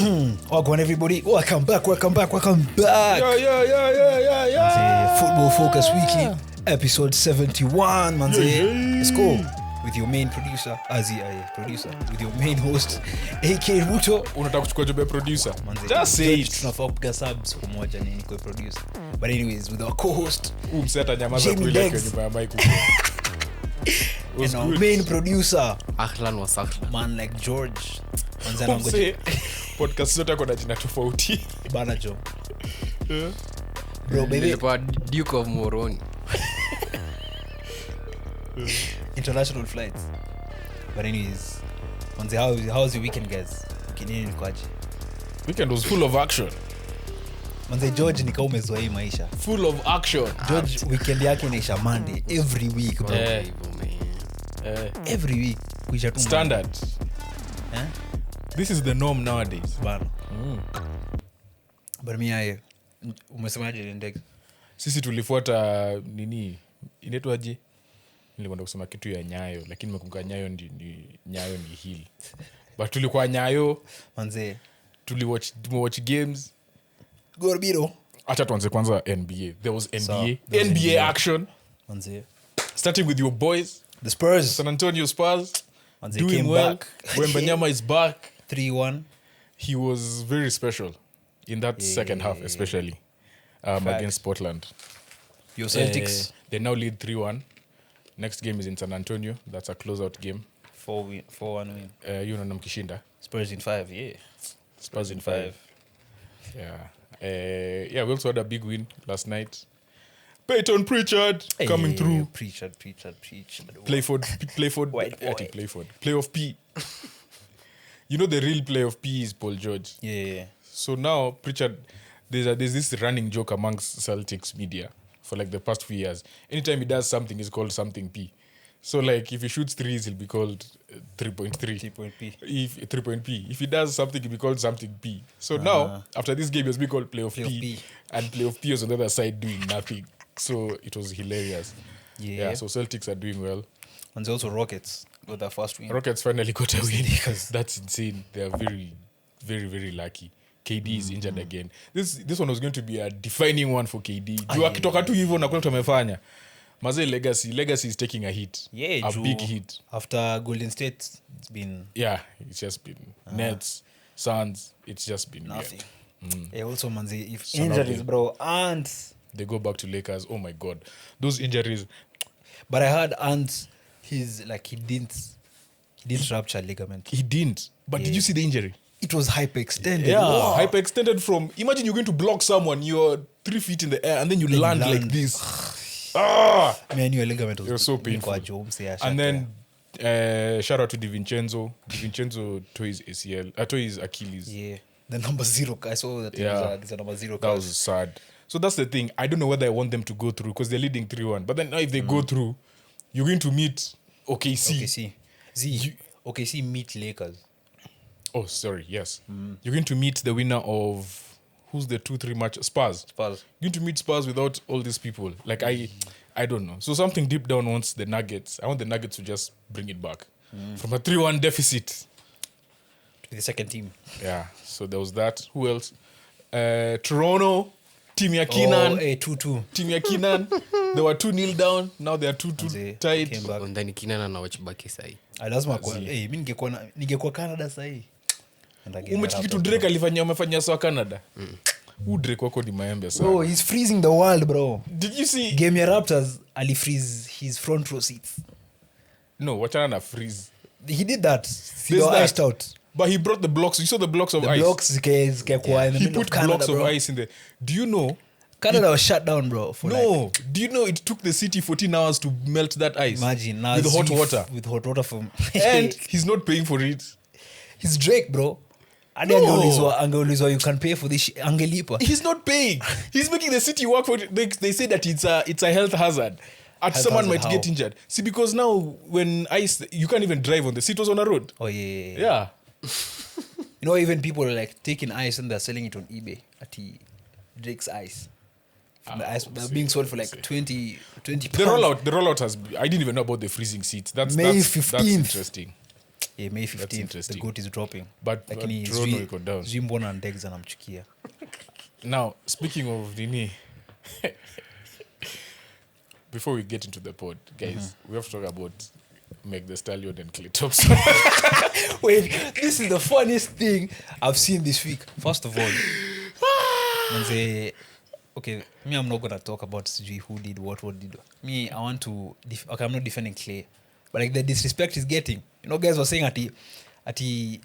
Welcome everybody. Welcome back. Yeah. Football Focus Weekly, episode 71. Let's go. With your main producer, with your main host, AK Ruto. Unataka kuchukua job ya producer? Just say it. Tunafaa kupiga subs pamoja ni Nico producer. But anyways, with our co-host, Mseta nyamaza kuile kwenye nyumba ya mic. And our main producer, Ahlan wa sahlan. Man like George. Podcast zote kuna jina tofauti. Bana Joe. Bro, baby. Duke of Moroni. International flights. But anyways, how's your weekend, guys? Weekend was full of action. George nika umezoea hii maisha. Full of action. George weekend yake inaisha Monday every week, bro. Every week kuisha tu standard. This is the norm nowadays. Bana. But mimi umesemaje Ndegz? Sisi tulifuata nini? Inaitwaje? Nilikwenda kusema kitu ya Nyayo, lakini nimekumbuka Nyayo Nyayo ni hill. But tulikuwa Nyayo tuliwatch games. Gorbiro. Acha tuanze kwanza NBA. There was NBA action. Starting with your boys, the Spurs. San Antonio Spurs. Doing came well. Back. Wembley is back. 3-1. He was very special in that second half, especially against Portland. Your Celtics. They now lead 3-1. Next game is in San Antonio. That's a close-out game. 4-1 win. You know, Namkishinda. Spurs in 5, yeah. Spurs in 5. Yeah. We also had a big win last night. Peyton Pritchard coming through. Pritchard. Playford. Play of P. You know the real play of P is Paul George. Yeah. So now Pritchard, there's this running joke amongst Celtics media for like the past few years. Anytime he does something, it's called something P. So like if he shoots threes, he'll be called 3.3. 3.P. If he does something, he'll be called something P. So now, after this game, he was being called play of P. And play of P was on the other side doing nothing. So it was hilarious. Yeah, so Celtics are doing well. And also Rockets got their first win. Rockets finally got a win. That's insane. They are very, very, very lucky. KD is injured again. This one was going to be a defining one for KD. Juu akitoka tu hivyo na kuna tumefanya. Maze legacy is taking a hit. Yeah, a big hit. After Golden State, it's been... Yeah, it's just been Nets, Suns, it's just been nothing. Yeah, also, if so injuries, bro, and... They go back to Lakers. Oh, my God. Those injuries. But I heard he didn't rupture ligament. He didn't. But did you see the injury? It was hyperextended. Yeah, hyperextended from... Imagine you're going to block someone, you're 3 feet in the air, and then you land like this. Man, your ligament was so painful. And then shout out to DiVincenzo. DiVincenzo tore his ACL. Tore his Achilles. Yeah. The number 0. I saw that. There's a number 0. That was sad. So that's the thing. I don't know whether I want them to go through because they're leading 3-1. But then now if they go through, you're going to meet OKC. OKC meet Lakers. Oh, sorry. Yes. You're going to meet the winner of... Who's the 2-3 match? Spurs. You're going to meet Spurs without all these people. Like, I don't know. So something deep down wants the Nuggets. I want the Nuggets to just bring it back. From a 3-1 deficit. To the second team. Yeah. So there was that. Who else? Toronto. Team Yakinan. 2-2. Team Yakinan. They were 2-0 down. Now they are 2-2 tied. Ndani Kinan anawachibaki sahi. Lazima kwa mimi ningekuwa Canada sahi. Umechikitu Drake amefanya sawa Canada. Drake wako ni maembe sana. Bro, he's freezing the world, bro. Did you see game ya Raptors ali freeze his front row seats? No, wachana na freeze. He did that. He got iced out. But he brought the blocks. You saw the blocks of ice. The blocks zikakuwa in the middle of Canada. He put blocks of ice in there. Do you know Canada was shut down, bro. Do you know it took the city 14 hours to melt that ice? Imagine now with hot water. With hot water from and he's not paying for it. He's Drake, bro. Angeulizwa you can pay for this angelipa. He's not paying. He's making the city work for it. They say that it's a health hazard. Someone might get injured. See, because now when ice, you can't even drive on the seat was on a road. Oh yeah. Yeah. You know, even people are like taking ice and they're selling it on eBay at Drake's ice. The ice being sold for like 20 pounds. The rollout has... I didn't even know about the freezing seats. That's 15th. That's interesting. Yeah, May That's 15th, the interesting. goat is dropping. But Lakini Toronto iko down. sijui mbona Ndegz anamchukia. Now, speaking of Nini, before we get into the pod, guys, we have to talk about Meg the Stallion and Clay Thompson. Wait, this is the funniest thing I've seen this week. First of all, manze, okay, me, I'm not gonna talk about sijui who did what did. Me, I want to. Okay, I'm not defending Clay, but like the disrespect he's getting. You know, guys were saying at I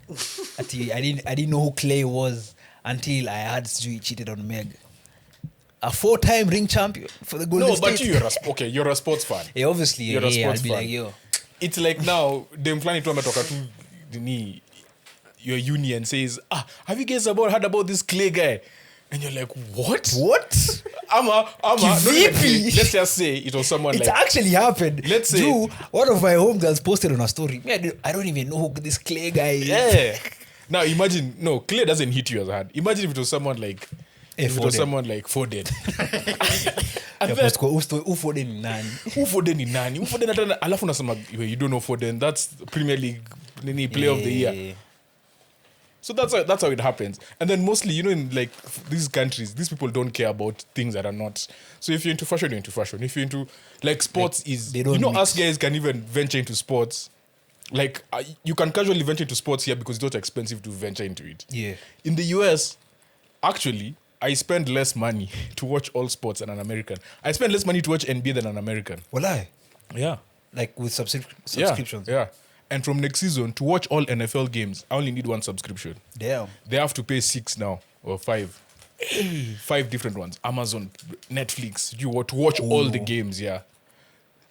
didn't know who Clay was until I heard sijui cheated on Meg. A 4-time ring champion for the Golden No, State. but you're a sports fan. Yeah, obviously, You're a yeah, I'll sports be fan. like, yo. It's like now, dem flani tu ametoka tu nini, your union says, have you guys heard about this Clay guy? And you're like, what? What? Ama, not even Kivipi? Clay. Let's just say it was someone It's like, actually happened. Let's say- Drew, one of my homegirls posted on a story. Me, I don't even know who this Clay guy is. yeah. Now imagine, no, Clay doesn't hit you as hard. Imagine if it was someone like, Foden. And Yeah, then, who Foden ni nani? who Foden hata alafu nasema you don't know Foden, that's Premier League nini player of the year. Yeah. So that's how it happens. And then mostly, you know, in like these countries, these people don't care about things that are not. So if you're into fashion, you're into fashion. If you're into like sports, they don't mix. us guys can even venture into sports. Like you can casually venture into sports here because it's not expensive to venture into it. Yeah. In the US, actually, I spend less money to watch all sports than an American. I spend less money to watch NBA than an American. Walai. Yeah. Like with subscriptions. Yeah. And from next season, to watch all NFL games, I only need one subscription. Damn. They have to pay 6 now, or 5. 5 different ones. Amazon, Netflix. You want to watch all the games, yeah.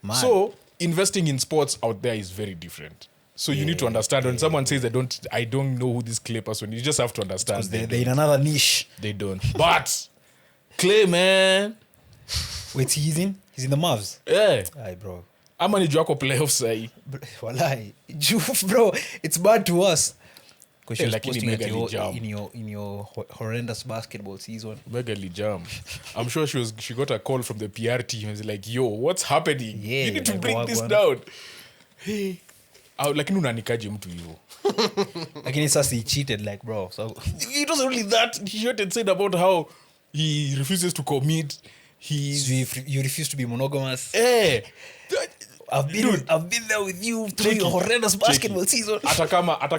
Man. So, investing in sports out there is very different. So you need to understand when someone says I don't know who this Clay person is, you just have to understand they're in another niche. they don't. But Clay, man. Wait, he's in the Mavs. Yeah. Aye, bro. Ama ni wako playoffs sahi. Walai. Bro, it's bad to us. Because Yeah, you're like posting it jam. in your horrendous basketball season. Megally jam. I'm sure she got a call from the PR team and was like, yo, what's happening? Yeah, you need to like, bring this wagwan. down. Hey. Lakini unanikaje mtu hivyo? Lakini sasa he cheated, like, bro. So It wasn't really that. He shot and said about how he refuses to commit. you refuse to be monogamous. Eh. I've been there with you through your horrendous basketball season. Hata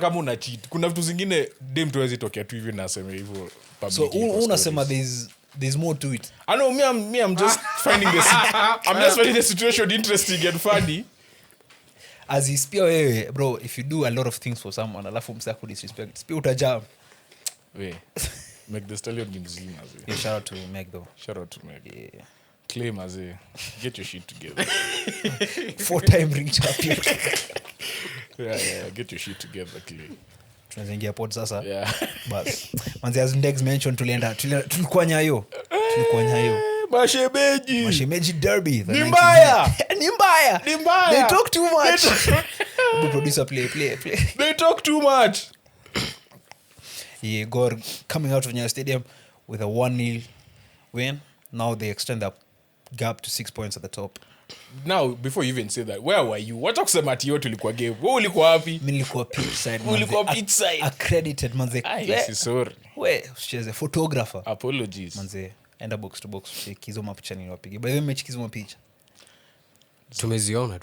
kama una cheat. Kuna vitu zingine dem tuwezi tokea tu hivi na aseme hivyo So publicly for unasema stories. there's more to it. I know I'm just finding the situation interesting and funny. As he pia wewe, bro, if you do a lot of things for someone alafu msako disrespect, pia utajam. We make the stallion ni mzima zee. Yeah, shout out to Meg though. Shout out to Meg. Yeah. Claim as get your shit together. 4-time ring champion. yeah, get your shit together, Clay. Tunaingia pod sasa. Yeah. Bas. Manzi as Ndegz mentioned tulikuwa Nyayo. Mashemeji Derby. Ni mbaya. Ni mbaya. Ni mbaya. They talk too much. The producer play. They talk too much. Yeah, Gor coming out of Nyayo Stadium with a 1-0 win. Now they extend the gap to 6 points at the top. Now, before you even say that, where were you? Wacha kusema ati yote ulikuwa game. Wewe ulikuwa wapi? Mimi nilikuwa pitch side. Ulikuwa pitch side. Accredited manze. Sorry. We, usicheze photographer. Apologies. Manze, enda box to box check hizo mapicha niwapige. By the way, mechikizo mapicha. tumeziona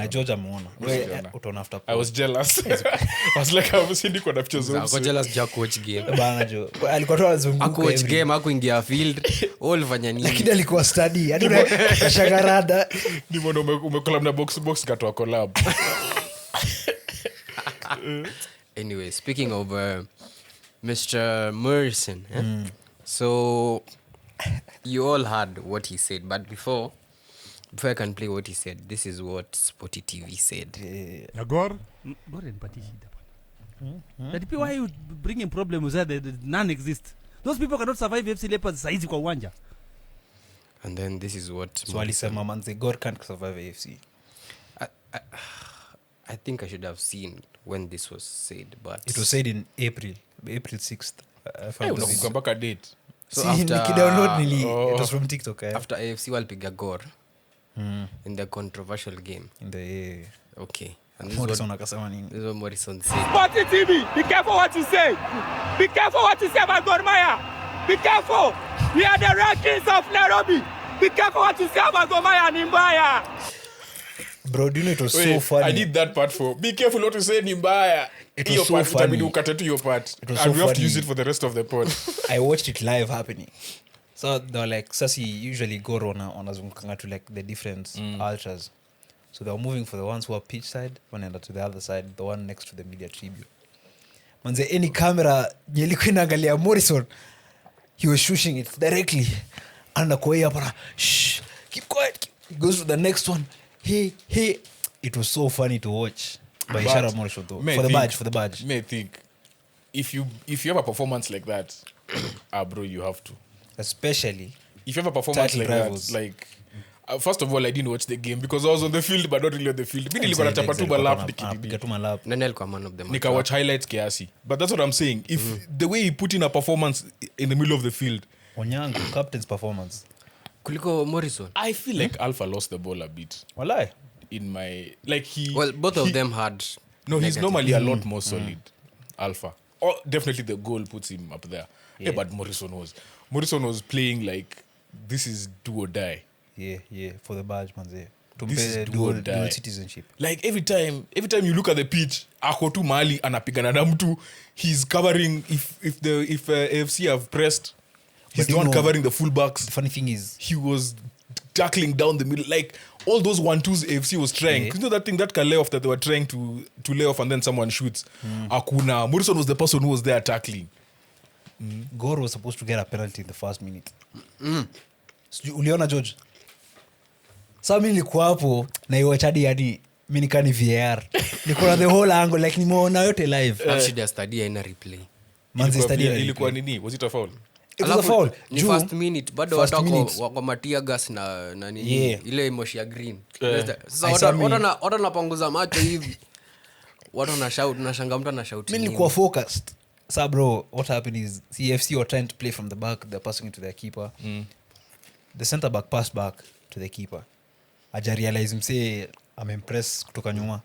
George ameona. Wewe utaona after. I was jealous. I was like, I was hindi kwa napicha zote. Ako jealous ja coach game Bana jo. Alikuwa tu anazunguka. coach game akuingia field all fanya nini Lakini alikuwa study. Hadi unashangarada. Ni mbona umekollab na box katoa collab. anyway speaking of Mr. Morrison so you all heard what he said but before I can play what he said, this is what Sporty TV said. Gor enipatie shida bwana. That why you bringing problems that none exist. Those people cannot survive FC Leopards saizi kwa uwanja. And then this is what So alisema manze God can't survive AFC. I think I should have seen when this was said, but It was said in April 6th. Unakumbuka mpaka date. so See, after nikidownload it was from TikTok. after AFC walipiga Gor in the controversial game. In the Okay. And this Morrison akasema nini? is what Morrison said. Sporting TV, be careful what you say. Be careful what you say about Gor Mahia. Be careful. We are the rankings of Nairobi. Be careful what you say about Gor Mahia and MBAYA. Bro, do you know it was Wait, so funny? I need that part for. Be careful what to say ni mbaya. It was Hiyo so part, funny. itabidi ukate tu hiyo part. It was And so we have to funny. use it for the rest of the pod. I watched it live happening. So they were like, Sasi usually go wanazungukanga to like the different ultras. So they were moving for the ones who are pitch side, wanaenda to the other side, the one next to the media tribune. Manze, any camera nilikuwa inaangalia Morrison, he was shushing it directly. Anakuwa hapa, shh, keep quiet. He goes to the next one. Hey. It was so funny to watch. By But, Shara Morrison though. may For the think- badge. May think, if you have a performance like that, bro, you have to. Especially If you have a performance Title like rivals. that, like first of all, I didn't watch the game because I was on the field but not really on the field. Mimi nilikuwa nachapa tu balap anapiga tu malap. Nani alikuwa man of the match? nika watch highlights kiasi. But that's what I'm saying. If the way he put in a performance in the middle of the field, Onyango, captain's performance. Kuliko Morrison. I feel like Alpha lost the ball a bit Walai. in my like he. Well, both of them had. No, he's negative. normally a lot more solid. Alpha. Oh, definitely the goal puts him up there. Yeah, but Morrison was playing like this is do or die. Yeah, for the badge, manze. This is To do or dual die. citizenship. Like every time you look at the pitch, ako tu mahali anapigana na mtu, he's covering if AFC have pressed, he's But the you one know- covering the fullbacks. The funny thing is, He was tackling down the middle, like all those 1-2s AFC was trying. Yeah. You know that thing, that can lay off that they were trying to lay off and then someone shoots. Akuna. Morrison was the person who was there tackling. Goro was supposed to get a penalty in the first minute. Uliona George? Sa mi nilikuwa hapo na iwachadi yani mi nikani VAR. Nilikuwa the whole angle like nimeona yote live. Actually, a study in a replay. Manze Stadium. Ilikuwa nini? Was it a foul? It was a Alafu, foul. ni Juu- first minute bado first watu minute. wako matia gas na nini Yeah. ile moshi ya green. Yeah. Sasa I watu saw me- watu wanapanguza macho hivi. Watu wanashout, nashanga mtu anashout. Mi nilikuwa focused. Sa bro, what happened is CFC were trying to play from the back, they're passing it to their keeper. The center back passed back to the keeper. Aja realize mse amempress kutoka nyuma.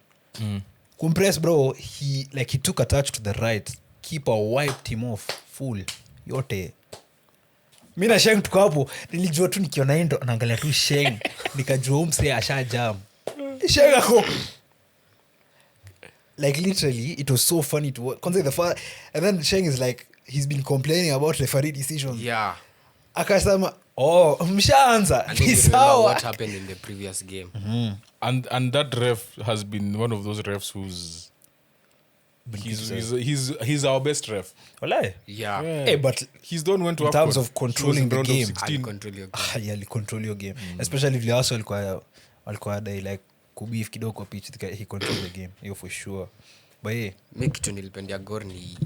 Kumpress bro, he took a touch to the right. Keeper wiped him off full. Yote. Mi na Sheng tuko hapo, nilijua tu nikiona endo naangalia tu Sheng. Nikajua mse asha jam. Sheng ako like literally it was so funny to watch. And then Sheng is like he's been complaining about referee decisions. Yeah. Akasema mshaanza And then ni you remember sawa. what happened in the previous game. And that ref has been one of those refs who's he's our best ref. Walai. Yeah. Hey, but He's the one who went to in terms AFCON. of He was controlling in the round of game, 16. I'll control your game. alicontrol your game especially vile wasi walikuwa dai like kubif kidogo kwa pitch he control the game hiyo for sure but yeah Mi kitu nilipendia Gor ni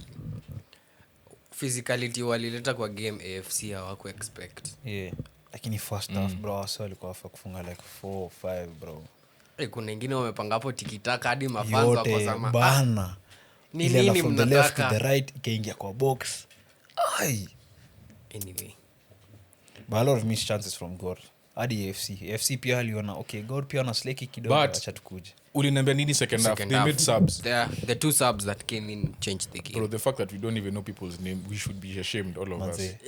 physicality walileta kwa game AFC hawaku expect. lakini first half bro wasi walikuwa wafa kufunga like 4-5 bro Kuna wengine wamepanga hapo tikitaka hadi mafanzo wako yote sama. bana Ni ile nini from the left to mnataka? the right ikaingia kwa box ai Anyway. but a lot of missed chances from Gor hadi AFC pia aliona okay Gor pia na sleki kidogo But- acha tukuje Uliniambia nini second half? Second They half, made subs. the two subs that came in changed the game. Bro, the fact that we don't even know people's name, we should be ashamed, all of us. manze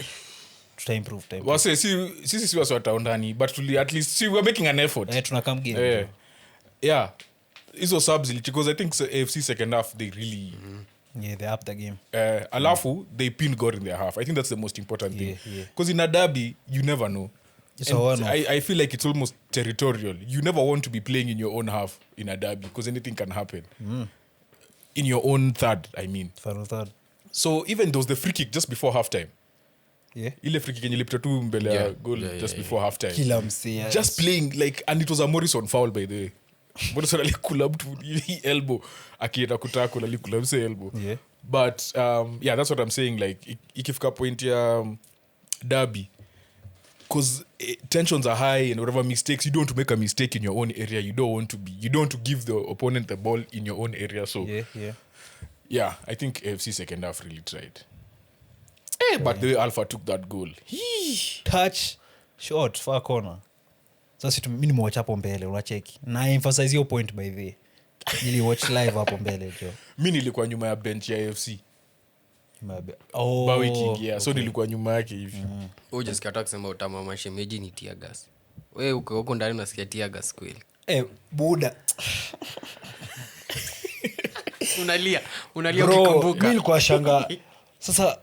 tuta improve Wase, sisi si wasi wataondani, but at least see, we're making an effort. tuna come game Yeah. Hizo subs because I think AFC second half they really they up the game alafu they pinned God in their half. I think that's the most important thing. Yeah. Because in a derby, you never know. It's And a one-off. I feel like it's almost territorial. You never want to be playing in your own half in a derby because anything can happen. In your own third, I mean. final third So even there was the free kick just before halftime. yeah Ile free kick yenye ilipita tu mbele ya Yeah. goal Yeah, just yeah, before halftime. kila msee Just playing like, and it was a Morrison foul by the way. Morrison alikula mtu hii elbow akienda kutackle alikula mse elbow. Yeah. But yeah, that's what I'm saying, like ikifika point ya derby, because tensions are high and whatever mistakes, you don't want to make a mistake in your own area. You don't want to give the opponent the ball in your own area. So yeah, I think AFC second half really tried. But the way Alpha took that goal, touch shot far corner sasa mi nimewachapo mbele unacheki na emphasize hiyo point by the Niliwatch live hapo mbele jo. Mi nilikuwa nyuma ya bench ya AFC. Oh. Bao ikiingia. So nilikuwa nyuma yake hivi. Ujisikata kusema utama Mashemeji ni tear gas. Wewe uko huko ndani unasikia tear gas kweli. Buda. Unalia Bro, ukikumbuka. mimi nilikuwa shanga. Sasa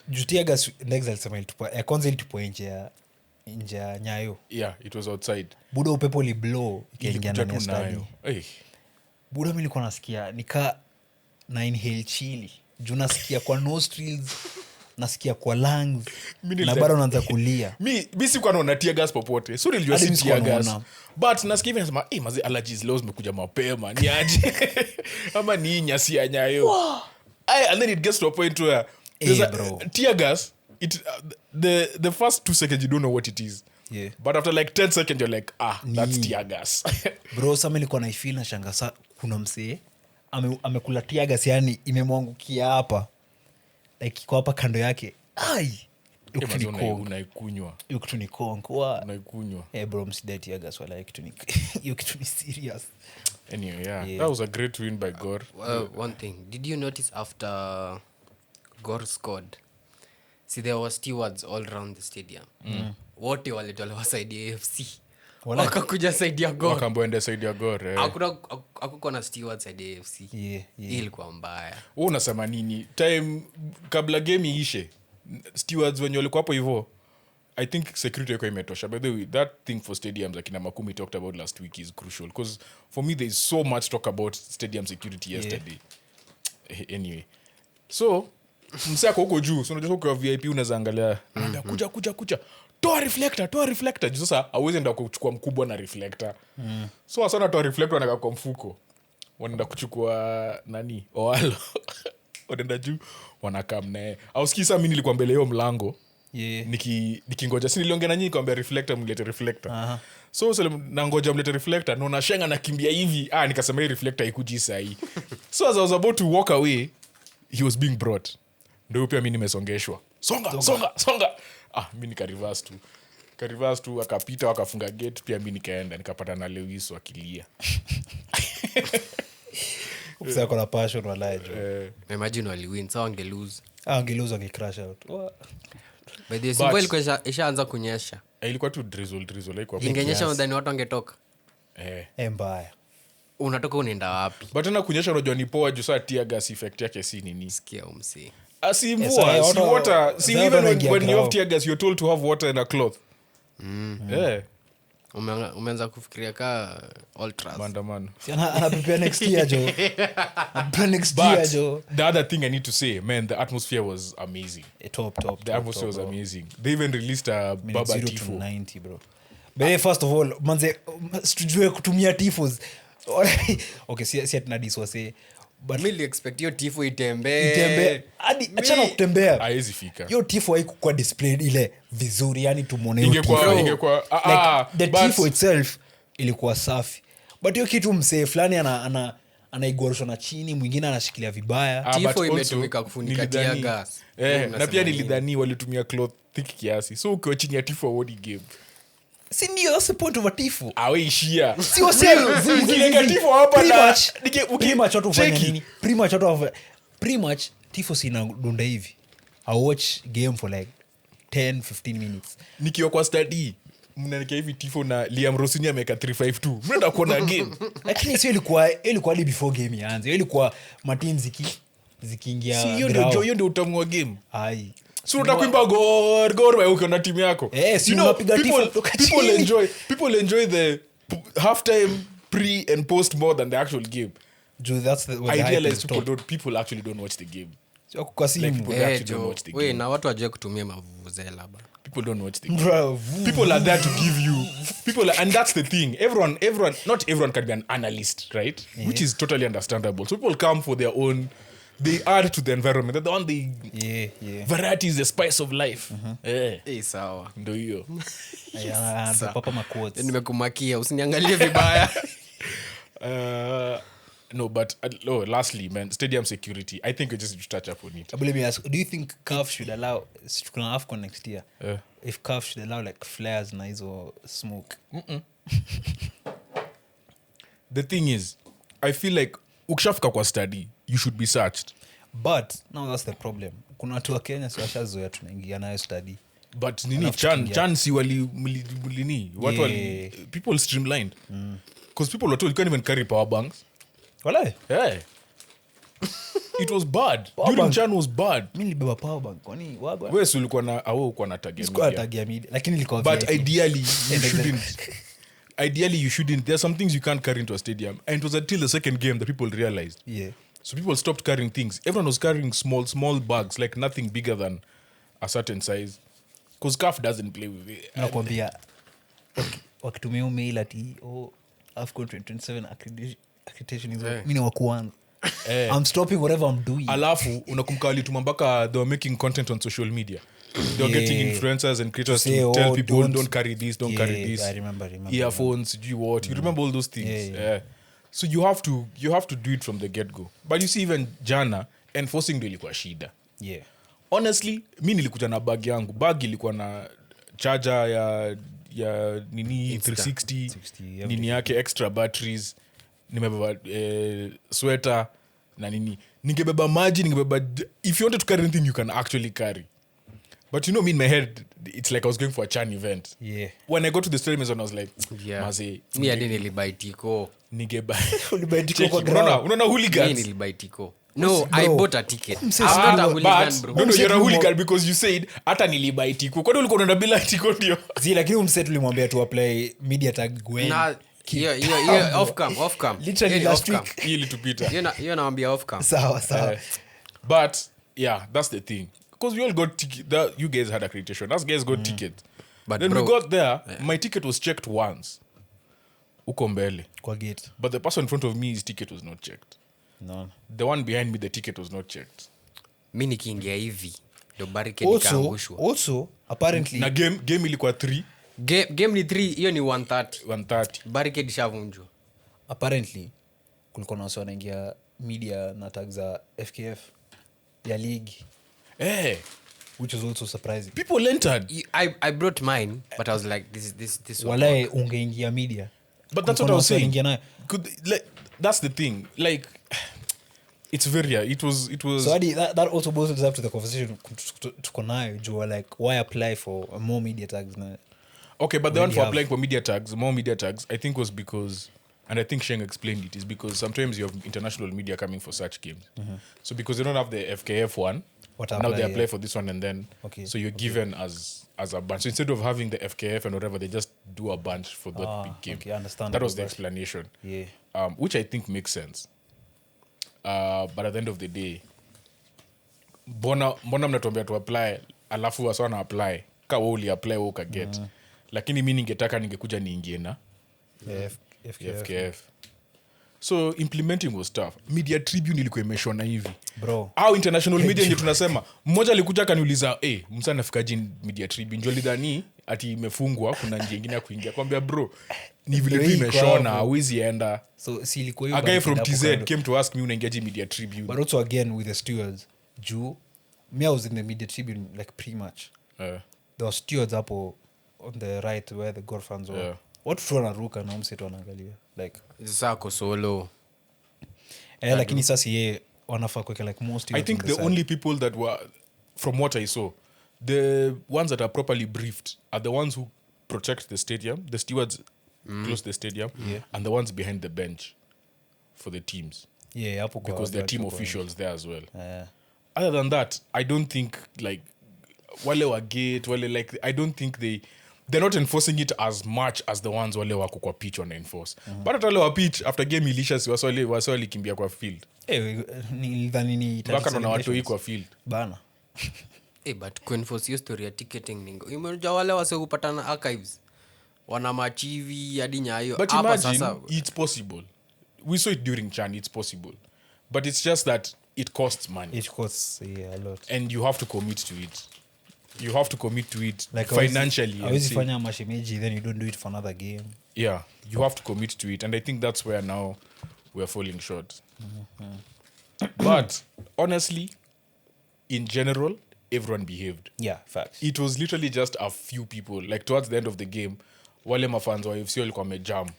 jutia gas Ndegz alisema ilitupa. Kwanza ilitupa nje ya Nyayo. Yeah, it was outside. Buda upepo li blow ikiingia ndani ya stadium. Buda mimi nilikuwa nasikia na inhale chili. Juu nasikia kwa nostrils, nasikia kwa lungs. Na bado naanza kulia. Mi sikuwa naona tear gas popote. So nilijua si tear gas. But nasikia hivi nasema, mazi allergies leo zimekuja mapema. Ni aje? Ama ni nyasi ya Nyayo. And then it gets to a point where tear gas, the first 2 seconds you don't know what it is. Yeah. But after like 10 seconds you're like, that's tear gas. Bro, sasa nilikuwa naifeel na shanga sa kuna msee amekula tear gas yani imemwangukia hapa. Like iko hapa kando yake. Unaikunywa. Hiyo kitu ni konko. Unaikunywa. Bro, msidai tear gas wala hiyo kitu ni serious. Anyway, yeah. That was a great win by Gor. One thing, did you notice after Gor scored, see there were stewards all around the stadium. Wote walitolewa side ya AFC. Wakakuja side ya Gor. Wakamboenda side ya Gor. Hakukuwa na stewards side ya AFC. Ilikuwa mbaya. Wewe unasema nini? Time kabla game iishe, stewards wenye walikuwa hapo hivyo, I think security yako imetosha. By the way, that thing for stadiums like Makumi talked about last week is crucial because for me there is so much talk about stadium security yesterday. Anyway. So, msako huko juu, so unajua kwa VIP unaweza angalia, kuja. Toa reflector. Juu sasa hauwezi enda kuchukua mkubwa na reflector. So asana toa reflector anaka kwa mfuko. Wanaenda kuchukua Oalo. Wanaenda juu wanakam naye. Au sikisa mimi nilikuwa mbele hiyo mlango. Nikingoja si niliongea na nyinyi kwambia reflector mlete reflector. So nangoja mlete reflector na unashenga nakimbia hivi nikasema hii reflector ikuji sahi. So as I was about to walk away he was being brought. Ndio pia mimi nimesongeshwa. Songa. Mimi nikarivas tu akapita wakafunga gate pia mimi nikaenda nikapata na Lewis wakilia. Sasa kuna passion wala Imagine wali win so angelose. Ange crash out. By the way, ilikuwa ishaanza kunyesha. Ilikuwa tu drizzle haikuwa. Ingenyesha ndani watu wangetoka. Mbaya. Unatoka unaenda wapi? But tena kunyesha unajua ni poa juu saa tear gas effect yake si nini. Sikia umsi. Si mvua, si water. See, even when you have tear gas you're told to have water in a cloth. Umeanza kufikiria ka ultras. Mandamano. Ana prepare next year jo. The other thing I need to say, man, the atmosphere was amazing. Top. The atmosphere was amazing. They even released a Baba Tifo. 90 bro. But first of all, manze tujue kutumia tifos. Okay, si atina diswase. But really expect your tifo itembe. Hadi achana kutembea. Haiwezi fika. Hiyo tifo haikuwa displayed ile vizuri, yani tumuone hiyo ingekuwa the tifo itself ilikuwa safi. But hiyo kitu msee fulani anaigorosha na chini, mwingine anashikilia vibaya. Tifo imetumika kufunika tear gas. Na pia nilidhani walitumia cloth thick kiasi. So ukiwa chini ya tifo award game. Si ndio, that's the point of a tifo. Ishia. Sio sio. Ukilenga tifo hapa na pretty much watu wafanya nini? Pretty much tifo sina dunda hivi. I watch game for like 10-15 minutes. Nikiwa kwa study mnaelekea hivi tifo na Liam Rosini ameka 352. Mnaenda kuona game. Lakini sio ilikuwa before game ianze. Ilikuwa mateam zikiingia. Si hiyo ndio utamu wa game. So utakuimba gor wewe ukiona timu yako. Si unapiga tifo people enjoy the half time pre and post more than the actual game. That's what I realize people actually don't watch the game. So kwa simu wewe na watu waje kutumia mavuvuzela bana. People don't watch the game. People are there to give you and that's the thing. Everyone not everyone can be an analyst, right? Which is totally understandable. So people come for their own, they add to the environment. They're the one variety is the spice of life. Sawa. Ndio hiyo. Papa maquotes. Nimekumakia usiniangalie vibaya. No, but lastly, man, stadium security. I think we just need to touch up on it. But let me ask, do you think CAF should allow AFCON next year? If CAF should allow like flares na hizo smoke? The thing is, I feel like ukishafika kwa study you should be searched. But now that's the problem. Kuna watu wa Kenya si washazoea tunaingia nayo study. But nini chan si wali watu wali people streamlined. Because people were told you can't even carry power banks. Walai. Yeah. It was bad. Power During bank. Chan was bad. Mimi nilibeba power bank. Kwani wago? Wewe si ulikuwa na ulikuwa na tag ya Sikuwa media. tag ya media. Lakini ilikuwa But VIP. ideally you shouldn't. There are some things you can't carry into a stadium. And it was until the second game that people realized. Yeah. So people stopped carrying things. Everyone was carrying small bags, like nothing bigger than a certain size. Because CAF doesn't play with it. Nakwambia wakitumia mail ati AFCON 2027 accreditation is mimi ni wa kwanza. I'm stopping whatever I'm doing. Alafu unakumbuka walituma mpaka they were making content on social media. They were getting influencers and creators to say, tell people don't carry this, don't carry this. I remember. Earphones, do you what? You remember all those things. Yeah. So you have to do it from the get-go. But you see even jana enforcing ndio ilikuwa shida. Yeah. Honestly, mi nilikuja na bag yangu. Bag ilikuwa na charger ya nini 360 nini yake extra batteries. Nimebeba sweater na nini. Ningebeba maji, if you wanted to carry anything you can actually carry. But you know me in my head it's like I was going for a Chan event. Yeah. When I got to the stadium I was like, Maze, mi hadi nilibuy tiko. Ningeba. Unaona hooligan. Mi nilibuy tiko. No, I bought a ticket. I'm not a hooligan, bro. No, you're a hooligan because you said hata nilibuy tiko. Kwani ulikuwa unaenda bila tiko ndio? Lakini umset ulimwambia tu apply media tag when. Na yeah, off cam. Literally last week. Ili tupita. You naambia off cam. Sawa. But yeah, that's the thing. Because we all got ticket. You guys had accreditation. Us guys got tickets. But then bro, we got there. My ticket was checked once. Uko mbele. Kwa gate. But the person in front of me, his ticket was not checked. No. The one behind me, the ticket was not checked. mi nikiingia hivi ndo barricade ikaangushwa. Also apparently Na game ilikuwa 3. Game ni 3, hiyo ni 130. 130. Barricade shavunjwa. apparently kulikuwa na wasi wanaingia media na tag za FKF ya league, which was also surprising. People entered. I brought mine, but I was like, this Walae ungeingia media. But that's what I was saying. Nayo. That's the thing. Like, it's very. It was. So that also boils up to the conversation tuko nayo. Jua like why apply for more media tags now? Okay, but the one for applying for media tags, more media tags, I think was because, and I think Sheng explained it, is because sometimes you have international media coming for such games. Mm-hmm. So because they don't have the FKF one, now they apply for this one, and then so you're given as a bunch. So instead of having the FKF and whatever, they just do a bunch for that big game. Okay, understand. That was the explanation. Yeah. Which I think makes sense. But at the end of the day, mbona mnatuambia to apply, alafu wasa wana apply, ka wewe uli apply wewe ukaget. Lakini mimi ningetaka ningekuja niingie na FKF. So implementing was tough. Media Tribune ilikuwa imeshona hivi. Bro. Au international media ndio tunasema. Mmoja alikuja akaniuliza, msa nafikaje Media Tribune? Ndio lidhani ati imefungwa, kuna njia nyingine ya kuingia. Kwambia bro, ni vile tu imeshona, hauwezi enda. So si ilikuwa hiyo. A guy from TZ came to ask me unaingiaje Media Tribune. But also again with the stewards, me I was in the Media Tribune like pretty much. There were stewards hapo on the right where the golf fans were. Watu tu wanaruka na mseto wanaangalia like Sako solo. Lakini sasa yeye wanafaa kuweka like most. I think the only people that were, from what I saw, the ones that are properly briefed are the ones who protect the stadium, the stewards close the stadium, and the ones behind the bench for the teams. Yeah, hapo kwa because they're team officials there as well. Yeah. Other than that, I don't think like wale wa gate, like I don't think they're not enforcing it as much as the ones wale wako kwa pitch wana enforce. But hata wale wa pitch after game ilisha si waswali kimbia kwa field. Nilidhani ni baka na watu kwa field bana. But kuenforce your story ya ticketing ningo. Imejua wale wase kupatana archives. Wana machivi hadi Nyayo. But imagine it's possible. We saw it during Chan, it's possible. But it's just that it costs money. It costs a lot. And you have to commit to it. You have to commit to it like financially. Hawezi fanya Mashemeji, then you don't do it for another game. Yeah, you have to commit to it. And I think that's where now we're falling short. But honestly, in general, everyone behaved. Yeah, facts. It was literally just a few people. Like towards the end of the game, wale mafans wa FC walikuwa wamejam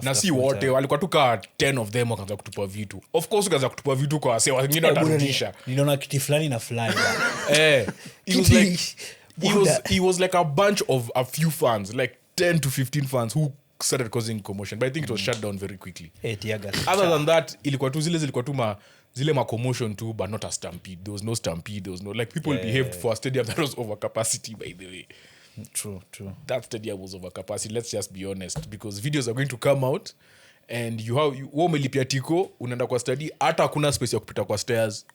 na si wote walikuwa tu kaa 10 of them wakaanza kutupa vitu. Of course wakaanza kutupa vitu kwa wase wengine watarudisha. Niliona kiti fulani na fulani. It was like a bunch of a few fans, like 10 to 15 fans who started causing commotion, but I think it was shut down very quickly. Other than that, ilikuwa tu zilikuwa tu zile ma commotion too, but not a stampede. There was no stampede. There was no, like, people behaved for a stadium that was over capacity, by the way. True. That stadium was over capacity. Let's just be honest, because videos are going to come out, and you umelipia tiko, unaenda kwa stadi, hata hakuna space ya kupita kwa stairs.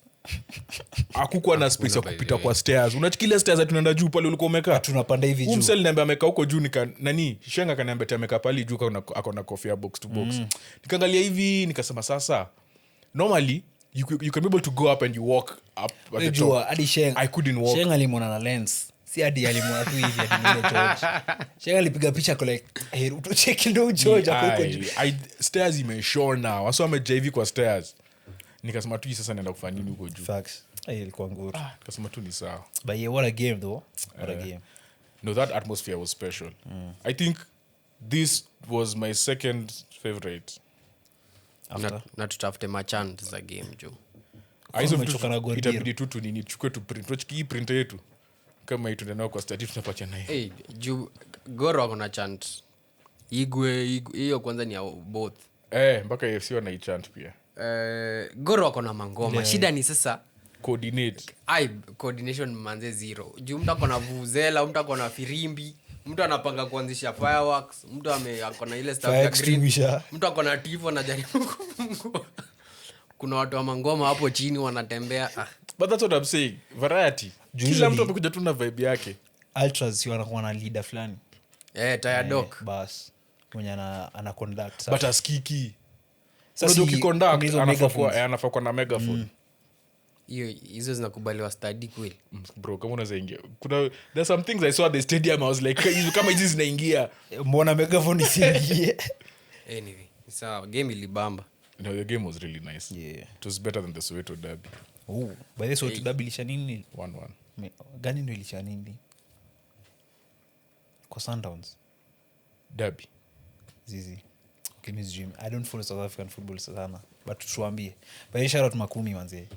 Hakukuwa na space ya kupita kwa stairs. Unachikilia stairs ati tunaenda juu pale ulikuwa umekaa. Tunapanda hivi juu. Umsel niambia amekaa huko juu nani? Shenga kaniambia amekaa pale juu ako na coffee box to box. Nikaangalia hivi nikasema sasa normally you can be able to go up and you walk up at the top. Hadi Shenga. I couldn't walk. Shenga alimwona na lens. Si hadi alimwona tu hivi hadi ile George. Shenga alipiga picha kwa like utocheki ndo George hapo juu. Stairs imeshona. Waso amejive kwa stairs. Nikasema tu sasa naenda kufanya nini huko juu. Facts. Ilikuwa nguru. Nikasema tu ni sawa. But yeah, what a game though. What a game. No, that atmosphere was special. I think this was my second favorite. Na tutafute machant za game jo. Itabidi tu nini chukue tu print. Tuchiki print yetu. Kama itu ndio kwa stative tunapacha nayo. Hey, juu Goro wako na chant. Igwe hiyo kwanza ni ya both. Mpaka AFC wana chant pia. Goro wako na mangoma. Shida ni sasa coordination manze zero. Juu mtu ako na vuvuzela, mtu ako na firimbi, mtu anapanga kuanzisha fireworks, mtu ako na ile stuff ya green, mtu ako na tifo na jaribu kufungua. Kuna watu wa mangoma hapo chini wanatembea. But that's what I'm saying. Variety. Kila mtu amekuja tu na vibe yake. Ultras si wanakuwa na leader fulani. Tire dog. Bas. Mwenye ana conduct. But askiki. Sasa ukiconduct anafaa kuwa na megaphone. Hizo zinakubaliwa study kweli. Bro, kama unaweza ingia. There's some things I saw at the stadium I was like kama hizi zinaingia. Mbona megaphone isiingie? Anyway, sawa game ilibamba. No, the game was really nice. Yeah. It was better than the Soweto Derby. Oh, by the Soweto Derby ilisha nini? 1-1. Gani ndio ilisha nini? Kwa Sundowns. Derby. Zizi. Okay, Miss Dream. I don't follow South African football sana. But tuambie. By the shout out Makumi manze.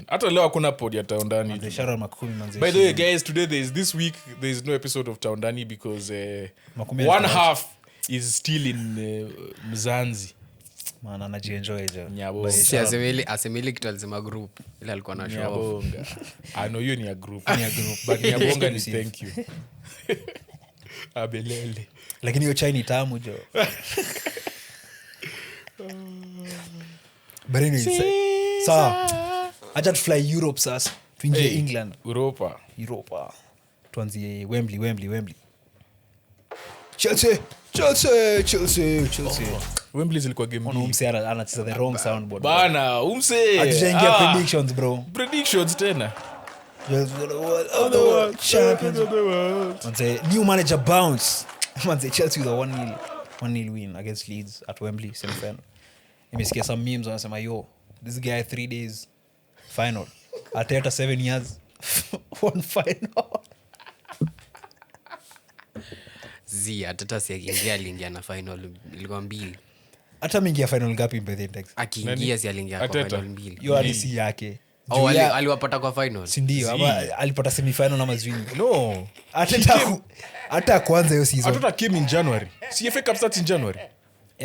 Hata leo hakuna pod ya Taondani. The shout out Makumi manze. By the way guys, today this week there is no episode of Taondani because one half is still in Mzanzi. Maana anajienjoy je. Nyabo. Si asemeli kitu alisema group ile alikuwa na show off. I know you ni a group. But Nyabonga ni thank you. Abelele. Lakini hiyo chai ni tamu jo. Barini. Sawa. Acha tu fly Europe sasa. Tuingie England. Europa. Tuanzie Wembley. Chelsea. Wembley zilikuwa game mbili. Umse anacheza the wrong soundboard. Bana, umse. Hatujaingia predictions bro. Predictions tena. Champions of the world. Manze, new manager bounce. Manze, Chelsea with a 1-0 win against Leeds at Wembley semi-final. Nimesikia some memes wanasema this guy 3 days final. Ateta 7 years one final. Ateta si aliingia na final ilikuwa 2. Hata mingia final ngapi by the Ndegz? Akiingia si aliingia kwa final 2. Hiyo alisi yake. Aliwapata kwa final. Si ndio, ama alipata semi-final ama zwini. No. Hata kwanza hiyo season. Ateta came in January. Si FA Cup starts in January.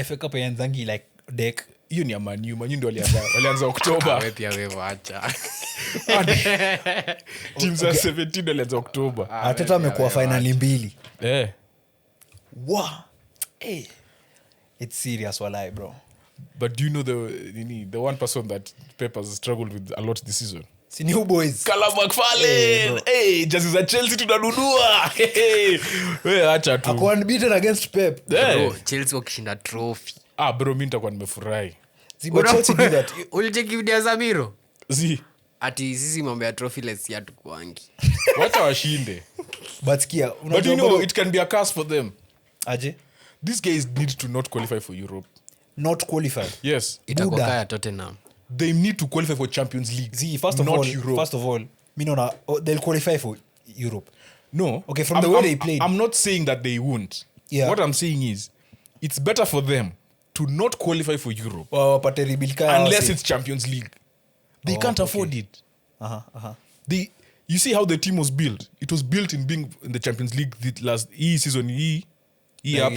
FA Cup yanzangi like deck. Hiyo ni Manu ndio walianza Oktoba. Wewe pia wewe acha. Teams za 17 walianza Oktoba. Ateta amekuwa finali 2. Wow. It's serious walai bro. But do you know the one person that Pep has struggled with a lot this season? Si new boys. Callum McFarlane. Jezi za Chelsea tunanunua. Wewe acha tu. Ako unbeaten against Pep. Bro, Chelsea wakishinda trophy. Bro, mimi nitakuwa nimefurahi. But Chelsea did that. Ulicheki video za Miro? Ati sisi mambo ya trophyless yatukuangi. Wacha washinde. But you know it can be a curse for them. Aje? These guys need to not qualify for Europe. Not qualify? Yes. Itakuwa kaya Tottenham. They need to qualify for Champions League. First of all, they'll qualify for Europe. No. Okay, from the way they played. I'm not saying that they won't. Yeah. What I'm saying is it's better for them to not qualify for Europe wapate rebuild kaya unless wase. it's Champions League. They can't afford it. Uh-huh. You see how the team was built? It was built in being in the Champions League the last season, Yeah.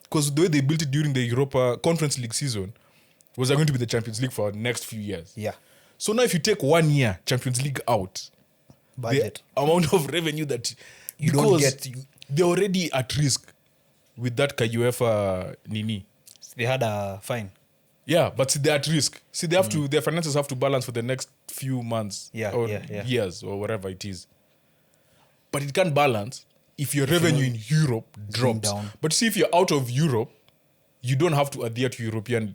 because the way they built it during the Europa Conference League season was going to be the Champions League for the next few years. Yeah. So now if you take 1 year Champions League out, Budget. the amount of revenue that You don't because get- they're already at risk with that UEFA Nini. They had a fine. Yeah, but see, they're at risk. See, they have to. Their finances have to balance for the next few months, or years, or whatever it is. But it can't balance if your revenue in Europe drops. down. But see, if you're out of Europe, you don't have to adhere to European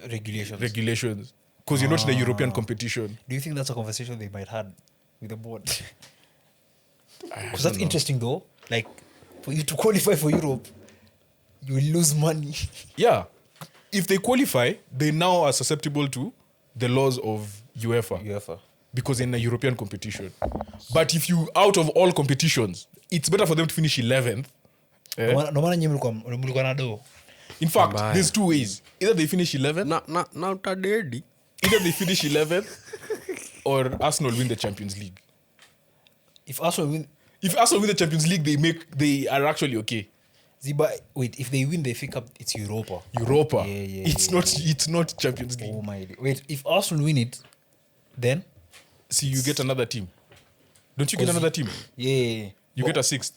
regulations because you're not in the European competition. Do you think that's a conversation they might have with the board? I Because don't that's know. interesting though. Like, for you to qualify for Europe, you will lose money. Yeah, if they qualify, they now are susceptible to the laws of UEFA. Because in a European competition. But if you out of all competitions, it's better for them to finish 11th. No maana nyinyi mlikuwa na do. In fact, Mbaya. there's two ways. Either they finish 11th, Na utadedi. either they finish 11th, or Arsenal win the Champions League. If Arsenal win, If Arsenal win the Champions League, they are actually okay. wait, if they win the FA Cup, it's Europa. Europa. Yeah, It's not Champions League. Oh my day. Wait, if Arsenal win it, then See, you get another team. Don't you get another team? yeah. You get a sixth.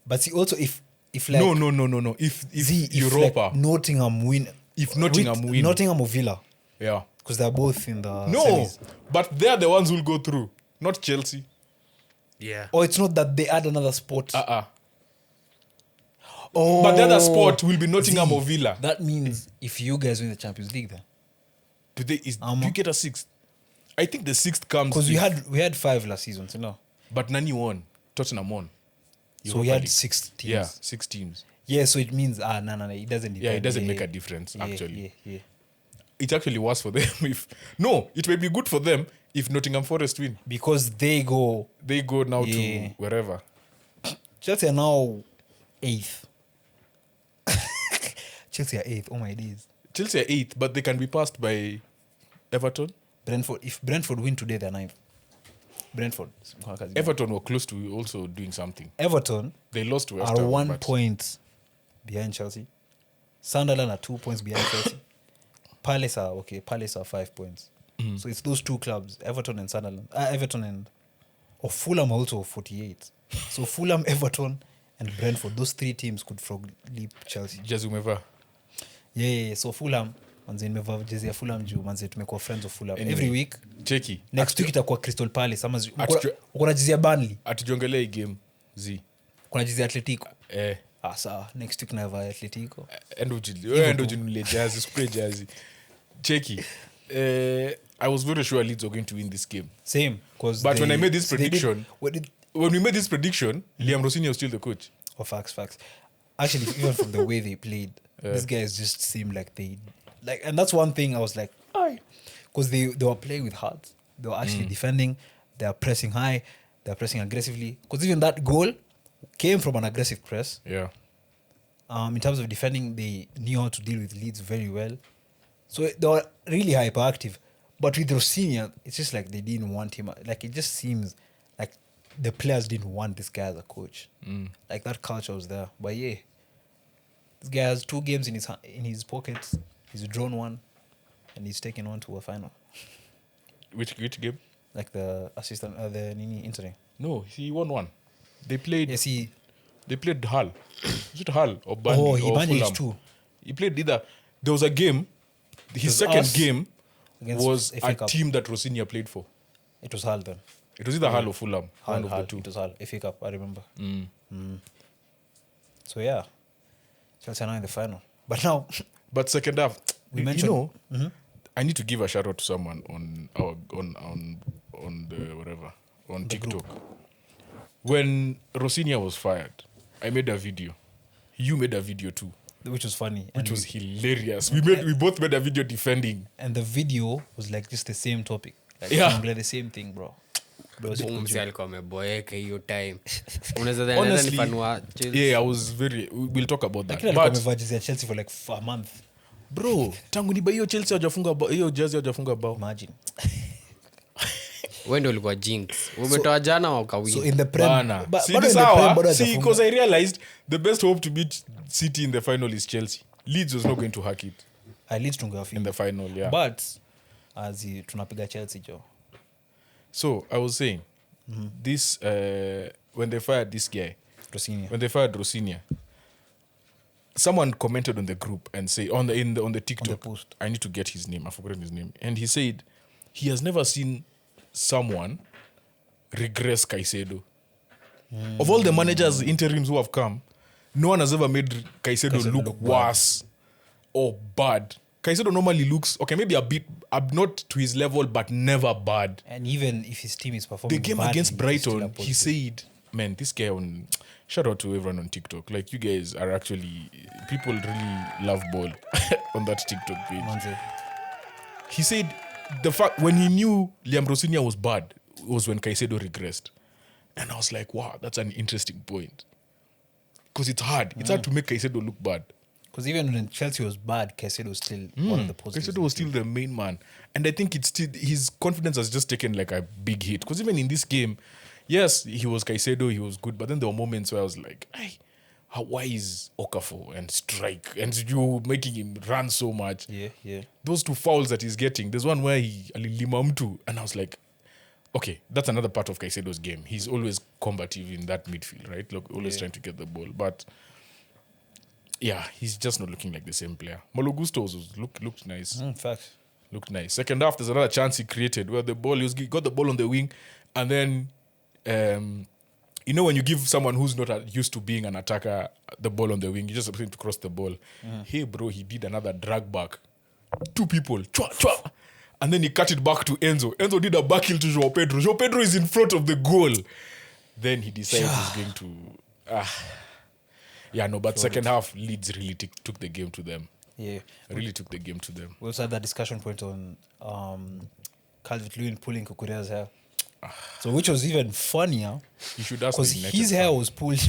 But see, also if like No. If Europa, like Nottingham win, if Nottingham win, Nottingham or Villa, yeah. because they're both in the No, semis. but they're the ones who'll go through, not Chelsea. Yeah. Or it's not that they add another spot. Oh, But the other spot will be Nottingham see, or Villa. That means if you guys win the Champions League, then Do you get a sixth? I think the sixth comes because if- we had 5 last season, so no. But Nani won. Tottenham won. So we Europa had League. 6 teams. Yeah, 6 teams. Yeah, so it means no, it doesn't. Yeah, it doesn't depend. make a difference, actually. Yeah. It's actually worse for them if... No, it may be good for them if Nottingham Forest win. Because they go. They go now Yeah. to wherever. Chelsea are now 8th. Chelsea are 8th. Oh my days. Chelsea are 8th, but they can be passed by Everton. Brentford. If Brentford win today, they're 9th. Brentford. Everton were close to also doing something. Everton They lost to West are Ham, 1 but- point behind Chelsea. Sunderland are 2 points behind Chelsea. Palace are 5 points. So it's those two clubs, Everton and Sunderland. Fulham are also 48. So Fulham, Everton, and Brentford, those 3 teams could frog leap Chelsea. Just whomever. Yeah. So Fulham, manze nimevaa jezi ya Fulham juu, manze tumekuwa friends of Fulham. Anyway, Every week, Cheki. next week itakuwa Crystal Palace. Ama Atu- uko na jezi ya Burnley, Atujongelea hii game Z. kuna jezi ya Atletico. Eh. Sawa, next week navaa Atletico. Endo jinunulie jazi, spray jazi. Cheki. I was very sure Leeds were going to win this game. Same. But when I made this prediction, when we made this prediction, Liam Rossini was still the coach. facts. Actually, even from the way they played, these guys just seemed like and that's one thing I was like, because they were playing with heart. They were actually defending. They are pressing high. They are pressing aggressively. Because even that goal came from an aggressive press. Yeah. In terms of defending, they knew how to deal with Leeds very well. So they were really hyperactive. But with Rossini, it's just like they didn't want him. Like, it just seems like the players didn't want this guy as a coach. Like, that culture was there. But yeah, this guy has 2 games in his pockets. He's drawn 1, and he's taken 1 to a final. Which game? Like the assistant, the Nini interim. No, he won 1. They played. Yes, They played Hull. Was it Hull or Burnley? he or managed Fulham? to. He played either. There was a game. His was second us game against was FA a Cup. team that Rossini played for. It was Hull then. It was either Hull or Fulham. Hull, one of the two. It was Hull. FA Cup, I remember. So yeah, Chelsea are now in the final. But now, But second half, We you mentioned- know, I need to give a shout out to someone on the whatever on TikTok. When Rossini was fired, I made a video. You made a video too, which was funny. which was hilarious. We both made a video defending. And the video was like just the same topic. Like, Yeah. like the same thing, bro. Msi alikuwa ameboeka hiyo time. Unaweza Honestly, nifanua Chelsea. yeah, I was very we'll talk about that. Lakini alikuwa But amevaa jezi ya Chelsea for like a month. bro, tangu ni hiyo Chelsea hajafunga bao, hiyo jersey hajafunga bao. Imagine. Wewe ndio ulikuwa jinx. Umetoa jana au kawii. So in the Prem, Bana. but See, in this the Prem, hour, bado see, hajafunga. because I realized the best hope to beat City in the final is Chelsea. Leeds was not going to hack it At least in tungewafinya. the final, yeah. But tunapiga Chelsea jo. So I was saying, this when they fired this guy, Rosinia. when they fired Rosinia, someone commented on the group and say on the TikTok, post. I need to get his name. I forgot his name, and he said he has never seen someone regress Caicedo. Of all the managers interims who have come, no one has ever made Caicedo look worse or bad. Caicedo normally looks okay, maybe a bit not to his level, but never bad. And even if his team is performing The game badly, against he's still Brighton, a he positive. said, man, this guy on shout out to everyone on TikTok. Like, you guys are actually people really love ball on that TikTok page. Manze. He said the fact when he knew Liam Rosinia was bad was when Caicedo regressed. And I was like, wow, that's an interesting point. Because it's hard. It's hard to make Caicedo look bad. Because even when Chelsea was bad, Caicedo was still one of the positives. Caicedo was still the main man. And I think it's still his confidence has just taken like a big hit. Because even in this game, yes, he was Caicedo, he was good. But then there were moments where I was like, why is Okafor and Strike and you making him run so much? Yeah. Those two fouls that he's getting. There's one where he alilima mtu, and I was like, okay, that's another part of Caicedo's game. He's always combative in that midfield, right? Like, always trying to get the ball. But yeah, he's just not looking like the same player. Malo Gusto looked nice. Fact. Looked nice. Second half, there's another chance he created where the ball, he got the ball on the wing, and then you know when you give someone who's not used to being an attacker the ball on the wing, you just have to cross the ball. Hey, bro, he did another drag back. Two people, chwa, chwa. And then he cut it back to Enzo. Enzo did a back heel to João Pedro. João Pedro is in front of the goal. Then he decides he's going to... Yeah, no, but second half, Leeds really took the game to them. Yeah. Really took the game to them. We also had that discussion point on Calvert-Lewin pulling Kukurea's hair. So which was even funnier You should ask because the United his fan. hair was pulled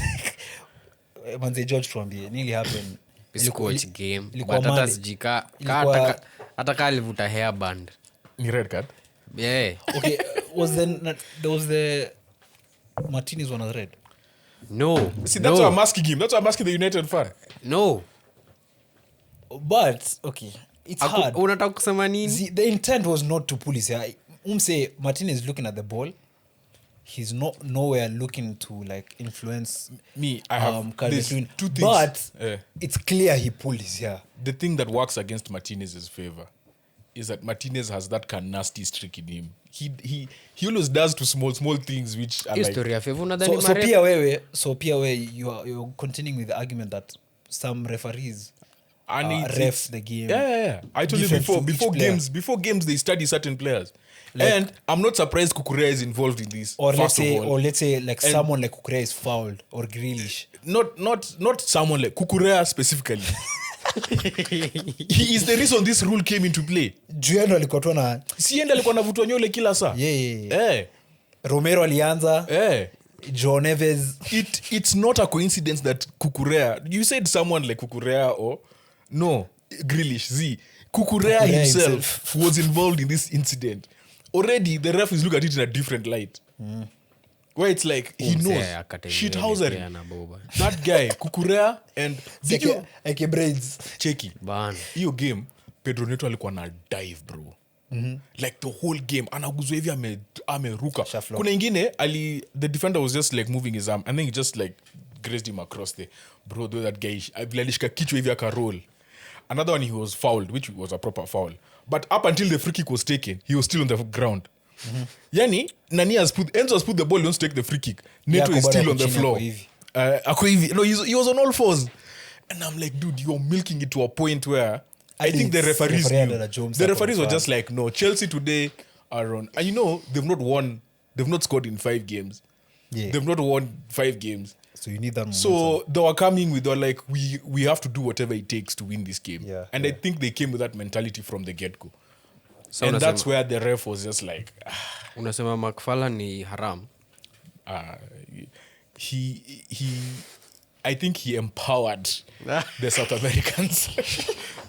manze George tuambie nili happen Sikuwatch game. ilikuwa But hata Monday. sijui Ilikuwa- hata kaa alivuta hairband. Ni red card? Yeah. okay there was the Martinez one was red. No. See, that's why I'm asking him. That's why I'm asking the United fan. No. But okay it's hard. Unataka kusema nini? The intent was not to pull his hair. Say Martinez is looking at the ball. He's nowhere looking to like influence Me, I have there's Calvert-Lewin. two things. But it's clear he pulled his hair. The thing that works against Martinez's favor is that Martinez has that kind of nasty streak in him. He always does to small things which are like... History ya favor unadhani So pia wewe you're continuing with the argument that some referees And it's- ref the game. Yeah. I told you different for before each player. before games they study certain players. Like- And I'm not surprised Kukurea is involved in this. Or first of all. let's say like someone like Kukurea is fouled or Grealish. Not someone like Kukurea specifically. He is the reason this rule came into play. Juendo alikuwa tu na Sienda alikuwa anavutwa nywele kila saa. yeah. Romero alianza. John Neves. It's not a coincidence that Kukurea, you said someone like Kukurea or no, Grealish, Kukurea himself was involved in this incident. Already the ref is looking at it in a different light. Where it's like he knows shithousery. That guy Kukurea and Eke braids. Cheki. Bana. Hiyo game Pedro Neto alikuwa na dive bro. Like the whole game anaguzwa hivi ameruka. Kuna ingine the defender was just like moving his arm and then he just like grazed him across the bro. That guy alishika kichwa hivi akaroll. Another one he was fouled, which was a proper foul. But up until the free kick was taken, he was still on the ground. Yani Enzo has put the ball, he wants to take the free kick. Neto is still on the floor. Ako hivi. No, he was on all fours. And I'm like, dude, you're milking it to a point where I think the referees knew. The referees were just like, no, Chelsea today are on. And you know, they've not scored in 5 games. Yeah. They've not won 5 games. So you need that momentum. So they were coming with, they were like, we have to do whatever it takes to win this game. Yeah, and I think they came with that mentality from the get-go. So and unasema- that's where the ref was just like, unasema McFarlane ni haram. I think he empowered the South Americans.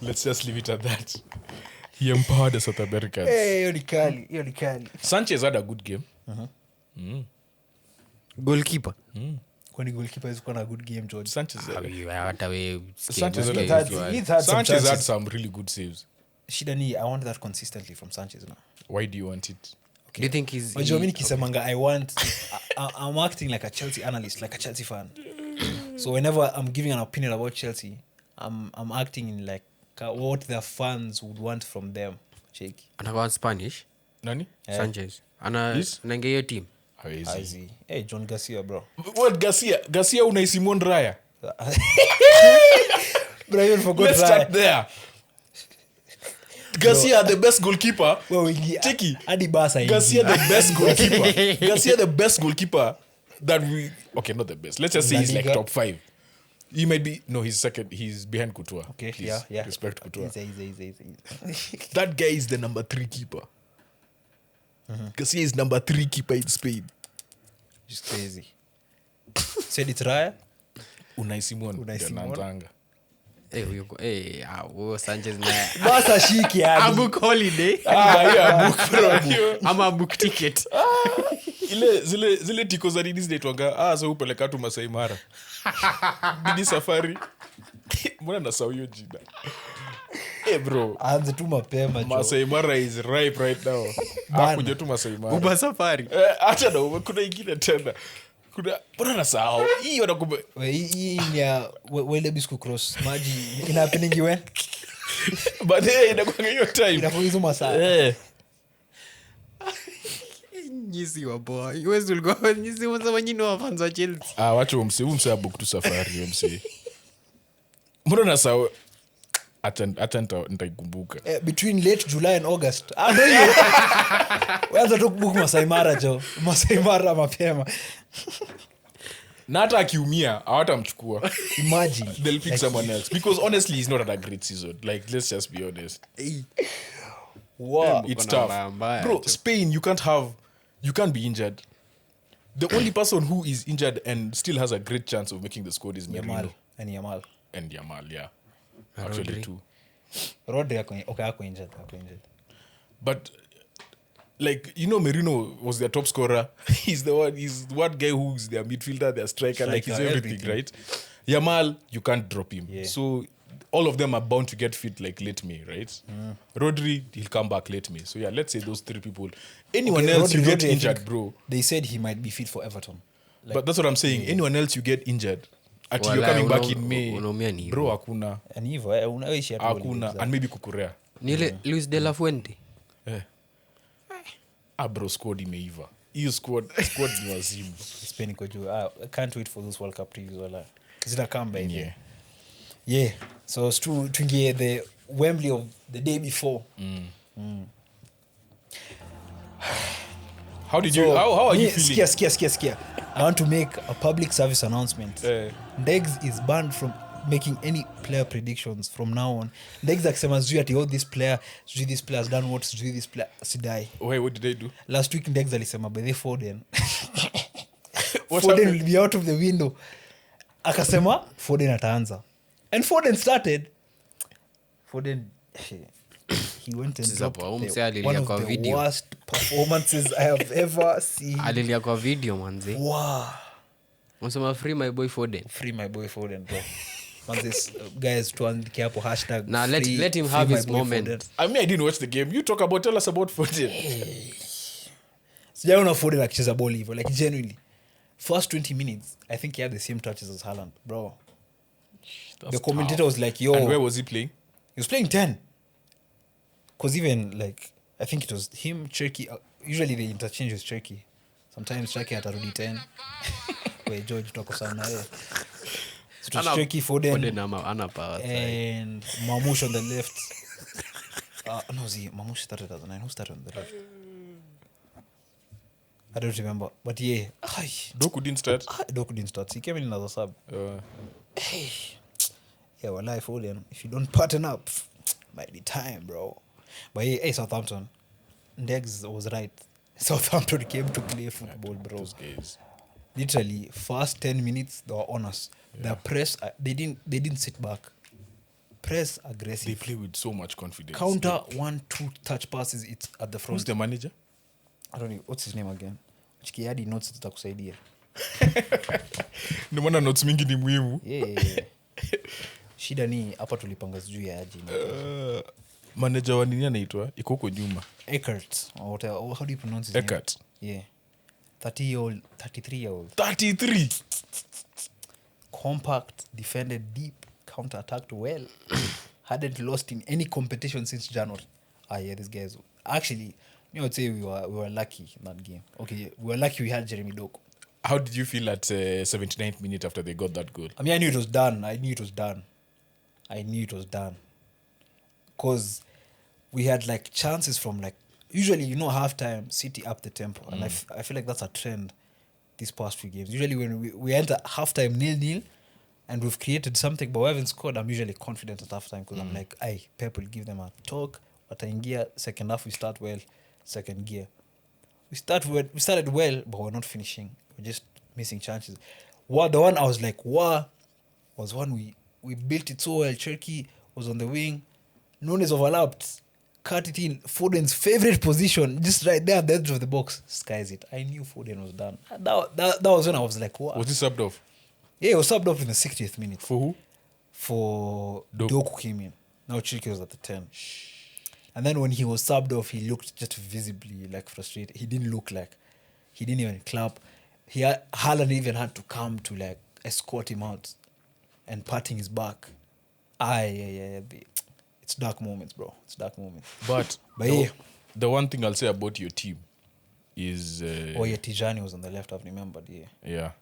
Let's just leave it at that. He empowered the South Americans. hiyo ni kali. Sanchez had a good game. Goalkeeper. Kwani goalkeeper is quite a good game, George. Sanchez Hata we Sanchez sikia- had- sikia- He's had some Sanchez had chances. some really good saves. Shida ni I want that consistently from Sanchez now. Why do you want it? Do you think he's Unajua mimi nikisemanga I want I'm acting like a Chelsea analyst, like a Chelsea fan. So whenever I'm giving an opinion about Chelsea, I'm acting in like what their fans would want from them. Check. anakuwa Spanish? Nani? Sanchez. Yes. Anaingia hiyo team. Hawezi. Azi. Hey, John Garcia, bro. What Garcia unai Simon Raya. Bro, I even forgot Let's start there. Garcia the best goalkeeper. Cheki. Hadi Barca hivi. Garcia the best goalkeeper. Garcia the best goalkeeper that we not the best. Let's just say La he's like Liga. top 5. He might be he's second. He's behind Courtois. Okay, Please, yeah. respect Courtois. Easy. That guy is the number 3 keeper. Garcia is number 3 keeper in Spain. Just crazy. Said it's Raya. Unai Simon. Unai ndio Simon. anaanzanga. Huyo Sanchez naye. Barca shiki hadi. Abook holiday. Yeah, book bro. Ama book ticket. zile tiko za nini zinaitwanga so upeleka tu Masai Mara. Bidi safari. Mbona nasahau hiyo jina? Bro. Aanze tu mapema jo. Masai Mara is ripe right now. Hakuja tu Masai Mara. Uba safari. Acha na kuna ingine tena. Mbona nasahau? Hii wanakumbe. Hii ni ya Wele Biscuit Cross. Maji ina happening when? But inakuwa hiyo time. Inapoizo masaa. Nyisi wa boy. Uwezi ulikuwa nyisi msema nyini wa fans wa Chelsea. Wacha umse abook tu safari umse. Mbona nasahau? Acha nitaikumbuka. Between late July and August. Ndio hiyo. Waanza tu kubook Masai Mara jo. Masai Mara mapema. Na hata akiumia hawatamchukua. Imagine. They'll pick someone else because honestly he's not had a great season. Like let's just be honest. Wow. It's Kuna tough. mbaya, Bro, jo. Spain you can't be injured. The only person who is injured and still has a great chance of making the squad is Merino Yamal. And Yamal. and Yamal, yeah. Actually Rodri. two. Rodri ako injured. But like Merino was their top scorer. He's the one guy who's their midfielder, their striker, like he's Striker, everything, everything. right? Yamal, you can't drop him. Yeah. So all of them are bound to get fit like late May, right? Rodri, he'll come back late May. So yeah, let's say those 3 people. Anyone Okay, else you get Rodri, I injured, think bro. They said he might be fit for Everton. But that's what I'm saying. Anyone else you get injured, until you're Walai, coming back in May, unaumia ni bro, hivyo. hakuna. And hivyo unaishi hapo. Hakuna. And maybe Kukurea. Ni ile Luis de la Fuente. Bro, squad imeiva. Hiyo squad ni wazimu. Spain iko juu. I can't wait for those World Cup previews wala. Zita come by Yeah. Yeah. So tuingie the Wembley of the day before. How are you feeling? Skia. I want to make a public service announcement. Ndegz is banned from making any player predictions from now on. Ndegz akisema sijui ati this player has done what, sijui this player sidai. Wait, what did they do? Last week Ndegz alisema by the Foden. What Foden happened? will be out of the window. Akasema Foden ataanza. And Foden started. He went and Sasa dropped hapo, mse one alilia of kwa the video. worst performances I have ever seen. Alilia kwa video manzi. Wow. Unasema free my boy Foden. Free my boy Foden, bro. Manze, guys, tuandike hapo hashtag. Nah, let him free have my his boy moment. Foden. I mean, I didn't watch the game. Tell us about Foden. Sijaona Foden akicheza ball hivyo, like genuinely. First 20 minutes, I think he had the same touches as Haaland, bro. The commentator was like, yo. And where was he playing? He was playing 10. Because even, like, I think it was him, Cherky. Usually they interchange with Cherky. Sometimes Cherky atarudi 10. Wait, George, talk sana na yeye. So it was Cherky, Foden, ana power. and Mamush on the left. Mamush started as a 9. Who started on the left? I don't remember. But yeah. Doku didn't start. Doku didn't start. He came in as a sub. Yeah, wallahi, Foden, if you don't pattern up, might be time, bro. But hey, Southampton, Ndegz was right. Southampton came to play football, bro. Those guys. Literally, first 10 minutes they were on us. The press, they didn't sit back. Press aggressive. They play with so much confidence. Counter 1-2 touch passes. It's at the front. Who's the manager? I don't know what's his name again. Chikiadi notes zitakusaidia. Ndio maana notes mingi ni muhimu. Yeah. Shida ni hapa tulipanga juu ya aje. Manager wa nini anaitwa? Iko huko nyuma. Eckert or whatever. How do you pronounce his Eckert. name? Yeah. 33-year-old. 33. Compact, defended deep, counter-attacked well. Hadn't lost in any competition since January. Yeah, these guys. Actually, I would say we were lucky in that game. Okay, we were lucky we had Jeremy Doku. How did you feel at 79th minute after they got that goal? I mean, I knew it was done. Because we had like chances from like, usually, halftime, City up the tempo. And I feel like that's a trend these past few games. Usually when we enter halftime 0-0 and we've created something, but we haven't scored, I'm usually confident at halftime because I'm like, Pep will give them a talk. Wataingia, second half we start well, second gear. We started well, but we're not finishing. We're just missing chances. The one I was like, was one we built it so well. Cherky was on the wing. Nunes overlapped. Cut it in. Foden's favorite position, just right there at the edge of the box. Skies it. I knew Foden was done. That was when I was like, what? Was he subbed off? Yeah, he was subbed off in the 60th minute. For who? For Doku came in. Now Cherky was at the 10. And then when he was subbed off, he looked just visibly like frustrated. He didn't even clap. Haaland even had to come to like escort him out and patting his back. It's dark moments, bro. It's dark moments. But the one thing I'll say about your team is... Tijani was on the left, I've remembered, Yeah.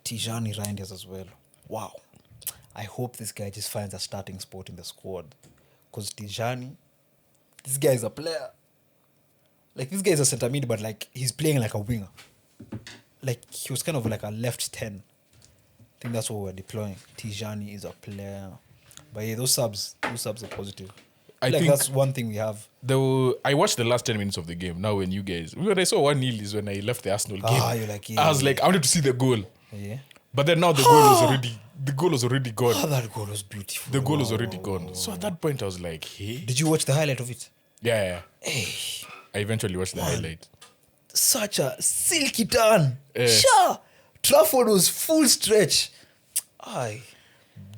Tijani Reinders as well. Wow. I hope this guy just finds a starting spot in the squad. Because Tijani... This guy is a player. Like, this guy is a center mid, but, like, he's playing like a winger. Like, he was kind of like a left 10. I think that's what we're deploying. Tijani is a player. But, yeah, those subs are positive. I think that's one thing we have. I watched the last 10 minutes of the game. Now, when I saw 1-0 is when I left the Arsenal game. You're like, I was like, I wanted to see the goal. Yeah. But then now the goal was already gone. That goal was beautiful. The goal was already gone. So at that point, I was like, hey. Did you watch the highlight of it? Yeah. Hey. I eventually watched the highlight. Such a silky turn. Yeah. Trafford was full stretch. But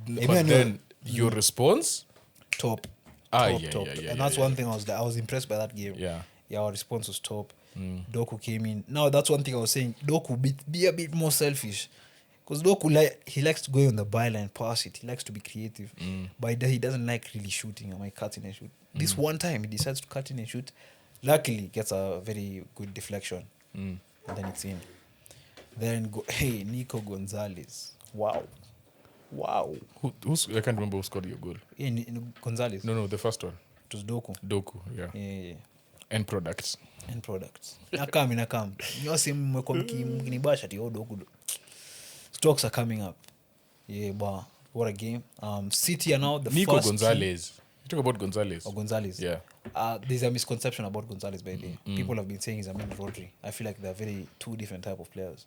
then your response? Top. Yeah. And that's one thing I was impressed by that game. Yeah, our response was top. Doku came in. Now that's one thing I was saying. Doku be a bit more selfish. Because Doku, he likes to go on the byline, pass it. He likes to be creative. But he doesn't like really shooting or cutting and shoot. This one time, he decides to cut in and shoot. Luckily, gets a very good deflection. And then it's in. Then, Nico Gonzalez. Wow. I can't remember who scored your goal. Gonzalez. No, the first one. It was Doku. Yeah. End products. Nakam. Nyose mmeko mkinibasha ti Doku. Stocks are coming up. Yeah, but what a game. City are now the Nico first Gonzalez. team. You talk about Gonzalez. Gonzalez. Yeah. There's a misconception about Gonzalez, by the way. People have been saying he's a mini Rodri. I feel like they're very two different type of players.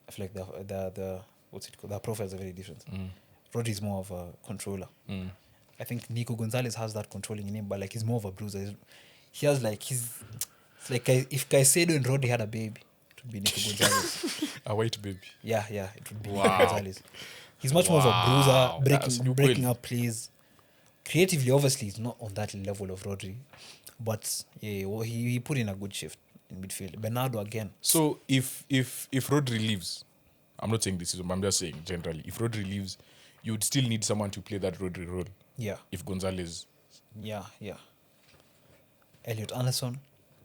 I feel like the what's it called? Their profiles are very different. Rodri is more of a controller. I think Nico Gonzalez has that controlling in him, but like he's more of a bruiser. He has like it's like if Caicedo and Rodri had a baby, it would be Nico Gonzalez. A white baby. Yeah, it would be Nico Gonzalez. He's much more of a bruiser, breaking up plays. Creatively, obviously, he's not on that level of Rodri, but he put in a good shift in midfield. Bernardo again. So if Rodri leaves, I'm not saying this is, I'm just saying generally, if Rodri leaves, you would still need someone to play that Rodri role. Yeah. If Gonzalez. Yeah. Elliot Anderson,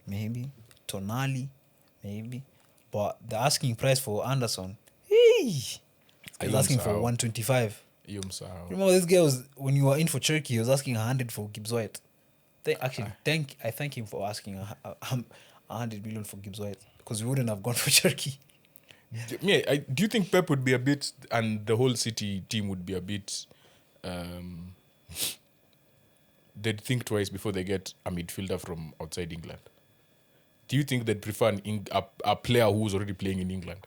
maybe. Tonali, maybe. But the asking price for Anderson, he's asking for 125. Remember this guy was, when you were in for Turkey, he was asking 100 for Gibbs White. I thank him for asking 100 million for Gibbs White, because we wouldn't have gone for Turkey. Yeah, do you think Pep would be a bit, and the whole City team would be a bit they'd think twice before they get a midfielder from outside England? Do you think they'd prefer a player who's already playing in England?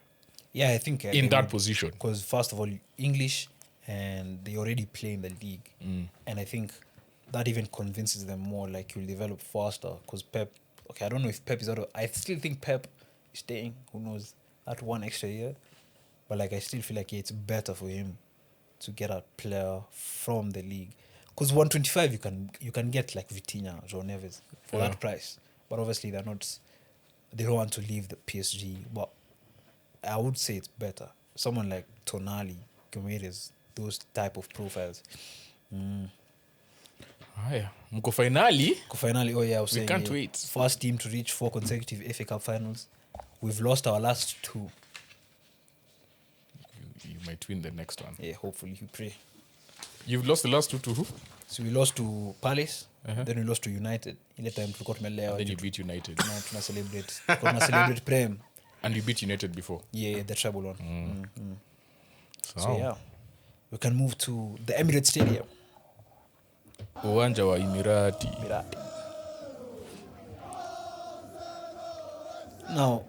Yeah, I think in that position. Because first of all, English, and they already play in the league. And I think that even convinces them more, like you'll develop faster. Because Pep, okay, I don't know if Pep is out of... I still think Pep is staying. Who knows? That one extra year. But like I still feel like it's better for him to get a player from the league. Because 125 you can get like Vitinha, João Neves for that price. But obviously they don't want to leave the PSG. But I would say it's better. Someone like Tonali, Gomes, those type of profiles. Haya, mko finally. Oh yeah, I was saying, can't wait. First team to reach 4 consecutive FA Cup finals. We've lost our last 2. You might win the next one. Yeah, hopefully, you pray. You've lost the last 2 to who? So we lost to Palace, then we lost to United. Ile time tulikuwa tumelea. Then you beat United. Now tuna celebrate Prem. And you beat United before. Yeah, the treble one. So yeah, we can move to the Emirates Stadium. Uwanja wa Emirati. Now,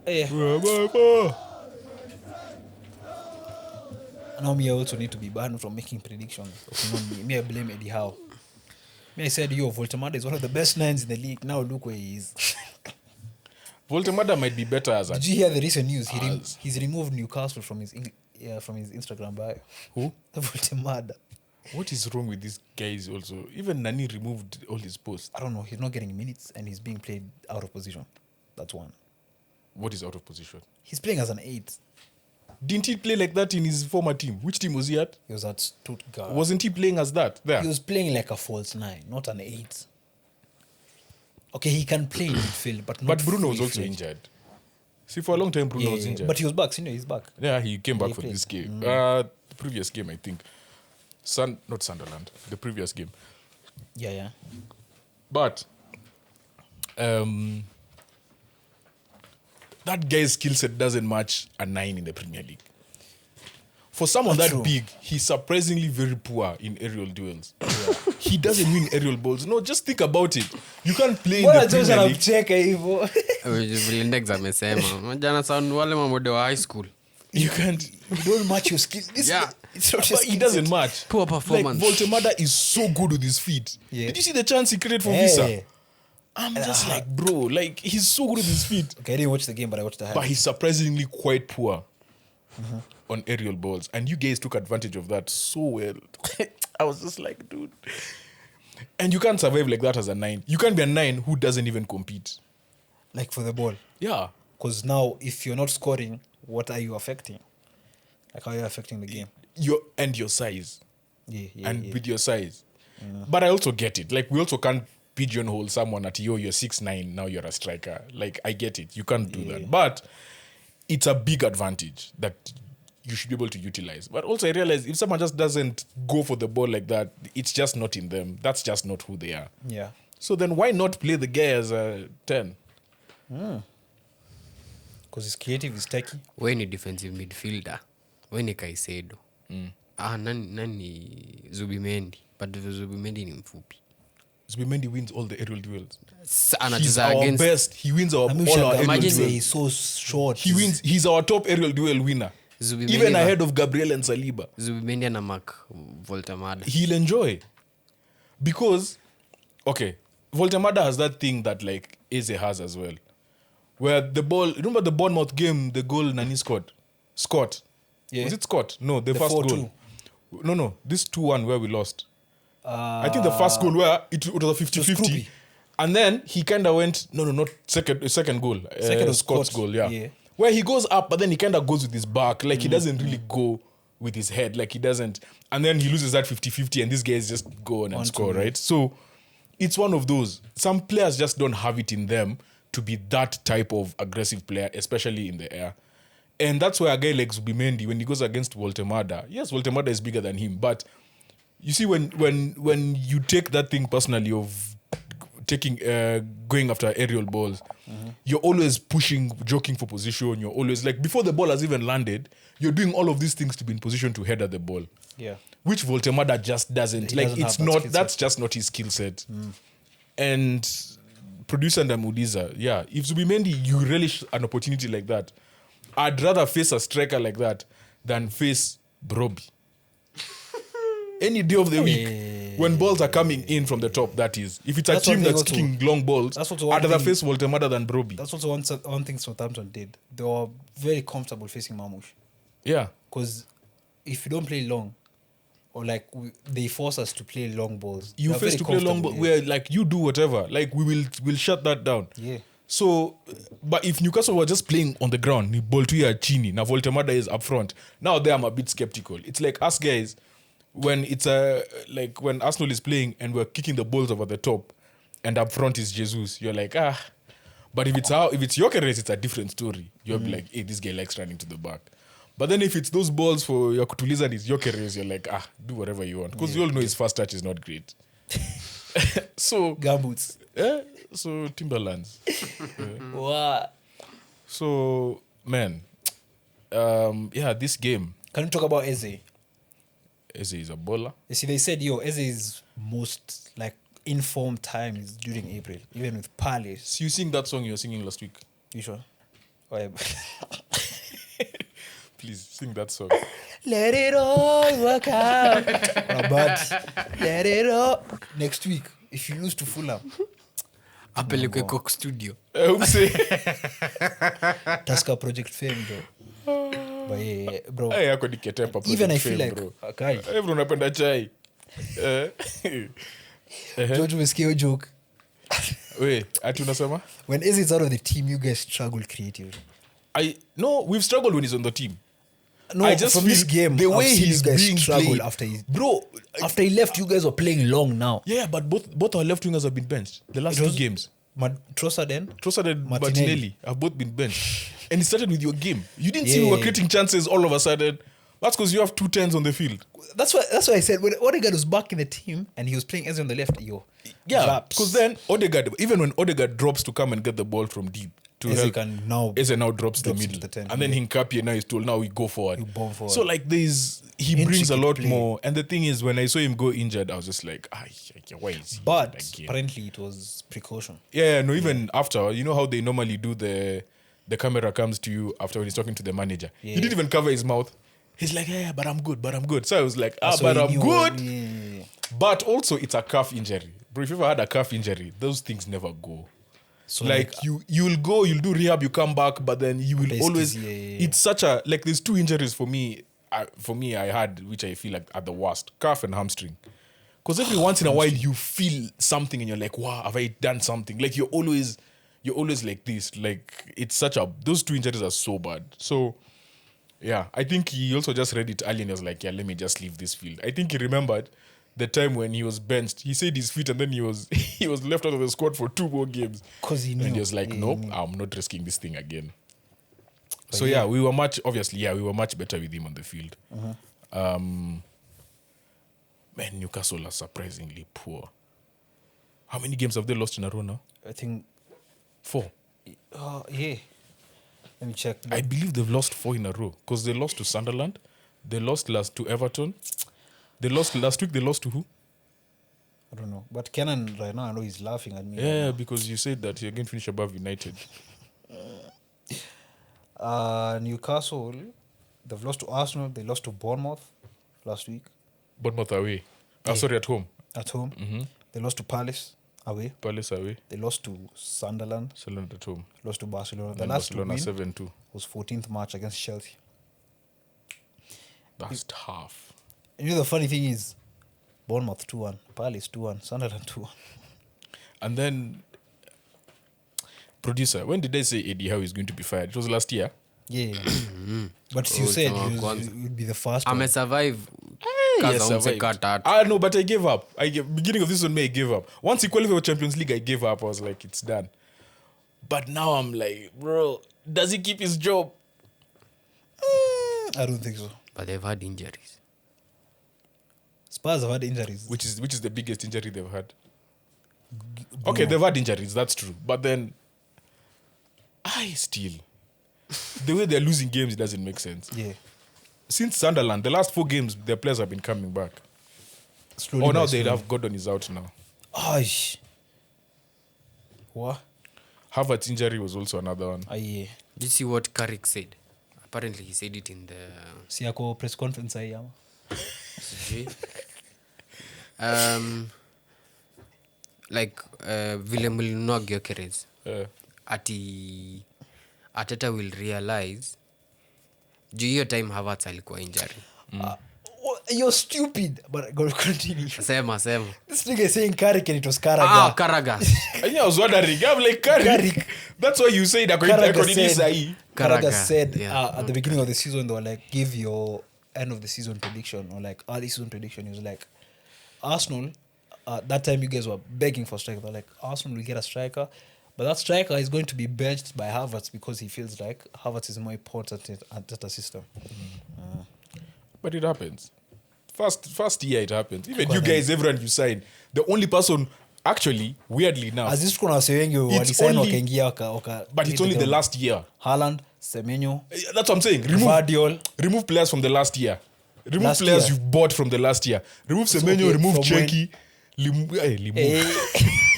now me I also need to be banned from making predictions. Okay, me I blame Eddie Howe. Me I said, Voltemade is one of the best 9s in the league. Now look where he is. Voltemade might be better as a... Did you hear the recent news? He's removed Newcastle from his Instagram bio. Who? Voltemade. What is wrong with these guys also? Even Nani removed all his posts. I don't know. He's not getting minutes and he's being played out of position. That's one. What is out of position? He's playing as an 8. Didn't he play like that in his former team? Which team was he at? He was at Stuttgart. Wasn't he playing as that there? He was playing like a false 9, not an 8. Okay, he can play in midfield, but not But Bruno was also fully-fledged. injured. See, for a long time, Bruno was injured. But he was back. He's back. Yeah, he came back he for played. this game. The previous game, I think. Not Sunderland. The previous game. Yeah. But that guy's skill set doesn't match a 9 in the Premier League. For someone that True. big, he's surprisingly very poor in aerial duels. He doesn't win aerial balls. No, just think about it. You can't play in the Premier League. Cheka hivyo. Vile Ndegz amesema jana sound wale mamode wa high school. You can't. You don't match your skill. Yeah. It's not But just he doesn't match. Poor Like, performance. Voltemada is so good with his feet. Yeah. Did you see the chance he created for Visa? I'm just like, bro, like, he's so good with his feet. Okay, I didn't watch the game, but I watched the But highlights. he's surprisingly quite poor on aerial balls. And you guys took advantage of that so well. I was just like, dude. And you can't survive like that as a 9. You can't be a 9 who doesn't even compete. Like for the ball. Yeah. Because now, if you're not scoring, what are you affecting? Like, how are you affecting the game? Your size. Yeah. With your size. But I also get it. Like, we also can't pigeonhole someone at, you're 6'9", now you're a striker. Like, I get it. You can't do that. But it's a big advantage that you should be able to utilize. But also I realize if someone just doesn't go for the ball like that, it's just not in them. That's just not who they are. Yeah. So then why not play the guy as a 10? Because he's creative, he's techy. We ni defensive midfielder. We ni Caicedo. Nani Zubimendi. But Zubimendi ni mfupi. Zubimendi wins all the aerial duels. He's Anacheza our against best. He wins all our aerial Imagine duels. he's so short. He wins. He's our top aerial duel winner. Zubimendi Even na- ahead of Gabriel and Saliba. Zubimendi ana mark Voltemada. He'll enjoy. Because, okay, Voltemada has that thing that, like, Eze has as well. Where the ball... Remember the Bournemouth game, the goal Nani scored? Scott. Yeah. Was it Scott? No, the first 4-2. goal. No. This 2-1 where we lost. I think the first goal where it was a 50-50. Scroopy. And then he kind of went... No, not second goal. Second was Scott's Scott. goal, yeah. Yeah. Where he goes up, but then he kind of goes with his back. Like, he doesn't really go with his head. Like, he doesn't... And then he loses that 50-50 and these guys just go on and score, right? So, it's one of those. Some players just don't have it in them to be that type of aggressive player, especially in the air. And that's why a guy like Zubimendi, when he goes against Voltemada, yes, Voltemada is bigger than him, but you see, when you take that thing personally of going after aerial balls, you're always pushing, joking for position. You're always like, before the ball has even landed, you're doing all of these things to be in position to head at the ball. Yeah. Which Voltemada just doesn't. He Like, doesn't it's have that not, skill that's set. just not his skill set. And producer Ndamudiza, yeah, if Zubimendi, you relish an opportunity like that, I'd rather face a striker like that than face Broby. Any day of the week, when balls are coming in from the top, that is. If it's a That's team one thing that's also. kicking long balls, That's I'd also one rather thing. face Voltemada than Broby. That's also one thing Southampton did. They were very comfortable facing Mamouche. Yeah. Because if you don't play long, or like they force us to play long balls, You they're face very to play long comfortable, ball, where like you do whatever. Like we'll shut that down. Yeah. So, but if Newcastle were just playing on the ground, ni ball to ya chini, na Voltemada is up front. Now there I'm a bit skeptical. It's like us guys, when it's like when Arsenal is playing and we're kicking the balls over the top, and up front is Jesus, you're like, ah. But if it's Gyökeres, it's a different story. You're like, hey, this guy likes running to the back. But then if it's those balls for Yakutuliza and his Gyökeres, you're like, ah, do whatever you want. Because you all know his first touch is not great. So, Gumboots. so Timberlands. Wow. So, man, this game, Can we talk about Eze? Eze is a baller. You see, they said, Eze's most like informed time is during April, even with Palace. So you sing that song you were singing last week. You sure? Oh, yeah. Please, sing that song. Let it all work out. But let it all. Next week, if you lose to Fulham, Apelekwe Coke Studio. Say, Tusker Project fame, bro. But yeah, bro. hey, yako ni Ketepa Even I Project feel fame, like, bro. okay, Everyone unapenda chai. George umesikia joke. Wait, ati unasema? When Eze is out of the team, you guys struggle creatively. No, we've struggled when he's on the team. No, I just from feel this game, the I've way seen he's you guys being struggle played, after he left. You guys were playing long now. Yeah, but both our left wingers have been benched the last It was- two games. Trossard then. Trossard and Martinelli. Martinelli have both been benched. And it started with your game. You didn't see we were Yeah. creating chances all of a sudden. That's because you have 2 10s on the field. That's why I said when Odegaard was back in the team and he was playing Eze on the left, Yeah, Zaps. because then Odegaard, even when Odegaard drops to come and get the ball from deep, to Eze help, can now Eze now drops the drops middle. into the 10, and then Hinkapie now is told, now we go forward. You bomb forward. So like he brings a Intricate lot play. more. And the thing is, when I saw him go injured, I was just like, why is he But again? apparently it was precaution. Yeah, no, even after, you know how they normally do the camera comes to you after when he's talking to the manager. Yeah. He didn't even cover his mouth. He's like, yeah, but I'm good. So I was like, So but he I'm knew- good. Yeah. But also, it's a calf injury. Bro, if you ever had a calf injury, those things never go. So like you'll go, you'll do rehab, you come back, but then you will Basically, always. yeah. It's such a like. There's 2 injuries for me. I had, which I feel like are the worst: calf and hamstring. Because every once in a while you feel something and you're like, wow, have I done something? Like you're always like this. Like it's those 2 injuries are so bad. So yeah, I think he also just read it early and was like, yeah, let me just leave this field. I think he remembered the time when he was benched. He said his feet and then he was he was left out of the squad for 2 more games. Because he knew. And he was like, Yeah, nope, he knew. I'm not risking this thing again. So yeah, we were much better with him on the field. Man, Newcastle are surprisingly poor. How many games have they lost in a row now? I think, 4. yeah. Let me check. I believe they've lost 4 in a row because they lost to Sunderland, they lost last to Everton, they lost last week. They lost to who? I don't know. But Kenan right now, I know he's laughing at me. Yeah, because you said that you're going to finish above United. Newcastle, they've lost to Arsenal. They lost to Bournemouth last week Bournemouth away. Yeah. Sorry, at home. at home. Mm-hmm. They lost to Palace away. Palace away. They lost to Sunderland. Sunderland at home. Lost to Barcelona. The Then last Barcelona to win 7-2. was 14th March against Chelsea. That's tough. And you know the funny thing is, Bournemouth 2-1, Palace 2-1, Sunderland 2-1. And then, producer, when did I say Eddie Howe is going to be fired? It was last year. Yeah. But you said he would be the first one. Amesurvive Yes, kaza survived. umseka tatu. No, but I gave up. Beginning of this one, I gave up. Once he qualified for Champions League, I gave up. I was like, it's done. But now I'm like, bro, does he keep his job? I don't think so. But they've had injuries. Spurs have had injuries. Which is the biggest injury they've had? Okay, they've had injuries, that's true. But then, the way they're losing games, it doesn't make sense. Yeah. Since Sunderland, the last 4 games, their players have been coming back. Slowly Now by they slowly. have Gordon is out now. What? Havertz injury was also another one. Yeah. Did you see what Carrick said? Apparently, he said it in the Si yako press conference hii ama? like vile mlinunua Gyökeres Yeah. ati Arteta will realize juu hiyo time Havertz alikuwa injury. You're stupid. But go continue. Sema. This nigga is saying Carrick and it was Carragher. Carragher. I was wondering, I'm like, Carrick. That's why you said Carragher said Yeah. at the beginning of the season, they were like, give your end of the season prediction or like early season prediction. He was like, Arsenal, that time you guys were begging for striker. They're like, Arsenal will get a striker, but that striker is going to be benched by Havertz because he feels like Havertz is more important at that system. But it happens. First year it happens. Even you guys, everyone you sign, the only person, actually, weirdly now, As this kuna saying you It's walisign only- wakaingia waka but it's only the last year. Haaland, Semenyo, That's what I'm saying. Vardiol. Remove players from the last year. Remove Last players year. you've bought from the last year. Remove Semenyo, okay, remove from Cheki.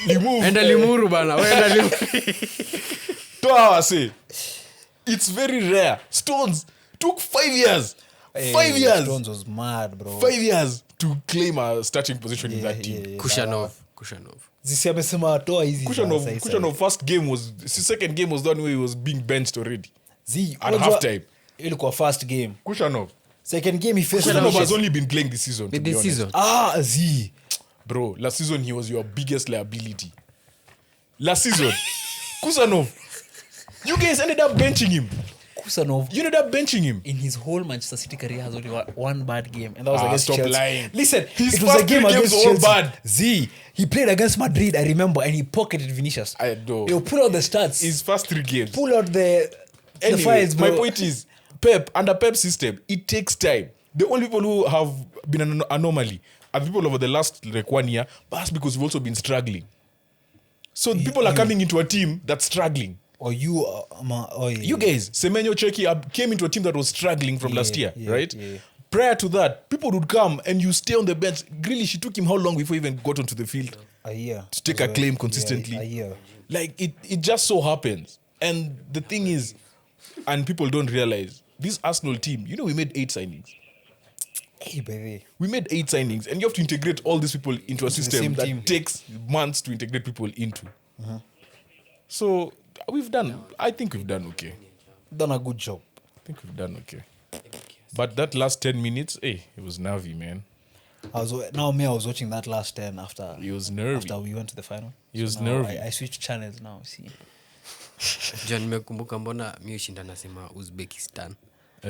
Remove. Enda Limuru bana. Enda Limuru. Toa say. It's very rare. Stones took 5 years. 5 years. Stones was mad, bro. 5 years to claim a starting position in that team. Kushanov. Zisi amesema toa hizi. Kushanov first game was, his second game was the one where he was being benched already. At halftime. Ilikuwa first game. Kushanov. Second game he faced Kushanov has only been playing this season. To be This honest. season. Z. Bro, last season he was your biggest liability. Last season, Kusanov, you guys ended up benching him. Kusanov You ended up benching him. in his whole Manchester City career has only one bad game, and that was against Stop Chelsea. lying. Listen, His it was a first game 3 games against were all Chelsea. bad. He played against Madrid, I remember, and he pocketed Vinicius. I know. He'll pull out the stats. His first 3 games. Pull out the Anyway, files, bro. my point is, under Pep's system, it takes time. The only people who have been an anomaly are people over the last like 1 year, but that's because we've also been struggling. So people are coming into a team that's struggling. Or you, You guys, Semenyo Cheki came into a team that was struggling from last year, right? Yeah. Prior to that, people would come and you stay on the bench. Grealish, it took him how long before he even got onto the field a year to take a claim consistently? a year. Like, it just so happens. And the thing is, and people don't realize, this Arsenal team, we made 8 signings. Hey, baby. We made 8 signings, and you have to integrate all these people into a system same that team. takes months to integrate people into. So, I think we've done okay. Done a good job. I think we've done okay. But that last 10 minutes, it was nervy, man. I was watching that last 10 after It was nervy. after we went to the final. He was So now nervy. I switched channels now. See, John nimekumbuka mbona mi ushinda nasema Uzbekistan.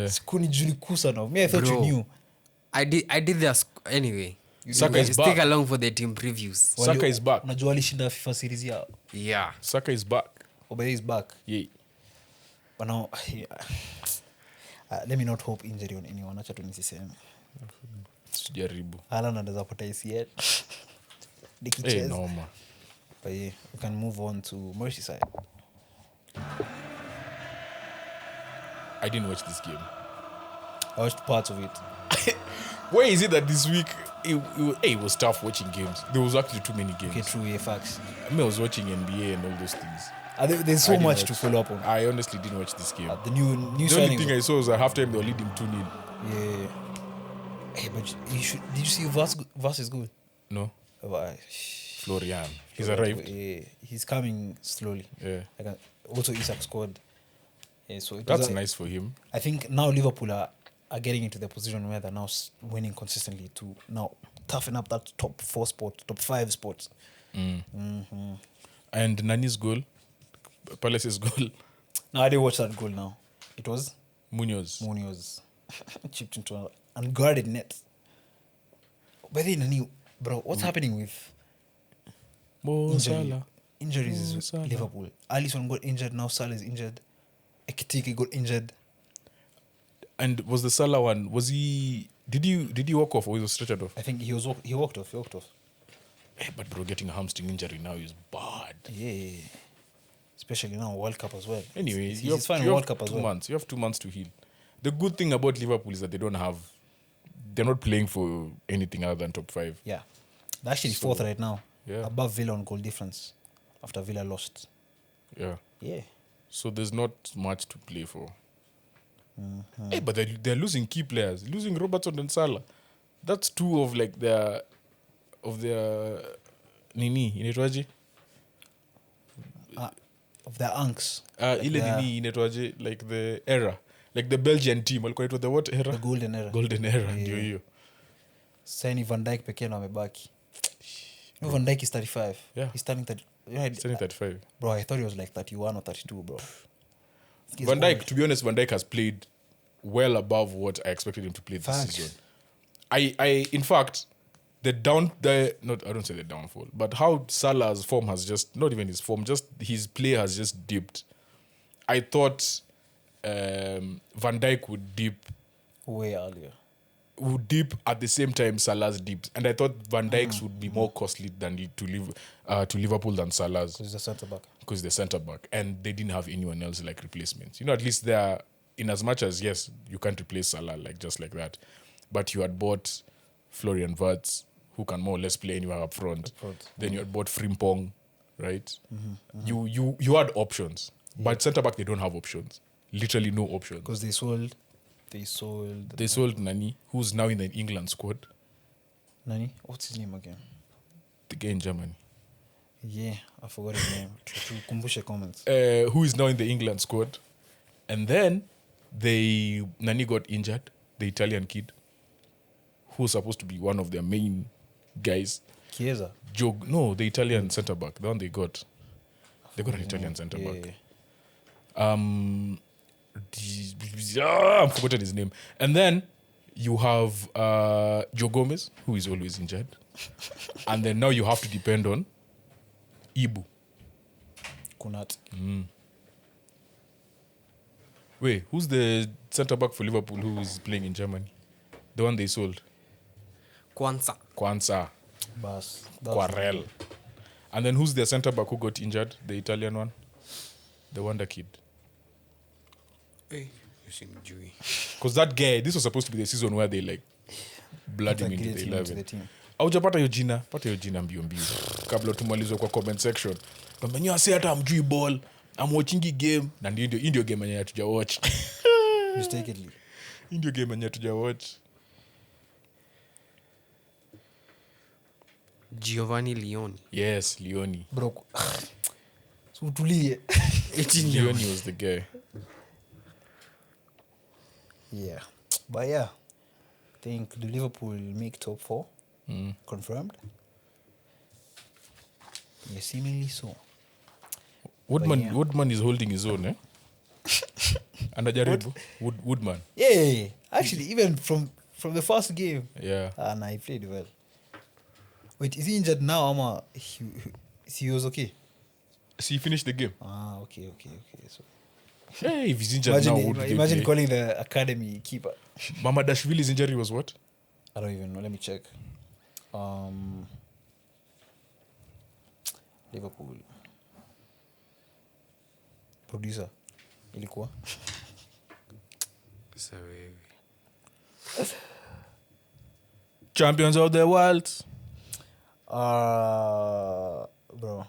Sikuni Juli Kusanov. Me, I thought you Bro. knew. I did that anyway. Saka is Stick back. along for the team previews. Saka is back. Unajua alishinda FIFA series yao. Yeah. Saka is back. Obey is back. Yeah. But now, let me not hope injury on anyone. Acha tu nisiseme. Sijaribu. Haaland anaweza pata ACL. Hey, Dikicheza. no, man. But yeah, we can move on to Merseyside. I didn't watch this game. I watched parts of it. Why is it that this week it was tough watching games? There was actually too many games. Okay, true, facts. I was watching NBA and all those things. There's I so didn't much watch- to follow up on. I honestly didn't watch this game. The new The only signings. thing I saw was at halftime they were leading 2-0. Yeah. Hey, but did you see Vas is good? No, Why? Florian. He's arrived. Yeah, he's coming slowly. Yeah, Also, Isak scored. Yeah, so that's nice for him. I think now Liverpool are getting into the position where they're now winning consistently to now toughen up that top 4 spot, top 5 spots. And Nani's goal, Palace's goal, Now I didn't watch that goal now. It was Munoz. chipped into an unguarded net. But then, Nani, bro, what's happening with Mo Salah. injuries Mo with Salah. Liverpool? Alisson got injured, now Salah is injured. Ekitike got injured. And was the Salah one? Was he? Did he walk off or he was stretchered off? I think he walked off. But bro, getting a hamstring injury now is bad. Yeah. Especially now World Cup as well. Anyway, he's fine in World Cup as 2 well. months. You have 2 months to heal. The good thing about Liverpool is that they're not playing for anything other than top 5. Yeah. They're actually fourth right now. Yeah. Above Villa on goal difference. After Villa lost. Yeah. Yeah. So there's not much to play for. Hey, but they're losing key players. Losing Robertson and Salah. That's 2 of like their Nini, inaitwaje? Of their anks. Ile Nini inaitwaje, like the era. Like the Belgian team. Walikuwa inaitwa the what era? The golden era. Golden era, ndio hiyo. Sasa Van Dijk pekee ndo amebaki. Van Dijk is 35. Yeah. He's turning 30. He's turning 35. Bro, I thought he was like 31 or 32, bro. Van Dijk, to be honest, Van Dijk has played well above what I expected him to play this Facts. season. I in fact, I don't say the downfall, but how Salah's form has just, not even his form, just his play has just dipped. I thought Van Dijk would dip way earlier. Would dip at the same time Salah's dipped, and I thought Van Dijk's would be more costly than to Liverpool than Salah's. Because he's a centre back. Because the centre back, and they didn't have anyone else like replacements. You know, at least they're, in as much as yes, you can't replace Salah like just like that, but you had bought Florian Wirtz, who can more or less play anywhere up front. Then you had bought Frimpong, right? You had options, but centre back they don't have options. Literally no options. Because they sold Nani, who's now in the England squad. Nani? What's his name again? The guy in Germany. Yeah, I forgot his name. To kumbushe comments. Who is now in the England squad. And then Nani got injured, the Italian kid, who's supposed to be one of their main guys. Chiesa? No, the Italian centre back, the one they got. They got an Italian centre back. I've forgotten his name. And then you have Joe Gomez, who is always injured. And then now you have to depend on Ibu. Kunat. Wait, who's the centre back for Liverpool who is playing in Germany? The one they sold? Kwanzaa. Bas. Quarel. And then who's the centre back who got injured? The Italian one? The wonder kid. Hey, you seem Jewy. Because that guy, this was supposed to be the season where they like blood him into the 11. Aujapata hiyo jina, pata hiyo jina mbio mbio. Kabla tumalizwe kwa comment section. Kwamba nyo ase hata amjui ball, am watchingi game, na ndio game yenye hatuja watch. Mistakenly. Ndio game yenye hatuja watch. Giovanni Leoni. Yes, Leoni. Bro. So utulie. Leoni was the guy. Yeah. But yeah, I think the Liverpool will make top 4. Confirmed. Yeah, seemingly so. Woodman is holding his own, eh? Anajaribu. Woodman. Yeah. Actually, even from the first game. Yeah. Nah, he played well. Wait, is he injured now? Ama he was okay? So he finished the game. Okay. So Hey, if he's injured now, what do they imagine play? calling the academy keeper. Mamadashvili's injury was what? I don't even know. Let me check. Liverpool. Producer. Ilikuwa. Sorry. Champions of the world. Bro.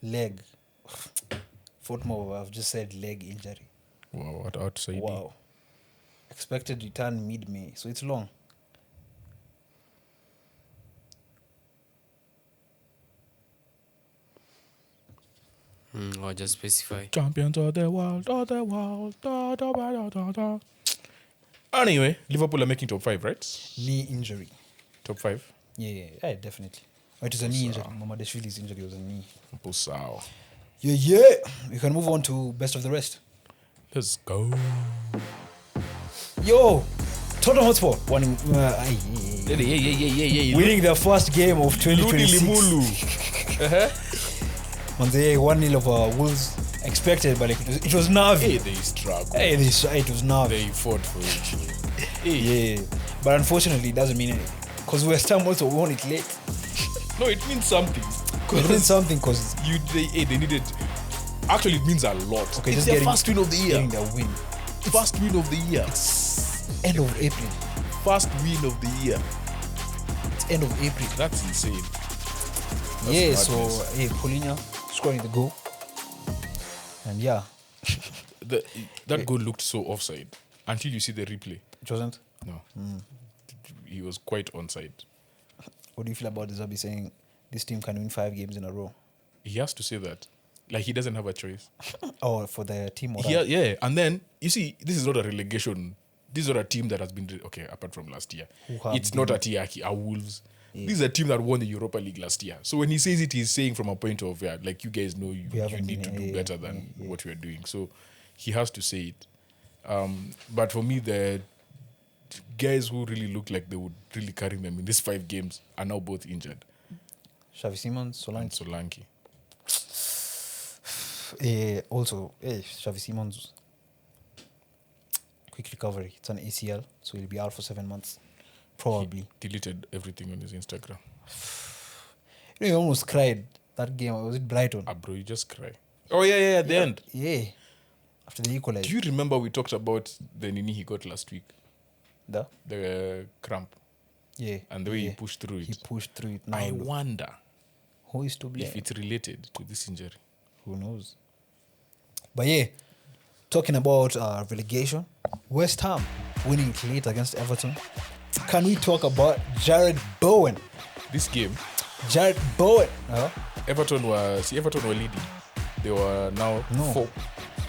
Leg. Football, I've just said leg injury. Wow, what outside? Wow. Expected return mid-May, so it's long. Or just specify. Champions of the world, Anyway, Liverpool are making top 5, right? Knee injury. Top 5. Yeah, definitely. It was a knee injury. Mamadashvili's injury was a knee. Pusao. Yeah. We can move on to best of the rest. Let's go. Yo, Tottenham Hotspur winning their first game of 2026. Manze 1-0 over Wolves. Expected, but it was nervy. Hey, they struggled. It was nervy. They fought for it. Yeah, but unfortunately, it doesn't mean anything. Because West Ham also won it late. No, it means something. It means something because They needed. Actually, it means a lot. Okay, It's just their getting- first win of the year. getting their win. First win of the year. End of April. First win of the year. It's end of April. That's insane. Yeah, madness. so hey, Paulinho scoring the goal. And yeah, That goal looked so offside until you see the replay. it wasn't. No. He was quite onside. What do you feel about Zabi saying this team can win 5 games in a row? He has to say that. Like, he doesn't have a choice. Oh, for the team or Yeah. And then, you see, this is not a relegation. This is not a team that has been, okay, apart from last year. Who have It's not a Tiaki, a Wolves. This is a team that won the Europa League last year. So when he says it, he's saying from a point of, like, you guys know you haven't need to been- do yeah, better than what we are doing. So he has to say it. But for me, the guys who really look like they would really carry them in these 5 games are now both injured. Xavi Simons, And Solanke. Solanke. Also, Xavi Simons, quick recovery. It's an ACL, so he'll be out for 7 months. Probably. Deleted everything on his Instagram. You know, he almost cried that game. Was it Brighton? Bro, you just cry. Oh, yeah, at the end. Yeah. After the equalizer. Do you remember we talked about the Nini he got last week? The cramp. Yeah. And the way he pushed through it. He pushed through it. Now, I look, wonder who is to blame? if it's related to this injury. Who knows? But yeah, talking about relegation, West Ham winning it late against Everton. Can we talk about Jared Bowen? This game, Jared Bowen. Everton were leading. They were now No. 4.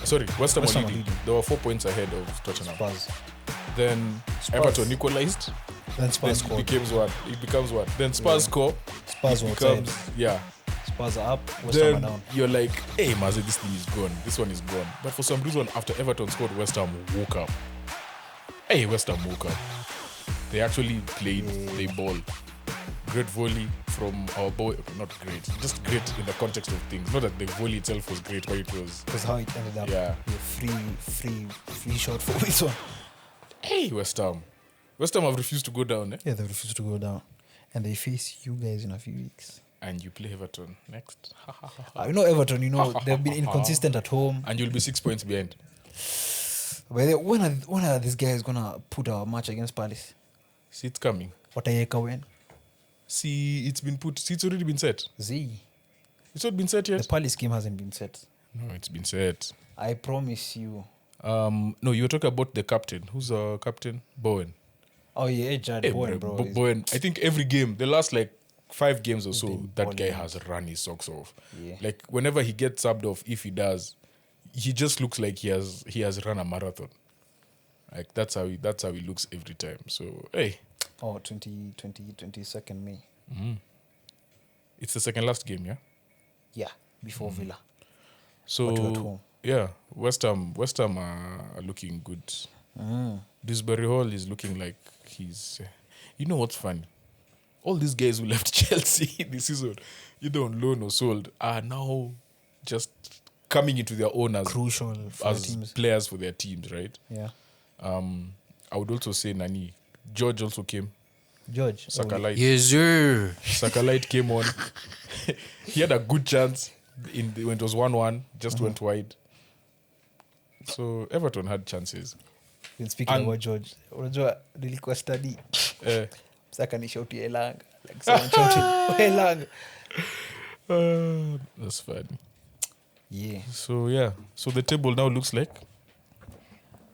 Sorry, West Ham West were Ham were leading. leading. They were 4 points ahead of Tottenham. Spurs. Then Spurs. Everton equalized. Then Spurs Then scored. it becomes what? Then Spurs score. Spurs It were becomes, outside. yeah. Spurs are up. West Ham are Then down. you're like, hey, Maze, this thing is gone. This one is gone. But for some reason, after Everton scored, West Ham woke up. Hey, West Ham woke up. They actually played, they ball. Great volley from our boy. Not great, just great in the context of things. Not that the volley itself was great, but it was. Because how it ended up. Yeah. Free shot for this one. Hey, West Ham. West Ham have refused to go down, eh? Yeah, they refused to go down. And they face you guys in a few weeks. And you play Everton next. You know Everton, they've been inconsistent at home. And you'll be 6 points behind. But when are these guys going to put a match against Palace? See, it's coming. Watayeka win? See, it's already been set. Z. It's not been set The yet? Palace game hasn't been set. No, it's been set. I promise you. No, you were talking about the captain. Who's our captain? Bowen. Oh, yeah, Jared Bowen, bro. is- Bowen. I think every game, the last 5 games or so, been that guy balling. has run his socks off. Yeah. Like whenever he gets subbed off, if he does, he just looks like he has run a marathon. Like that's how he looks every time. So hey, Oh, 22nd May. it's the second last game, yeah. Yeah, before Villa. So But we're at home. yeah, West Ham are looking good. Dewsbury Hall is looking like he's. You know what's funny? All these guys who left Chelsea this season, either on loan or sold, are now just coming into their own as Crucial for the as teams. players for their teams, right? Yeah. I would also say Nani. George also came. George. Saka Light. Yes, sir. Saka Light came on. He had a good chance when it was 1-1, just went wide. So Everton had chances. When speaking And- about George, unajua nilikuwa study. Eh, Saka ni shouti Elanga. Like someone shouting Elanga. that's funny. Yeah. So yeah, so the table now looks like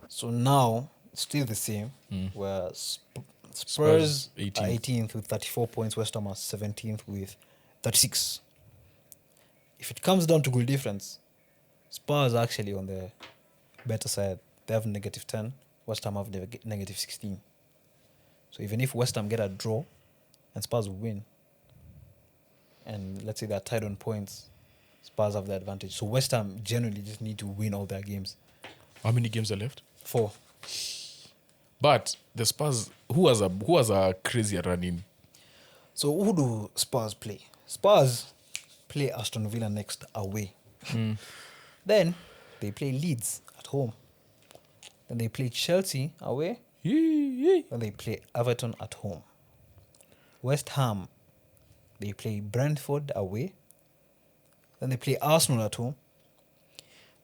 So now, still the same. Where Spurs Spurs, are 18th. 18th with 34 points. West Ham are 17th with 36. If it comes down to goal difference, Spurs are actually on the better side. They have -10. West Ham have -16. So even if West Ham get a draw and Spurs win, and let's say they're tied on points, Spurs have the advantage. So West Ham generally just need to win all their games. how many games are left? 4. But the Spurs, who has a crazier run in? So who do Spurs play? Spurs play Aston Villa next away. Then they play Leeds at home. Then they play Chelsea away. Then they play Everton at home. West Ham They play Brentford away. Then they play Arsenal at home.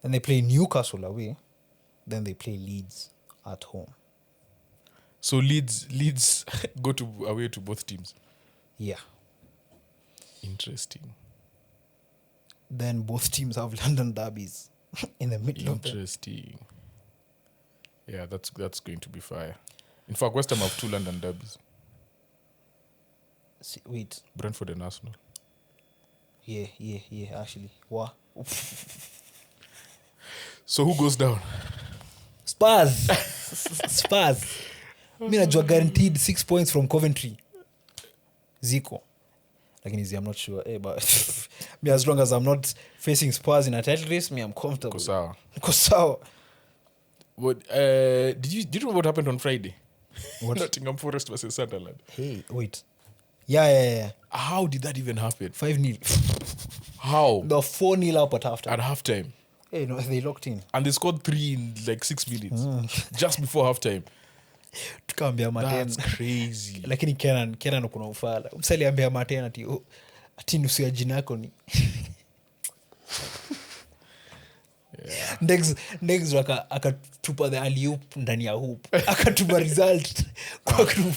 Then they play Newcastle away. Then they play Leeds at home. So Leeds go away to both teams. Yeah. Interesting. Then both teams have London derbies in the middle of them. Interesting. Yeah, that's going to be fire. In fact, West Ham have 2 London derbies. Wait. Brentford and Arsenal. Yeah, actually. Wow. So who goes down? Spurs. Mi najua guaranteed 6 points from Coventry. Zico. Lakini I'm not sure. But me, as long as I'm not facing Spurs in a title race, me, I'm comfortable. Kosawa. What did you know what happened on Friday? What? Nottingham Forest versus Sunderland. Hey, wait. Yeah. How did that even happen? 5-0. How? They're 4-0 up at halftime. At halftime. Hey, no, they locked in. And they scored 3 in like 6 minutes. Just before halftime. Tukaambia That's Martin. crazy. Lakini Kenan kuna ufala. Msali ambia Martin ati nusu ya jina yako ni. Yeah. Ndegz akatupa the alley-oop ndani ya hoop. Akatupa result kwa group.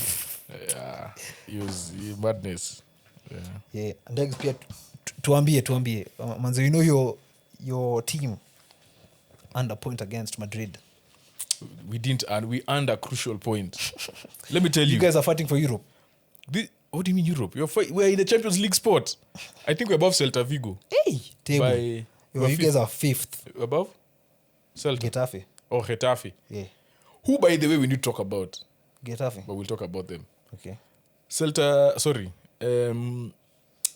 Yeah. It was madness. Yeah. Ndegz pia tuambie. Manze, you know your team earned a point against Madrid. We didn't, and we earned a crucial point. Let me tell you. You guys are fighting for Europe. What do you mean Europe? We're in the Champions League spot. I think we're above Celta Vigo. Hey, table. You guys are 5th. Above? Celta. Getafe. Oh, Getafe. Yeah. Who, by the way, we need to talk about. Getafe. But we'll talk about them. Okay. Celta, sorry.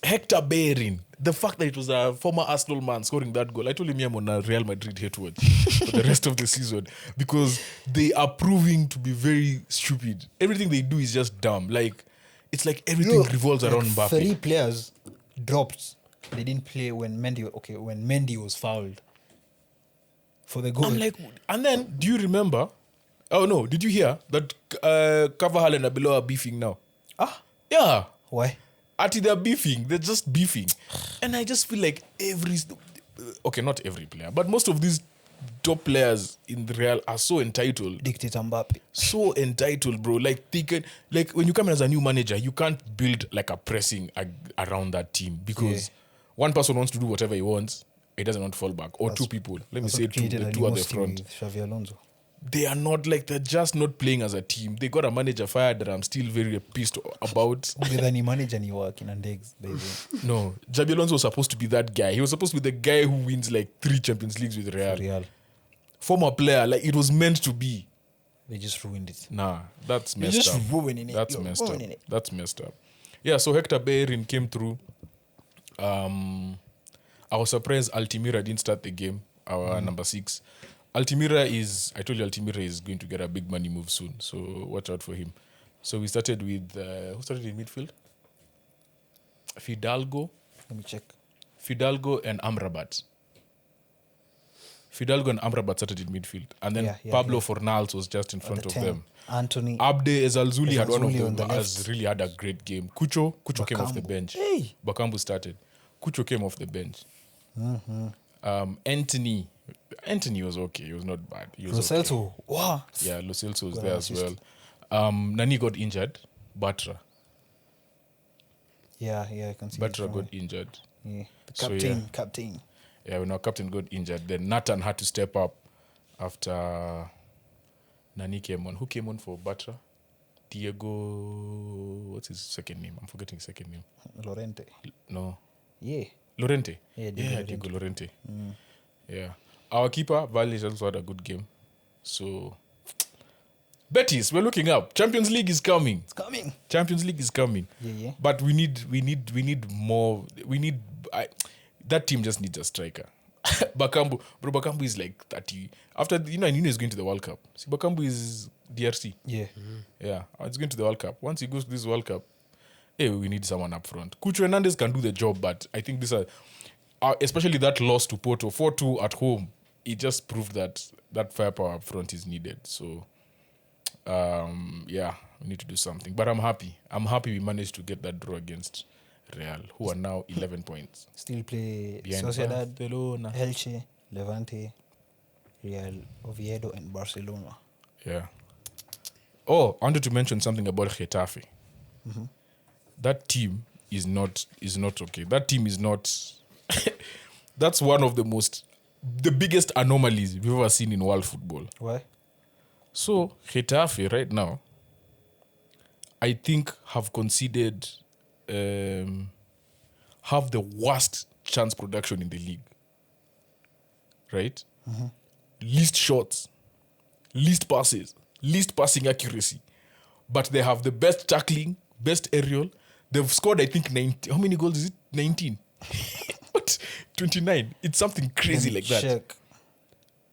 Hector Bellerin. The fact that it was a former Arsenal man scoring that goal, I told him I'm on a Real Madrid hate watch for the rest of the season because they are proving to be very stupid. Everything they do is just dumb. Like, it's like everything revolves around Mbappe. 3 players dropped. They didn't play when Mendy was fouled for the goal. And then, do you remember? Oh no, did you hear that Carvajal and Abelo are beefing now? Yeah. Why? They're beefing. They're just beefing. And I just feel like not every player, but most of these top players in the Real are so entitled. Dictator Mbappe. So entitled, bro. Like, they can, like when you come in as a new manager, you can't build like a pressing around that team because one person wants to do whatever he wants. He doesn't want to fall back. Or 2 people. Let me say 2. The 2 at the front. Xavi Alonso. They are not like, they're just not playing as a team. They got a manager fired that I'm still very pissed about. Ni manager ni work in Ndegz. No, Xabi Alonso was supposed to be that guy. He was supposed to be the guy who wins like 3 Champions Leagues with Real. Former player, like it was meant to be. They just ruined it. Nah, that's messed You're up. just ruining it. That's You're messed up. ruining it. That's messed up. Yeah, so Hector Bellerin came through. I was surprised Altimira didn't start the game, our number 6. I told you Altimira is going to get a big money move soon, so watch out for him. So we started with, who started in midfield? Fidalgo. Let me check. Fidalgo and Amrabat. Fidalgo and Amrabat started in midfield. And then Pablo Fornals was just in front of them. Anthony. Abde Ezalzuli had one of on them the has really had a great game. Kucho came off the bench. Hey. Bakambu started. Kucho came off the bench. Anthony was okay. He was not bad. Lo Celso. Okay. Wow. Yeah, Lo Celso was there as well. Nani got injured. Batra. Yeah, I can see. Batra got injured. Yeah. The Captain. Yeah, when our captain got injured, then Nathan had to step up after Nani came on. Who came on for Batra? Diego... What's his second name? I'm forgetting his second name. Lorente. No. Yeah. Lorente. Yeah, Diego Lorente. Yeah. Our keeper, Valles, also had a good game. So... Betis, we're looking up. Champions League is coming. It's coming. Champions League is coming. Yeah. But we need more. That team just needs a striker. Bakambu is like 30. After Nino is going to the World Cup. See, Bakambu is DRC. Yeah. Yeah, it's going to the World Cup. Once he goes to this World Cup, we need someone up front. Cucho Hernandez can do the job, but I think this especially that loss to Porto 4-2 at home. It just proved that firepower up front is needed. So. We need to do something. But I'm happy. We managed to get that draw against Real, who are now 11 points. Still play Behind Sociedad, Barcelona. Elche, Levante, Real Oviedo, and Barcelona. Yeah. Oh, I wanted to mention something about Getafe. That team is not okay. That team is not. That's one of the biggest anomalies we've ever seen in world football. Why? So Getafe right now, I think have conceded, have the worst chance production in the league. Right? Least shots, least passes, least passing accuracy. But they have the best tackling, best aerial. They've scored, I think, 19. How many goals is it? 19. What? 29. It's something crazy like that. Check.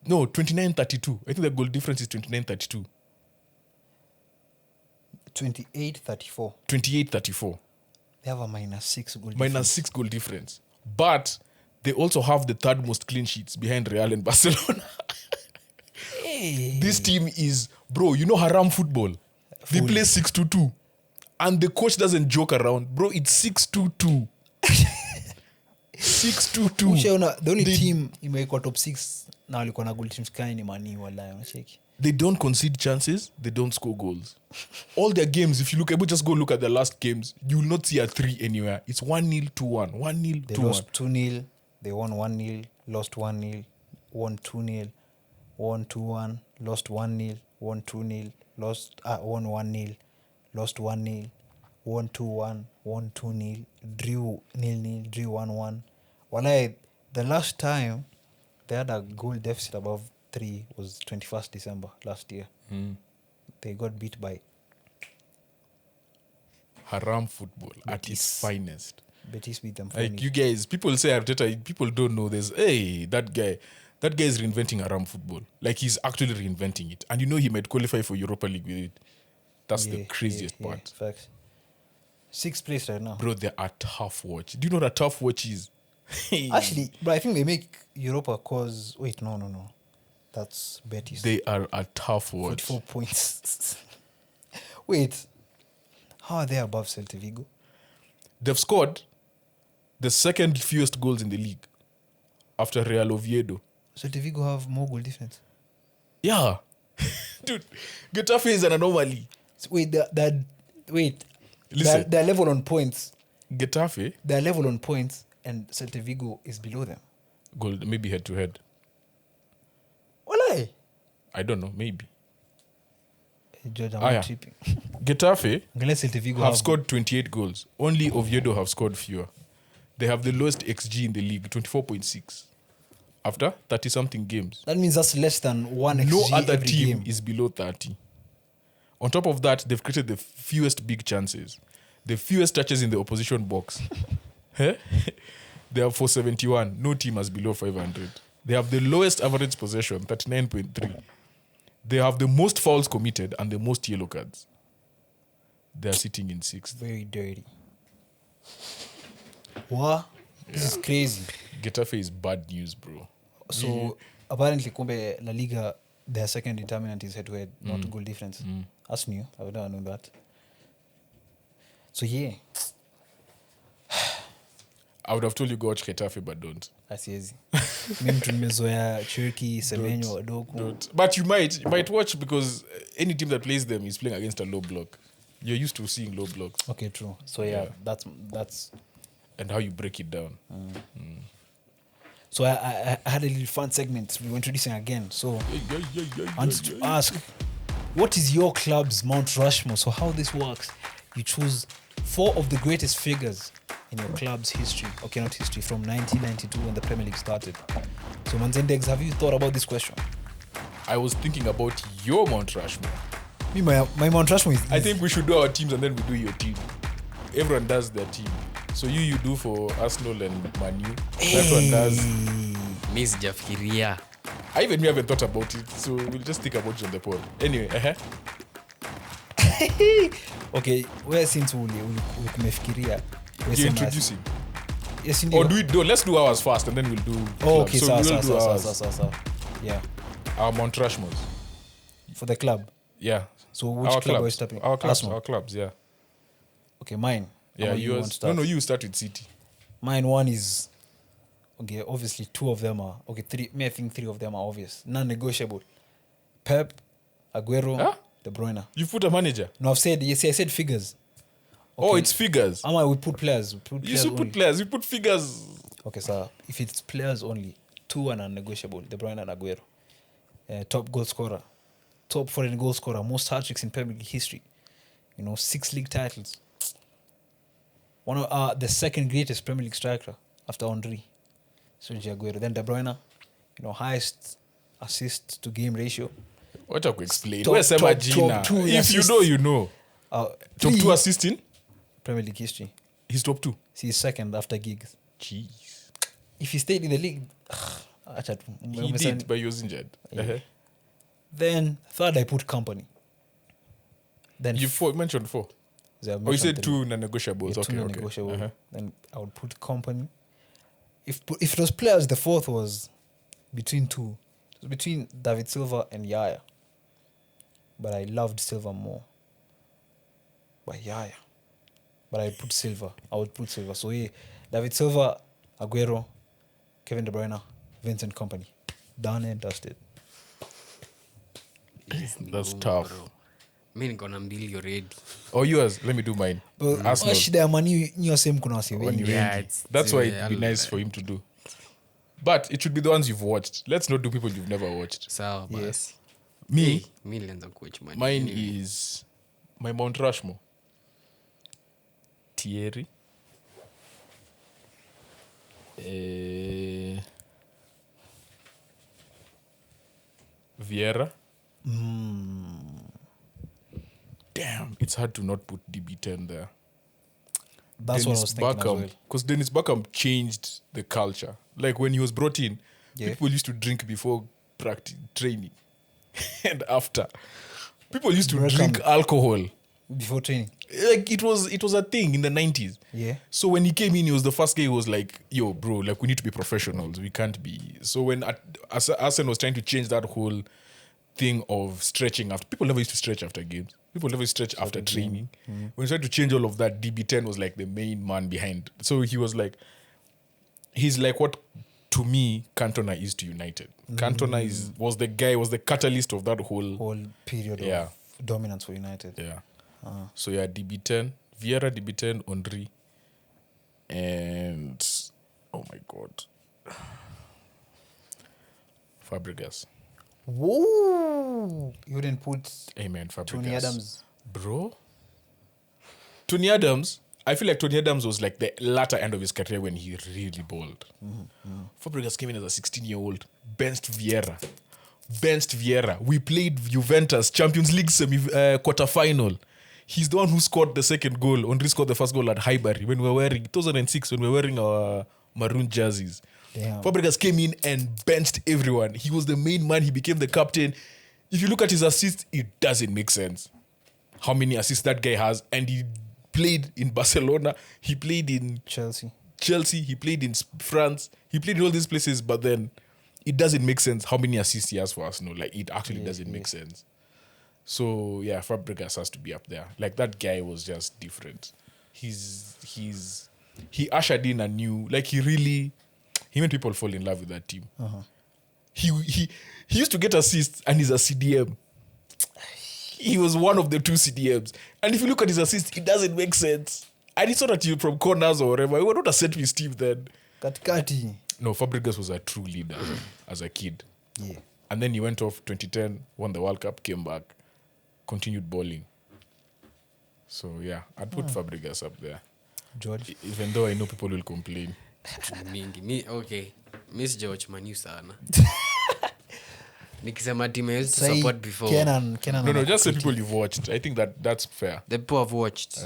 No, 29-32. I think the goal difference is 29-32. 28-34. 28-34. They have a -6 goal. Minus 6 goal difference. But they also have the third most clean sheets behind Real and Barcelona. Hey. This team is, bro, you know haram football. They play 6-2-2. And the coach doesn't joke around. Bro, it's 6-2-2. 6-2-2. Ushaona, the only team imekuwa top 6 na walikuwa na goal teams kai ni Mani wallahi unacheki. They don't concede chances. They don't score goals. All their games, if you look, just go look at the last games, you will not see a 3 anywhere. It's 1-0, 2-1, 1-0, 2-1. They lost 2-0, they won 1-0, lost 1-0, won 2-0, won 2-1, lost 1-0, won 2-0, won 1-0, lost 1-0, won 2-1, won 2-0, drew 0-0, drew 1-1. Wallahi, the last time they had a goal deficit above 3 was 21st December last year. They got beat by haram football at its finest. Betis beat them 4-0. Like you guys, people say Arteta, people don't know this. Hey, that guy is reinventing haram football. Like he's actually reinventing it. And you know he might qualify for Europa League with it. That's the craziest part. Facts. 6th place right now. Bro, they're a tough watch. Do you know what a tough watch is? Actually, but I think they make Europa cause... Wait, no. That's Betis. They are a tough watch. 44 points. Wait. How are they above Celta Vigo? They've scored the second fewest goals in the league after Real Oviedo. Celta Vigo have more goal difference. Yeah. Dude, Getafe is an anomaly. Wait, Listen. they're level on points. Getafe, They're level on points and Celta Vigo is below them. goal, maybe head to head. Walai. I don't know, maybe. George, I'm Ah, not yeah. tripping. Getafe Unless Celta Vigo have scored 28 goals. Only Oviedo have scored fewer. They have the lowest XG in the league, 24.6. After 30-something games. That means that's less than 1 XG No other every team game. is below 30. On top of that, they've created the fewest big chances. The fewest touches in the opposition box. They have 471. No team has below 500. They have the lowest average possession, 39.3. They have the most fouls committed and the most yellow cards. They are sitting in 6th. Very dirty. What? This is crazy. Getafe is bad news, bro. So apparently, Kumbe La Liga, their second determinant is head-to-head, not goal difference. That's new. I would not know that. So yeah, I would have told you go watch Getafe, but don't. asiezi. Mimi mtu nimezoea Cherki, Semenyo, Wadoku. But you might watch because any team that plays them is playing against a low block. You're used to seeing low blocks Okay, true. So yeah, that's. and how you break it down. So I had a little fun segment we were introducing again. So I wanted to ask, what is your club's Mount Rushmore? So how this works, you choose 4 of the greatest figures in your club's history. Okay, not history, from 1992 when the Premier League started. So Ndegz, have you thought about this question? I was thinking about your Mount Rushmore. Me, my Mount Rushmore is I think we should do our teams and then we do your team. Everyone does their team. So you do for Arsenal and Man U. That one does. Mi sijafikiria. I haven't thought about it, so we'll just think about it on the pod. Anyway, Okay, where since umefikiria? you introduce him. Yes, Or let's do ours first and then we'll do Oh, clubs. okay, So we'll do ours. Yeah, Our Mount Rushmores. for the club. Yeah. So which Our club are you clubs. stepping? Our clubs. Arsenal. Our clubs, yeah. Okay, mine. Yeah, How you yours. want to start? No, you start with City. Mine one is okay. Obviously, two of them are okay. Three. I think three of them are obvious, non-negotiable. Pep, Aguero, Huh? De Bruyne. You put a manager. No, I've said yes. I said figures. Oh, it's figures. We put players. We put You players should only. put players. You put figures. Okay, so if it's players only, two are non-negotiable. De Bruyne and Aguero. Top goal scorer, top foreign goal scorer, most hat-tricks in Premier League history. 6 league titles. One of the second greatest Premier League striker after Henry, Sergio Aguero. Then De Bruyne, highest assist to game ratio. What I could explain? Top- Where's top- Magina? top two If you assists. know, you know. Top Three 2 assisting. Premier League history. He's top 2. He's second after Giggs. Jeez. If he stayed in the league, He did, but he was injured. Uh-huh. Then third I put Company. Then You mentioned 4. Oh, you said 2 non-negotiables. Yeah, Okay, two okay. non-negotiable. Uh-huh. Then I would put Company. If it was players, the fourth was between two. It was between David Silva and Yaya. But I loved Silva more. But Yaya. But I would put Silva. So yeah, David Silva, Aguero, Kevin De Bruyne, Vincent Company. Done and dusted. That's tough. Mi niko na mbili already. Oh, yours. Let me do mine. Arsenal. Shida ya mani niyo same kuna wasi wengi. That's why it'd be nice for him to do. But it should be the ones you've watched. Let's not do people you've never watched. Sawa basi. Yes. Me, Mi nilianza kuwatch Man mine United. is my Mount Rushmore. Thierry. Vieira. Damn, it's hard to not put DB10 there. That's what I was thinking as well. Because Dennis Beckham changed the culture. Like when he was brought in, Yeah. people used to drink before practice training and after. People used to Beckham. drink alcohol. Before training. Like it was a thing in the 90s. Yeah. So when he came in, he was the first guy who was like, yo, bro, like we need to be professionals. We can't be. So when Arsenal was trying to change that whole thing of stretching after, people never used to stretch after games. People never stretch after training. When he tried to change all of that, DB10 was like the main man behind. So he was like, he's like what to me Cantona is to United. Cantona was the catalyst of that whole period Yeah. of dominance for United. yeah. So yeah, DB10, Vieira, DB10, Henry, and oh my god, Fabregas. Whoa! You didn't put Amen, Fabregas. Tony Adams. Bro. Tony Adams, I feel like Tony Adams was like the latter end of his career when he really balled. Fabregas came in as a 16-year-old, benched Vieira. We played Juventus Champions League quarter-final. He's the one who scored the second goal. Henry scored the first goal at Highbury when we were wearing 2006 when we were wearing our maroon jerseys. Damn. Fabregas came in and benched everyone. He was the main man. He became the captain. If you look at his assists, it doesn't make sense how many assists that guy has. And he played in Barcelona. He played in Chelsea. He played in France. He played in all these places. But then it doesn't make sense how many assists he has for Arsenal. Like, it actually doesn't make sense. So, yeah, Fabregas has to be up there. Like, that guy was just different. He ushered in a new... Like, he made people fall in love with that team. He used to get assists and he's a CDM. He was one of the 2 CDMs. And if you look at his assists, it doesn't make sense. And it's not that you from corners or whatever. We were not a set-piece team then. Katikati. No, Fabregas was a true leader as a kid. Yeah. And then he went off 2010, won the World Cup, came back, continued bowling. So, yeah, I'd put Fabregas up there. George. Even though I know people will complain. Mingi. Okay. Miss George Manu sana. Nikisema team I used to support before. Kenan No, just say people you've watched. I think that's fair. The people I've watched.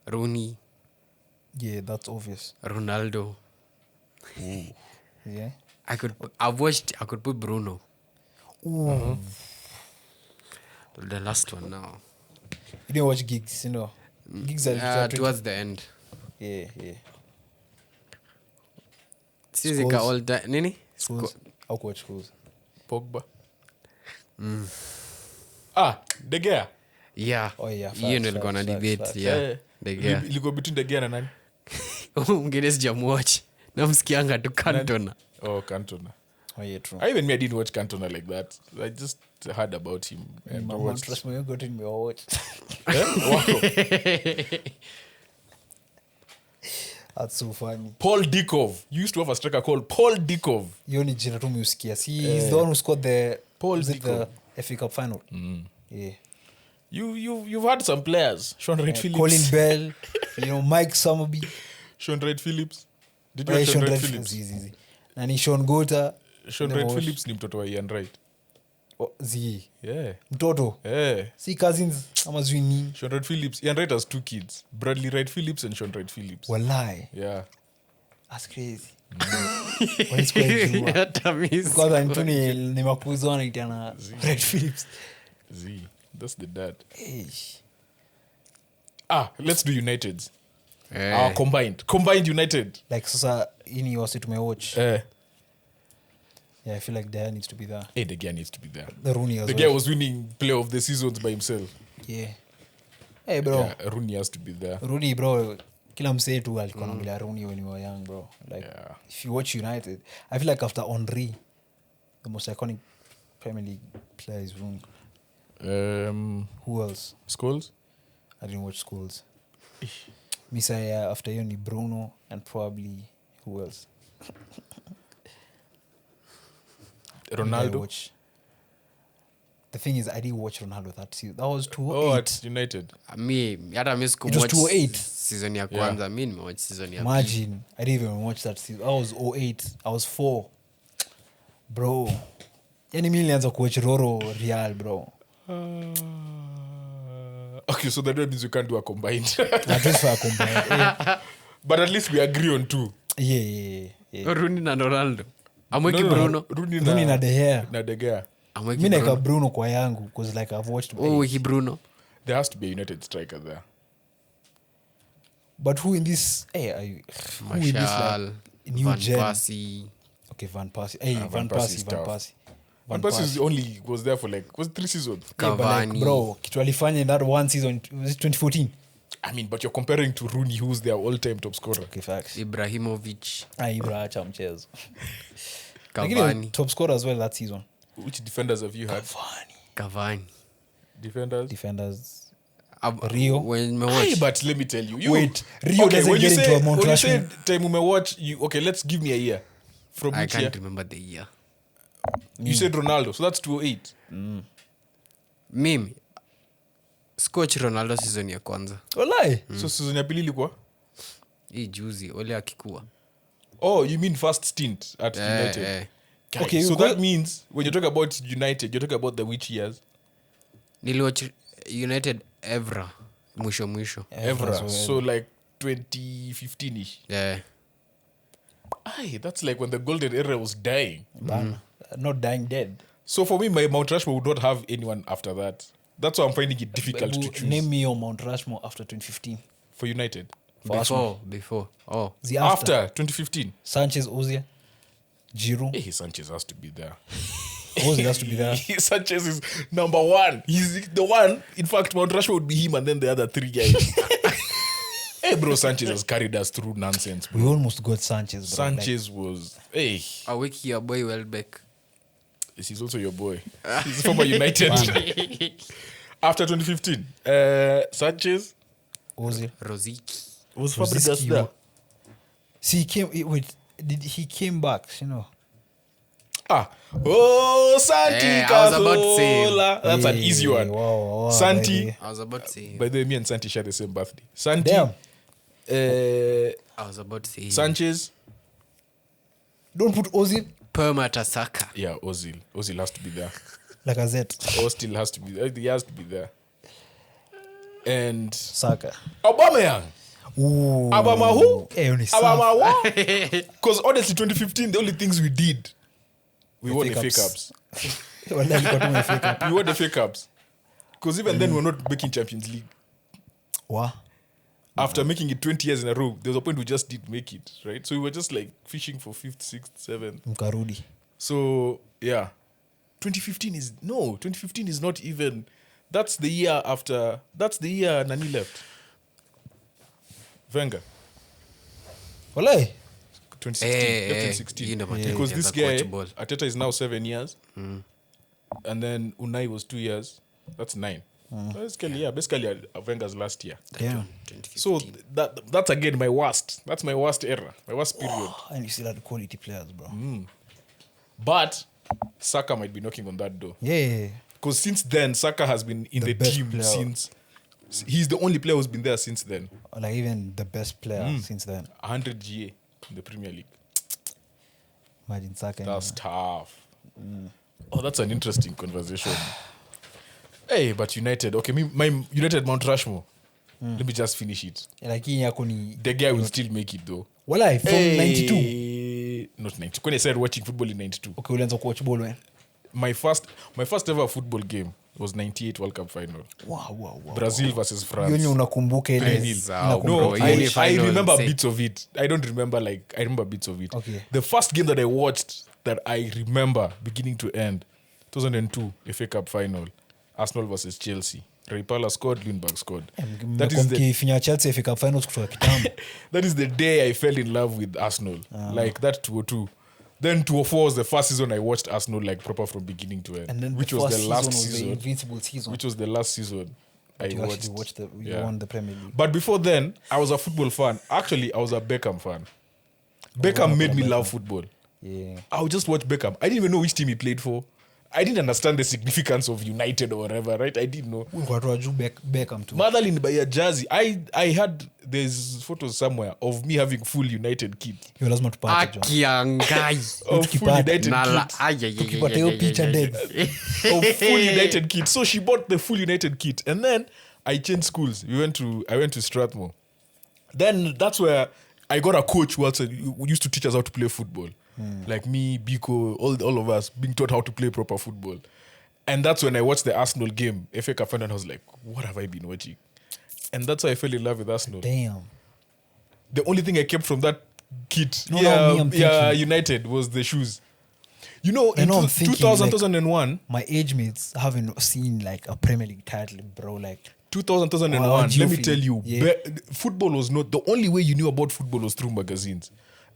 Rooney, Yeah, that's obvious. Ronaldo. Yeah. I could put Bruno. Ooh. The last one now. You didn't watch Giggs, Giggs are Towards the end. Yeah. Sisi ka all time. Nini? Schools. I'll watch schools. Pogba. De Gea. Yeah. Oh, yeah, You know facts, gonna facts, debate. facts. Yeah. Ndegea. Ilikuwa between Ndegea na nani? Mwingine sijamwatch. Namsikianga tu Cantona. Oh, Cantona. Oh, yeah, true. I didn't watch Cantona like that. I just heard about him and watched. Trust me, you got in my watch. Wow. That's so funny. Paul Dikov. You used to have a striker called Paul Dikov. Hiyo ni jina tu miusikia. See, he's the one who scored the Dikov. the FA Cup final. Yeah. You've had some players. Sean Wright Phillips. Colin Bell, Mike Summerby. Sean Wright Phillips. Did you watch Sean Wright Phillips? Easy. Nani Sean Gota. Sean Wright Phillips ni mtoto wa Ian Wright. Yeah. Mtoto. Yeah. Si cousins ama zui nini. Sean Wright Phillips. Ian Wright has 2 kids. Bradley Wright Phillips and Sean Wright Phillips. Wallahi. Yeah. That's crazy. Kwanza mtu ni makuzo wanaitana Wright Phillips. Z. That's the dad. Eish. Let's do Uniteds. Combined United. Like sasa ini wasi tumewatch. Yeah, I feel like Daya needs to be there. Hey, the guy needs to be there. The Rooney as The well. guy was winning player of the seasons by himself. Yeah. Hey bro. Yeah, Rooney has to be there. Rooney bro, kila msee tu alikuwa anaongelea Rooney when we were young bro. Like if you watch United, I feel like after Henry, the most iconic Premier League player is Rooney. Who else? Scholes? I didn't watch Scholes. Misa after hiyo ni Bruno and probably who else? Ronaldo. The thing is, I didn't watch Ronaldo that season. That was 2008. Oh, at United. Hata mi It was 2008. season ya kwanza. Mi nimewatch season ya Imagine, I didn't even watch that season. I was 2008. I was 4. Bro. Yani mi nilianza kuwatch Roro Real, bro. Okay, so that means we can't do a combined. At least for a combined. Yeah. But at least we agree on 2. Yeah. Rooney na Ronaldo. Amweki Bruno. Rooney na De Gea. Na De Gea. Mi naeka Bruno kwa yangu because like I've watched. Wiki Bruno. There has to be a United striker there. But who in this? Who in this Martial, new Van gen? Persie. Okay, Van Persie. Hey, Van Van Persie's Persie. Van tough. Persie. Van Persie only was there for was 3 seasons. Yeah, but like, bro, kitu alifanya in that one season, was it 2014? I mean, but you're comparing to Rooney, who's their all-time top scorer. Okay, facts. Ibrahimovic. Ibra acha mchezo. Cavani. Lakini top scorer as well that season. Which defenders have you had? Cavani. Defenders. Rio. When me Hey, watch. but let me tell you. Wait, Rio doesn't when get you into a Mount when you Rushmore. say time we watch, okay, let's give me a year. From I which year? can't remember the year. You said Ronaldo, so that's 2008. Mimi. Scotch Ronaldo season ya kwanza. Walai. So season ya pili ilikuwa? Hii juzi ole akikua. Oh, you mean first stint at United? Guy, Okay, so you that go- means when you talk about United, you're talking about the which years? Niliwatch United Evra. Mwisho. Ever. So like 2015ish. Yeah. Aye, that's like when the golden era was dying. Not dying dead. So for me, my Mount Rushmore would not have anyone after that. That's why I'm finding it difficult to choose. Name me your Mount Rushmore after 2015. For United. Before. Oh. The After 2015. Sanchez, Ozil, Giroud. Hey, Sanchez has to be there. Ozil has to be there. Sanchez is number 1. He's the one. In fact, Mount Rushmore would be him and then the other 3 guys. Hey, bro, Sanchez has carried us through nonsense, bro. We almost got Sanchez, bro. Sanchez was... Hey, A wiki your boy Welbeck. he's also your boy. He's from United. After 2015, Sanchez Ozil. Rosicky. was Rosicky, Fabregas there. See, he came back, you know. Santi I was about to say. Cazorla. That's an easy one. Wow, Santi. baby. I was about to say. By the way, me and Santi share the same birthday. Santi. Damn. I was about to say. Sanchez. Don't put Ozil. Permata Saka. Yeah, Ozil. Ozil has to be there. Lacazette. Ozil has to be there. He has to be there. And Saka. Aubameyang. Ooh. Abama who? Eh, ni safi. Abama what? Because honestly, 2015, the only things we did, we won the FA Cups. Wallahi, alikuwa tu amefika. We won the FA Cups. Because even then, we're not making Champions League. Wa? After making it 20 years in a row, there was a point we just didn't make it, right? So we were just like fishing for 5th, 6th, 7th. Mkarudi. So, yeah. 2015 is not even... That's the year Nani left. Wenger. Walai. 2016. you know, but Because yeah, this that's guy, watchable. Arteta is now 7 years. And then Unai was 2 years. That's 9. Basically Wenger's last year. Yeah. 2015. So that's again my worst. That's my worst era. My worst period. And you still had quality players, bro. But Saka might be knocking on that door. Yeah. Because since then, Saka has been in the best team player. since. He's the only player who's been there since then. Like even the best player since then. 100 GA in the Premier League. Imagine Saka. That's tough. Oh, that's an interesting conversation. Hey, but United. Okay, my United Mount Rushmore. Let me just finish it. Like hii yako ni The guy will still make it though. Walai from Hey. 92. Not 92. When I started watching football in 92. Okay, ulianza kuwatch ball when? My first ever football game was 98 World Cup final. Wow. Brazil versus France. Yonye unakumbuka ile. Sawa. No, Bro, I Uni final, remember say. bits of it. I don't remember I remember bits of it. Okay. The first game that I watched that I remember beginning to end, 2002 FA Cup final, Arsenal versus Chelsea. Ray Parlour scored, Lundberg scored. Mkifinya Chelsea FA Cup finals kutoka kitambo. That is the day I fell in love with Arsenal. Like that 202. Then 204 was the first season I watched Arsenal like proper from beginning to end. And then which the was first the last season was season. the invincible season. Which was the last season I you watched. actually watched you Yeah. won the Premier League. But before then, I was a football fan. Actually, I was a Beckham fan. Beckham made me love football. Yeah. I would just watch Beckham. I didn't even know which team he played for. I didn't understand the significance of United or whatever, right? I didn't know. Watu wajuu Beckham too. Motherland by a jersey. I had there's photos somewhere of me having full United kit. Hiyo lazima tupate John. Akiangai. Of full Tukipata. United Nala. kit. Tukipata hiyo picha Ndegz. Of full United kit. So she bought the full United kit. And then I changed schools. I went to Strathmore. Then that's where I got a coach who used to teach us how to play football. Like me, Biko, all of us being taught how to play proper football. And that's when I watched the Arsenal game, FA Cup final, and I was like, what have I been watching? And that's how I fell in love with Arsenal. Damn. The only thing I kept from that kit, No, I'm thinking. United, was the shoes. You know, I know, in I'm thinking, 2000, like- 2001, My age mates haven't seen like a Premier League title, bro. Like 2001, How do you let me feel? tell you, Yeah. football was not, the only way you knew about football was through magazines.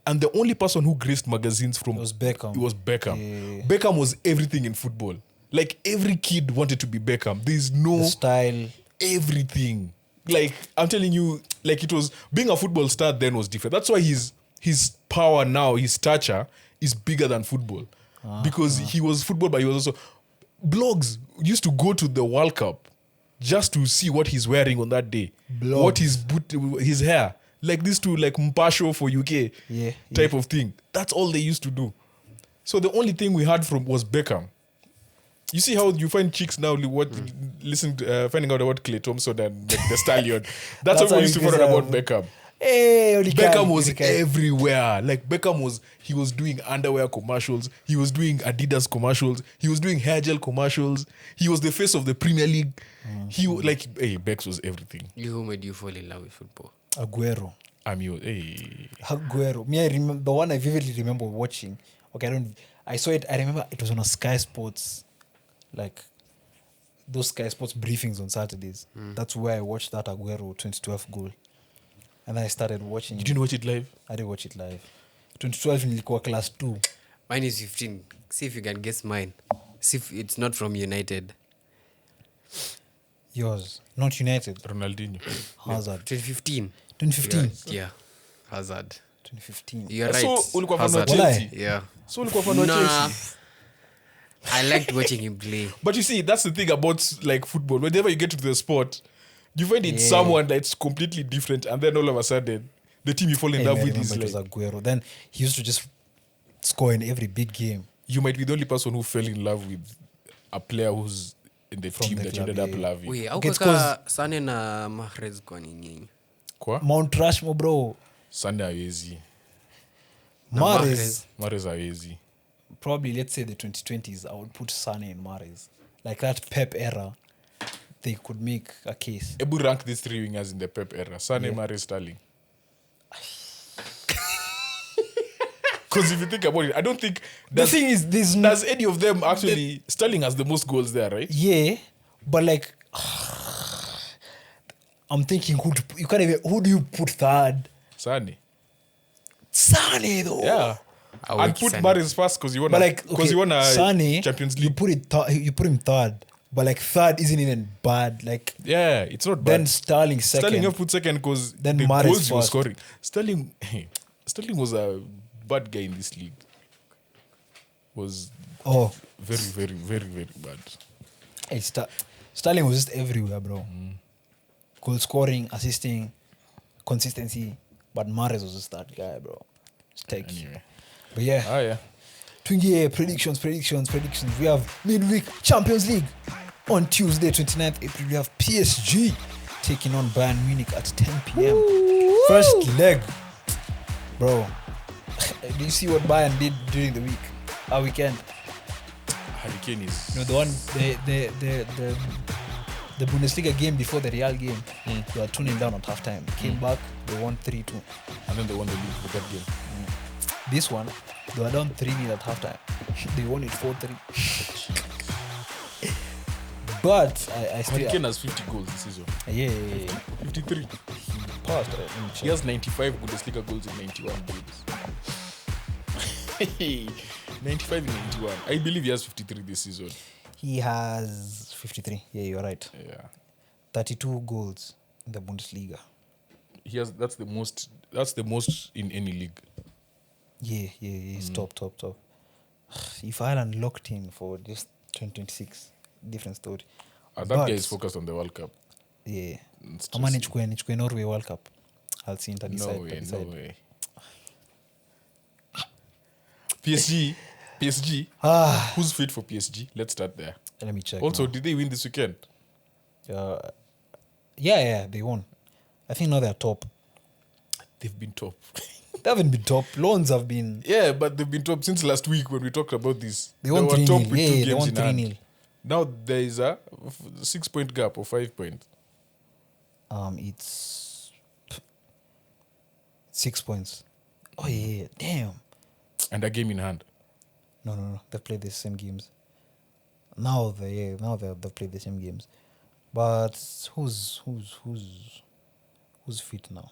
And the only person who graced magazines from... It was Beckham. It was Beckham. Yeah. Beckham was everything in football. Like, every kid wanted to be Beckham. There's no... the style. Everything. Like, I'm telling you, like, it was... Being a football star then was different. That's why his power now, his stature, is bigger than football. Because he was football, but he was also... Blogs used to go to the World Cup just to see what he's wearing on that day. Blogs. What his hair. Like this to like Mpasho for UK type of thing. That's all they used to do. So the only thing we had from was Beckham. You see how you find chicks now finding out about Clay Thompson and the Stallion. That's how we used to find out about Beckham. Hey, Beckham was everywhere. Like Beckham he was doing underwear commercials. He was doing Adidas commercials. He was doing hair gel commercials. He was the face of the Premier League. Becks was everything. Who made you fall in love with football? Aguero. Aguero. Me, I remember the one I vividly remember watching. Okay, I saw it. I remember it was on a Sky Sports, like those Sky Sports briefings on Saturdays. That's where I watched that Aguero 2012 goal, and then I started watching. You didn't watch it live? I didn't watch it live. 2012 nilikuwa class 2. Mine is 15. See if you can guess mine. See if it's not from United. Yours, not United. Ronaldinho. Hazard. 2015. 2015. Yeah. Hazard. 2015. You're right. So ulikuwa fan wa Hazard. Chelsea? Yeah. So ulikuwa fan wa Nah. Chelsea? I liked watching him play. But you see, that's the thing about like football. Whenever you get to the sport, you find it's someone that's completely different, and then all of a sudden, the team you fall in love I with remember is it was like Aguero. Then he used to just score in every big game. you might be the only person who fell in love with a player who's in the From team the that you club, ended up yeah. loving. Wait, Okay, it's aukweka Sane na Mahrez kwa nini? Kwa? Mount Rushmore, bro. Sunday hawezi. Mahrez. Mahrez hawezi. Probably, let's say the 2020s, I would put Sane and Mahrez. Like that Pep era, they could make a case. Ebu rank these three wingers in the Pep era. Sane, Mahrez, Sterling. Because if you think about it, I don't think The thing is, does any of them actually... Sterling has the most goals there, right? yeah, but like, I'm thinking who do you put third? Sane. Sane though. Yeah. I And would put Sane. Mahrez first because you won. But like, because you won a Sane, Champions you League. you put him third, but like third isn't even bad. Like Yeah, it's not then bad. Sterling second. Sterling have put second because Then the Mahrez goals he was first. scoring. Sterling was a bad guy in this league. Was Oh, very, very, very, very bad. hey, Sterling was just everywhere, bro. Goal scoring, assisting, consistency. But Mahrez was just that guy, bro. Steak. Anyway. But yeah, Yeah. Twingie, predictions. We have midweek Champions League. On Tuesday, 29th April, we have PSG taking on Bayern Munich at 10 p.m. First leg. Bro, do you see what Bayern did during the week? Our weekend. Hurricane is. You know, the one, the Bundesliga game before the Real game, they were 2-0 down at halftime. Came back, they won 3-2. And then they won the league for that game. This one, they were down 3-0 at halftime. They won it 4-3. But I still... Hurricane has 50 goals this season. Yeah. 53. Passed. He has 95 Bundesliga goals in 91 games. 95 in 91. I believe he has 53 this season. He has 53. Yeah, you're right. Yeah. 32 goals in the Bundesliga. He has that's the most in any league. Yeah, he's top. If Ireland locked in for just 2026, different story. That But- guy is focused on the World Cup. Yeah. It's Ama just- nichukue Norway World Cup. I'll see Inter No decide. way, no way. PSG. Who's fit for PSG? Let's start there. Let me check. Also, now. did they win this weekend? Yeah, they won. I think now they're top. They've been top. They haven't been top. Loans have been... Yeah, but they've been top since last week when we talked about this. They won were 3-0. top with Yeah, 2 they games won in hand. 3-0. Now there is a 6-point gap or 5 points. It's 6 points. Oh, yeah. Damn. And a game in hand. No. They've played the same games. Now they've played the same games. But who's fit now?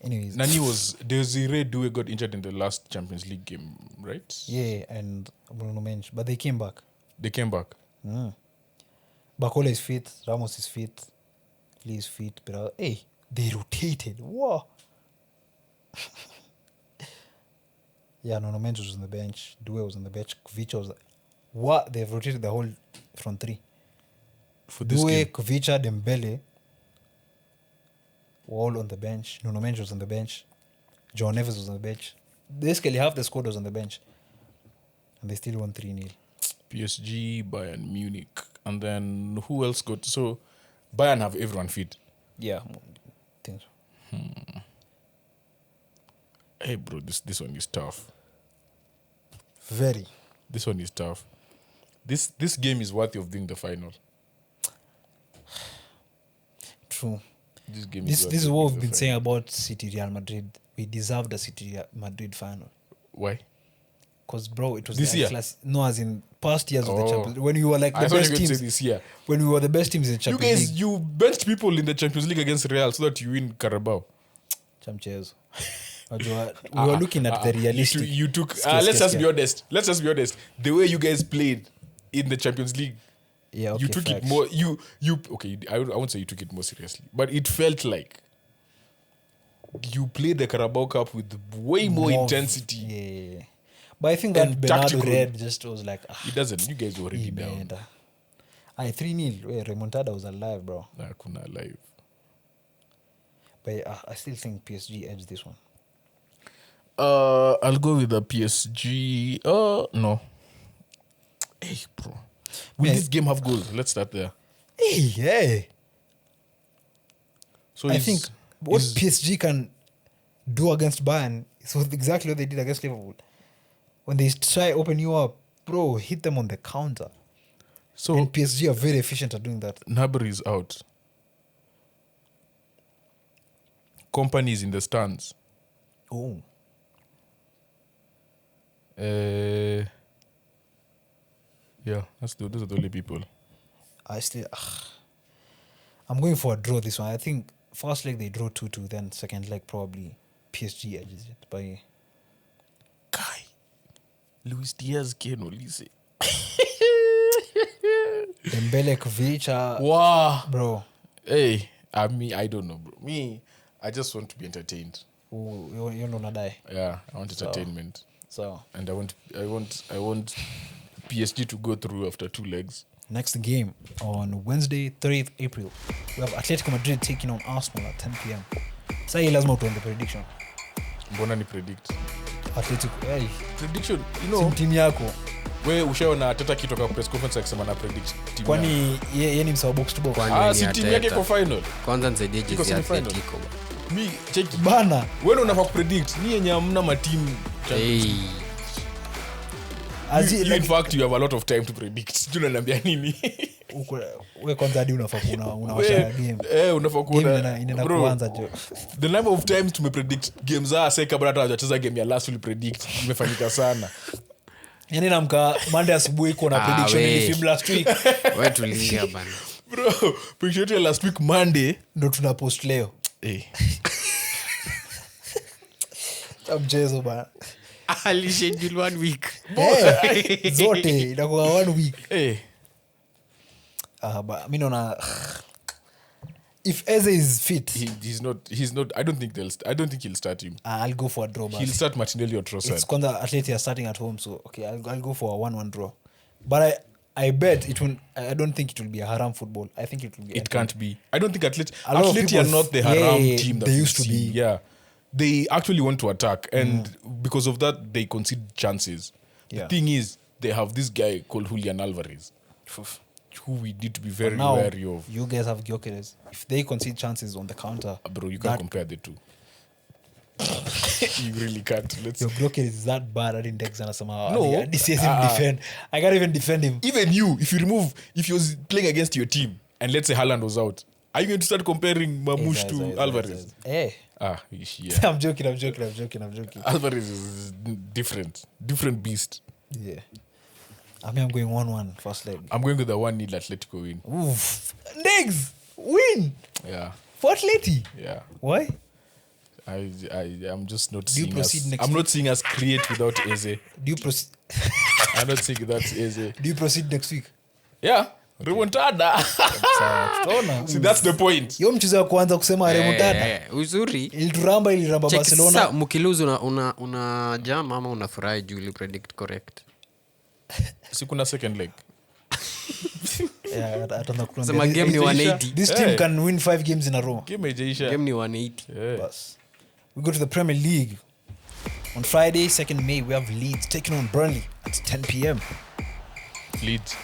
Anyways, Desiree Doué got injured in the last Champions League game, right? yeah, and Bruno Mensch, but they came back. They came back. Bakola is fit. Ramos is fit. Lee is fit. But hey, they rotated. Wow. Yeah, Nuno Mendes was on the bench. Doué was on the bench. Kuvica was... What? They've rotated the whole front three. For this Doué, game. Kuvica, Dembele were all on the bench. Nuno Mendes was on the bench. John Neves was on the bench. Basically, half the squad was on the bench. And they still won 3-0. PSG, Bayern Munich. And then who else got... So, Bayern have everyone fit. Yeah, I think so. Hey, bro, this one is tough. Very. This one is tough. This game is worthy of being the final. True. This game This worthy is of what being we've the been final. saying about City Real Madrid. We deserved a City Real Madrid final. Why? Because, bro, it was This the year? class. No, as in past years of the Oh. Champions League. When we were like I the thought you best were going to say teams. this year. When we were the best teams in the You Champions guys, League. you benched people in the Champions League against Real so that you win Carabao. Champions. We were looking at the realistic. You took. scale. Let's just be honest. Let's just be honest. The way you guys played in the Champions League, Yeah, okay, you took facts. it more. You okay? I won't say you took it more seriously, but it felt like you played the Carabao Cup with way more intensity. Yeah. But I think that And Bernardo tactical. Red just was like, It doesn't. You guys were already he down. made. 3-0. Remontada was alive, bro. Nah, kuna live. But I still think PSG edged this one. I'll go with the PSG. No. Hey, bro. Will Yeah. this game have goals? Let's start there. Hey. So I is- think what is- PSG can do against Bayern is exactly what they did against Liverpool. When they try open you up, bro, hit them on the counter. so And PSG are very efficient at doing that. Gnabry is out. Company is in the stands. Oh. Yeah, those are the only people. I'm going for a draw this one. I think first leg they draw 2-2, then second leg probably PSG edges it by Kai. Luis Diaz, Ken Olise. Dembele, Kovic. Wow. Bro. Hey, I don't know, bro. I just want to be entertained. You know die. Yeah, I want entertainment. So and I want PSG to go through after 2 legs. Next game on Wednesday, 30th April, we have Atletico Madrid taking on Arsenal at 10 p.m. Sasa hii lazima tuende prediction. Mbona ni predict? Atletico, prediction, you know. Team yako. Wewe ushaona Ateta kitoka press conference akisema na predict team. Kwani yeye ni msawa box to box. Si team yake kwa final. Kwanza nisaidie jezi ya Atletico. Mi check Bana. Wewe unafaa predict. Ni yenye hamna matimu. In fact you have a lot of time to predict. Tunaniambia nini? Wewe kwanza hadi unafaa unawasha game. Unafaa kuona inaenda kuanza jo. The number of times tumepredict games seka bado hajacheza game ya last will predict. Imefanyika sana. Yaani namka Monday asubuhi kuna prediction ile film last week. Wewe tulia bana. Bro, prediction last week Monday ndo tuna post leo. Mchezo bana. Schedule 1 week. Zote inakuwa 1 week. But mimi naona if Eze is fit, he's not. I don't think he'll start him. I'll go for a draw. He'll start Martinelli or Trossard. It's Konda Atleti are starting at home, so okay, I'll go for a 1-1 draw. But I bet it will. I don't think it will be a haram football. I think it will be. It can't be. I don't think Atleti are not the haram team that they used to be. Yeah, they actually want to attack, and because of that, they concede chances. The thing is, they have this guy called Julian Alvarez, who we need to be very wary of. You guys have Gyökeres. If they concede chances on the counter, bro, you can't compare the two. You really can't. Your Gyökeres is that bad at Ndegz anasema. No, this is him defend. I can't even defend him. Even you, if you're playing against your team, and let's say Haaland was out, are you going to start comparing Mamouche to Alvarez? Yeah. I'm joking. Alvarez is different beast. Yeah. I mean, I'm going 1-1 first leg. I'm going with the 1-0 Atletico win. Oof. Ndegz win. Yeah. For Atleti. Yeah. Why? I'm just not seeing us. I'm not seeing us create without Eze. Do you proceed? I'm not seeing without Eze. Do you proceed next week? Yeah. Remontada. See, that's the point. Yo mchezo wa kwanza kusema remontada. Uzuri. Iliramba Barcelona. Sasa mkiluzu una jam ama unafurahi juu ili predict correct. Si kuna second leg. Yeah, atanda kuona. Sema game ni 180. This team can win 5 games in a row. Game ijaisha. Game ni 180. Bas. We go to the Premier League. On Friday, 2nd May, we have Leeds taking on Burnley at 10 p.m. Leeds.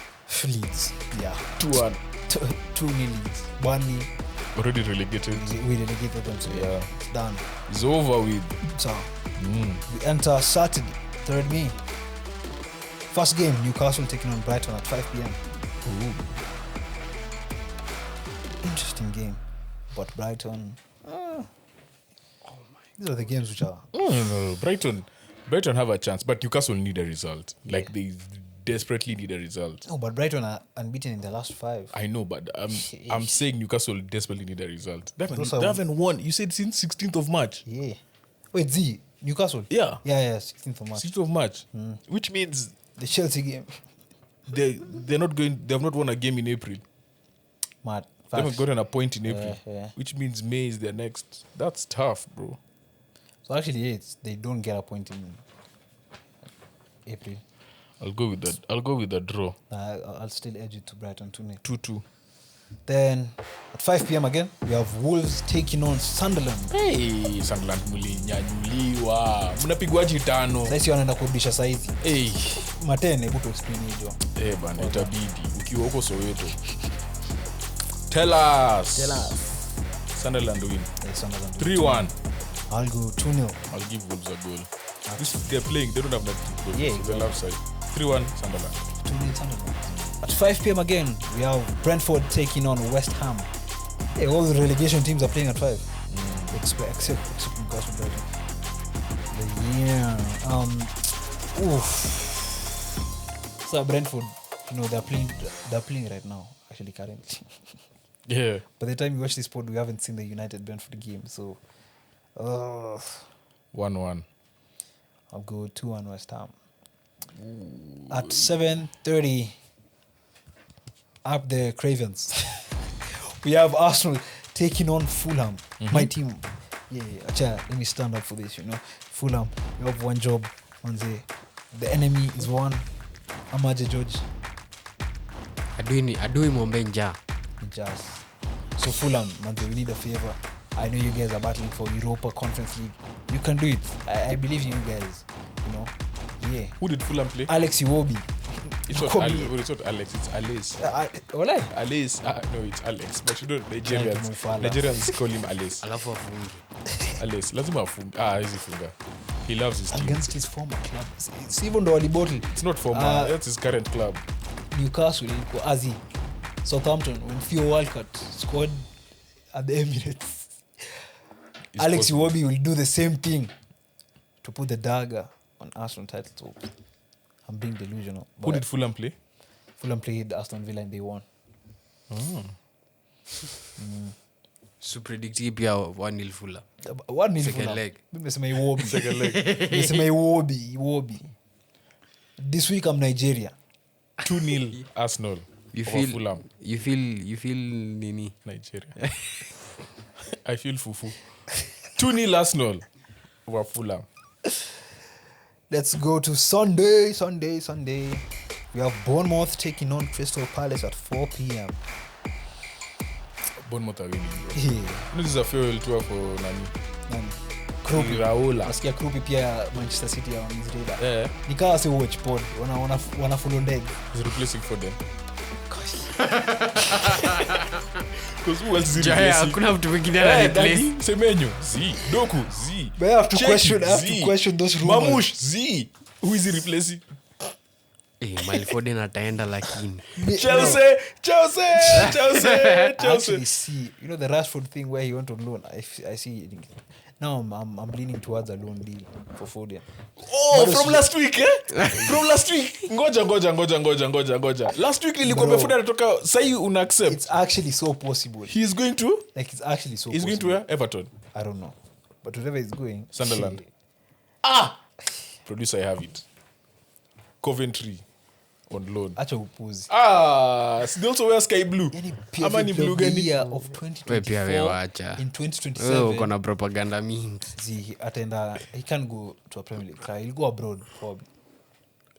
Yeah. 2-1. 2-0 Leeds. Burnley. Already relegated. We relegated them, so yeah. It's done. It's over with. So, we enter Saturday, 3rd May. First game, Newcastle taking on Brighton at 5 p.m. Ooh. Interesting game. But Brighton... These are the games which are... No. Brighton have a chance, but Newcastle need a result. Like, they desperately need a result. No, but Brighton are unbeaten in the last 5. I know, but I'm saying Newcastle desperately need a result. They haven't won. You said since 16th of March. Yeah. Wait, Newcastle? Yeah. Yeah, 16th of March. 16th of March. Which means... The Chelsea game. They have not won a game in April. Mad. They haven't gotten a point in April. Yeah. Which means May is their next. That's tough, bro. So actually, they don't get a point in April. I'll go with the draw. I'll still edge it to Brighton 2-0. 2-2. Then at 5 p.m. again, we have Wolves taking on Sunderland. Hey, Sunderland mlinyanyuliwa. Mnapigwaji 5. Sasa wanaenda kurudisha saizi. Hey, Matene hebu tu explain hiyo. Bana itabidi ukiwa huko Soweto. Tell us. Sunderland win. Sunderland 3-1. I'll go 2-0. I'll give Wolves a goal. They're playing. They don't have that goal. Yeah, so they're left side. 3-1 Sunderland. 2-0 Sunderland. At 5 p.m. again, we have Brentford taking on West Ham. Hey, all the relegation teams are playing at 5. Except Newcastle Brighton. Yeah. So Brentford No, they're playing right now, actually, currently. Yeah. By the time you watch this pod, we haven't seen the United Brentford game, so 1-1. I'll go 2-1 West Ham. At 7:30, up the Cravens. We have Arsenal taking on Fulham. My team. Yeah. Let me stand up for this, Fulham, you have one job. The enemy is one. Amaje George. Adui mwombe njaa. Just. So Fulham, we need a favor. I know you guys are battling for Europa Conference League. You can do it. I believe in you guys. Yeah. Who did Fulham play? Alex Iwobi. It's not Alex, it's Alice. Olay. Alice. No, it's Alex. But you don't Nigerians call him Alice. Alafu afunge. Alice. Lazima afunge. Hizi funga. He loves his team. Against his former club. It's even though bottle. It's not former. That's his current club. Newcastle, Azi. Southampton, when Theo Walcott scored at the Emirates. Alex Iwobi will do the same thing to put the dagger on Arsenal title. So I'm being delusional. Who did Fulham play? Fulham played Aston Villa and they won. So predict pia 1-0 Fulham. 1-0 Second Fulham. leg. Nimesema Iwobi. This week I'm Nigeria. 2-0 Arsenal. You over Fulham. feel nini? Nigeria. I feel fufu. 2-0 Arsenal over Fulham. Let's go to Sunday. We have Bournemouth taking on Crystal Palace at 4 p.m. Bournemouth are winning. Yeah. This is a farewell tour for Nani. Krupi. Raola. Nasikia Krupi pia Manchester City on his radar. Yeah. Nikawa si watch pod. Wana follow Ndegz. He's replacing for them. Because who else is Jaya, replacing? hakuna mtu mwingine ana replace. Semenyo, Z. Doku, Z. But I have to Cheki, question those rumors. Mamush, Z. Who is he replacing? Malfoden ataenda lakini. Chelsea. Actually see, the Rashford thing where he went on loan. I see. Now I'm leaning towards a loan deal for Foden. Oh, from last week, eh? From last week. Ngoja. Last week nilikwambia Foden anatoka, sai una accept. It's actually so possible. He's going to? Like it's actually so He's possible. going to where? Everton. I don't know. But wherever he's going. Sunderland. Producer, I have it. Coventry on loan. Acha upuzi. They also wear sky blue. Ama ni blue gani? Year of Wewe pia 2024 wacha. in 2027. Wewe uko na propaganda mingi. Atenda, he can't go to a Premier League. He'll go abroad probably.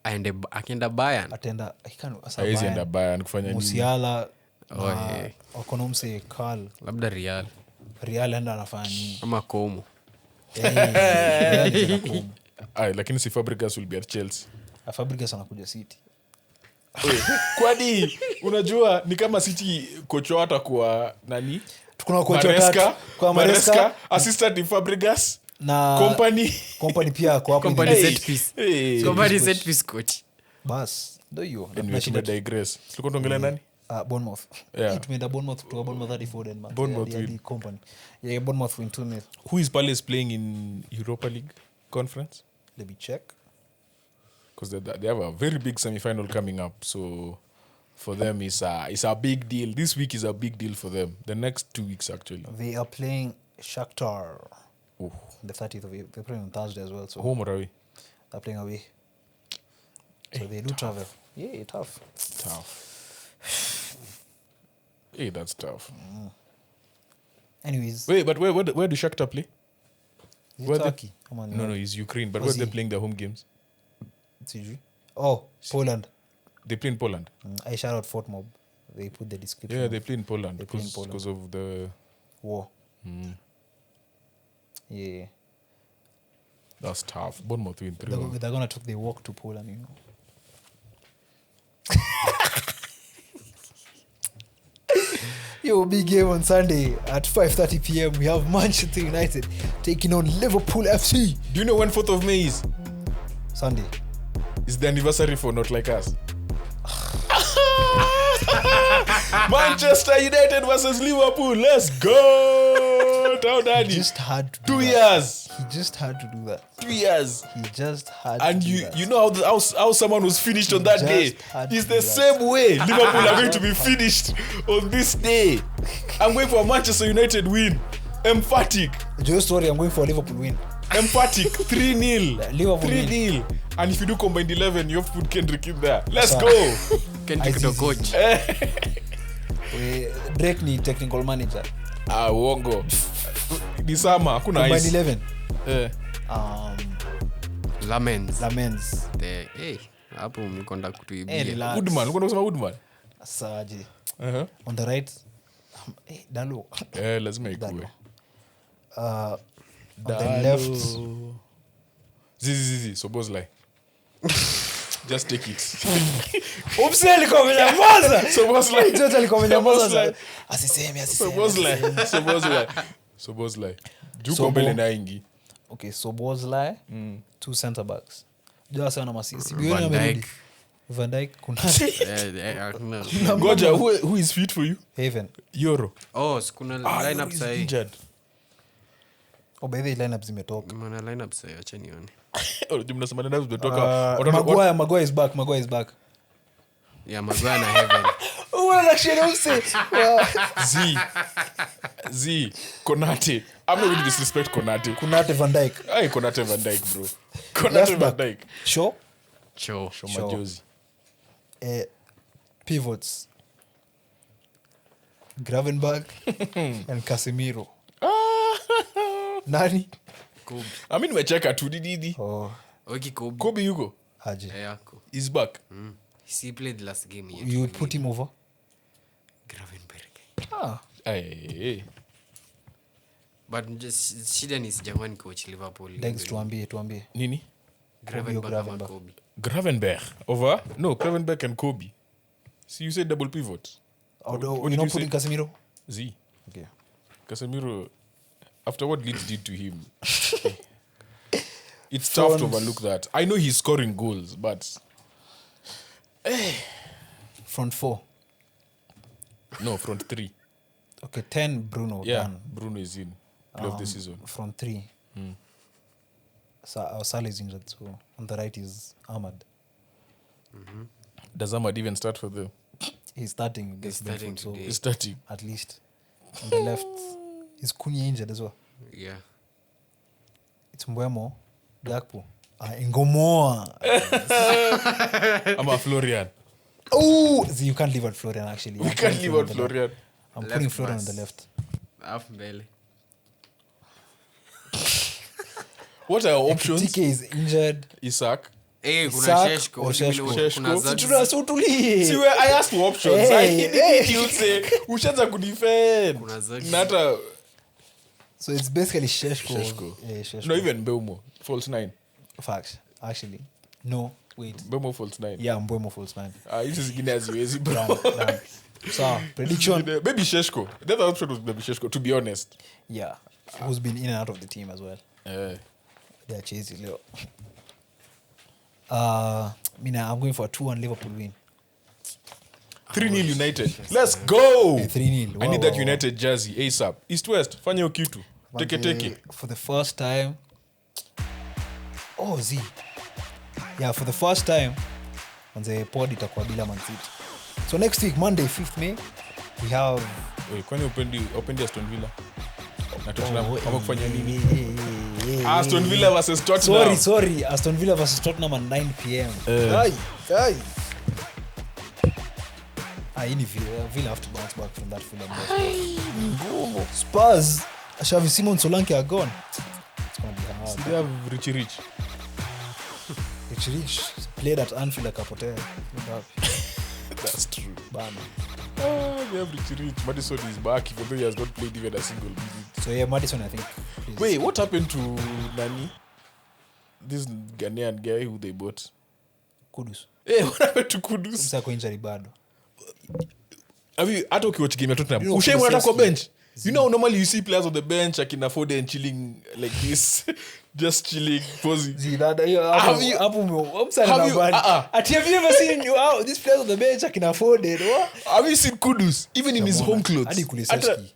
Akienda Bayern. Atenda, he can't go. Haizi enda Bayern kufanya nini? Musiala. yeah. Wakonomse Carl. Labda Real Real enda anafanya nini? ama Como. Real is anakumu. Lakini si Fabregas will be at Chelsea. Fabregas anakuja City. Kwani unajua ni kama City kocha hata kwa nani? Tukuna kocha watatu kwa Maresca, assistant ni Fabregas na company pia kwa hapo. Company set piece. Company set piece coach. Bas, ndio hiyo. Na shida digress. Tulikuwa tuongelea nani? Bournemouth. Yeah. Tumeenda Bournemouth kutoka Bournemouth hadi Foden man. Bournemouth win. Company. Yeah, Bournemouth win 2-0. Who is Palace playing in Europa League conference? Let me check. Because they have a very big semi-final coming up. So for them, it's a big deal. This week is a big deal for them. The next 2 weeks, actually. They are playing Shakhtar. Oh. The 30th of April. They're playing on Thursday as well. So Home or away? they're playing away. So they do travel. Yeah, tough. Hey, that's tough. Anyways. Wait, but where do Shakhtar play? Where Turkey. Come on. No, it's Ukraine. But Was where they he? playing their home games? Oh, Poland. They play in Poland. I shout out Fort Mob. They put the description. Yeah, they play in Poland They play in Poland. because of the War. Yeah. That's tough. Bournemouth win 3-1. They're gonna take the walk to Poland, Yo, big game on Sunday at 5:30 p.m. We have Manchester United taking on Liverpool FC. Do you know when 4th of May is? Sunday. It's the anniversary for Not Like Us. Manchester United versus Liverpool. Let's go. town, daddy. He just had to do 2 that. years. He just had to do that. 2 years. He just had And to do you that. you know how someone was finished on that Just day? had to It's do the that. same way Liverpool are going to be finished on this day. I'm going for a Manchester United win. Emphatic. Joe story, I'm going for a Liverpool win. Emphatic. 3-0. Liverpool 3-0. And if you do combined 11, you have to put Kendrick in there. Let's Sir. go. Kendrick the coach. Drake ni technical manager. Uongo. Ni sama, hakuna Combined ice. 11. Eh. Lamens. Lamens. Hapo mkonda kutuibia. Relax. Woodman, ulikuwa unasema Woodman? Saji. Uh-huh. On the right. Dalo. Lazima ikuwe. On the left. Zizi, Szoboszlai. Just take it. Upsi alikuwa amenyamaza. Szoboszlai. Jote alikuwa amenyamaza. Szoboszlai. Asiseme. Szoboszlai. Juko mbele na ingi. Okay, Szoboszlai. 2 center backs. Joa sana masisi. Van Dijk. Van Dijk kuna Ngoja, who is fit for you? Haven. Euro. Kuna Euro lineup is sahi. injured. By the lineup zimetoka. Mana lineup sahi, acha nione. Mnasema ndio zimetoka. Maguire is back. Yeah, Maguire na Heaven. Z. Konate. I'm not going to disrespect Konate. Kunate Van Dijk. Ay, Konate Van Dijk, bro. Konate Left Van back. Dijk. Shaw. Cho. Majozi. Pivots. Gravenberg and Casemiro. Nani? Kobe. I mean, nimecheka tu didi. Oh, Oki Kobe. Kobe yuko. Haji. Yako. He's back. He played the last game. You would put him over? Gravenberg. Ay. But just shida ni jamani coach Liverpool. Ndegz tuambie. Nini? Gravenberg ama Kobe. Gravenberg. Over? No, Gravenberg and Kobe. See, you said double pivot. You're did not you putting Casemiro? Z. Okay. Casemiro, after what Leeds did to him, it's tough to overlook that. I know he's scoring goals, but... Front 4. No, front 3. Okay, 10 Bruno. Yeah, Done. Bruno is in. Play of the season. Front 3. Salah is injured, so on the right is Ahmad. Does Ahmad even start for them? He's starting. He's starting so today. He's starting. at least. On the left is Cunha injured as well. Yeah. It's Mbeumo, Gakpo. Ngomoa. I'm a Florian. Oh, you can't leave out Florian actually. We can't leave out Florian. I'm Left putting Florian on pass. the left. Half belly. What are our options? TK is injured. Isaac. Kuna Isaac Sheshko. or Sheshko. Kuna See, Zags. where I asked for options. Hey, You say, ushaanza kudefend. Kuna Zags. Na hata So it's basically Sheshko. Sheshko. Sheshko. no, even Mbeumo. False 9. Facts, actually. No, wait. Mbeumo false 9. Yeah, Mbeumo false 9. Hizi zingine haziwezi, bro. Done. So, prediction. Maybe Sheshko. The other option was maybe Sheshko, to be honest. Yeah. Who's been in and out of the team as well. They're chasing Leo. I'm going for a 2-1 Liverpool win. 3-0 United. Let's go. 3-0. I need that United jersey ASAP. East West, fanya hiyo kitu. Take. For the first time. Oh, Z. Yeah, for the first time, on the pod itakuwa bila Man City. So next week, Monday, 5th May, we have... Kwani opendi Aston Villa? Na Tottenham, ama kufanya nini? Hey. Aston Villa versus Tottenham. Sorry. Aston Villa versus Tottenham at 9 p.m. Guy. Hii ni Villa have to bounce back from that Fulham. Spurs, Xavi Simons, Solanke are gone. It's going to be hard. They have Rich. Rich played at Anfield akapotea. That's true. Bana. They have Rich. Madison is back, even though he has not played even a single minute. So yeah, Madison, I think. Wait, what happened to Nani? This Ghanaian guy who they bought. Kudus. Hey, what happened to Kudus? Msako injury bado. Hata ukiwatch game ya Tottenham, You know, ushaimwona kwa Kulusevski. bench. You know, normally you see players on the bench akina Foden chilling like this, just chilling, posing. Have you- have you ever seen these players on the bench can afford it? What? Have you seen Kudus even in his home clothes? Hadi Kulusevski.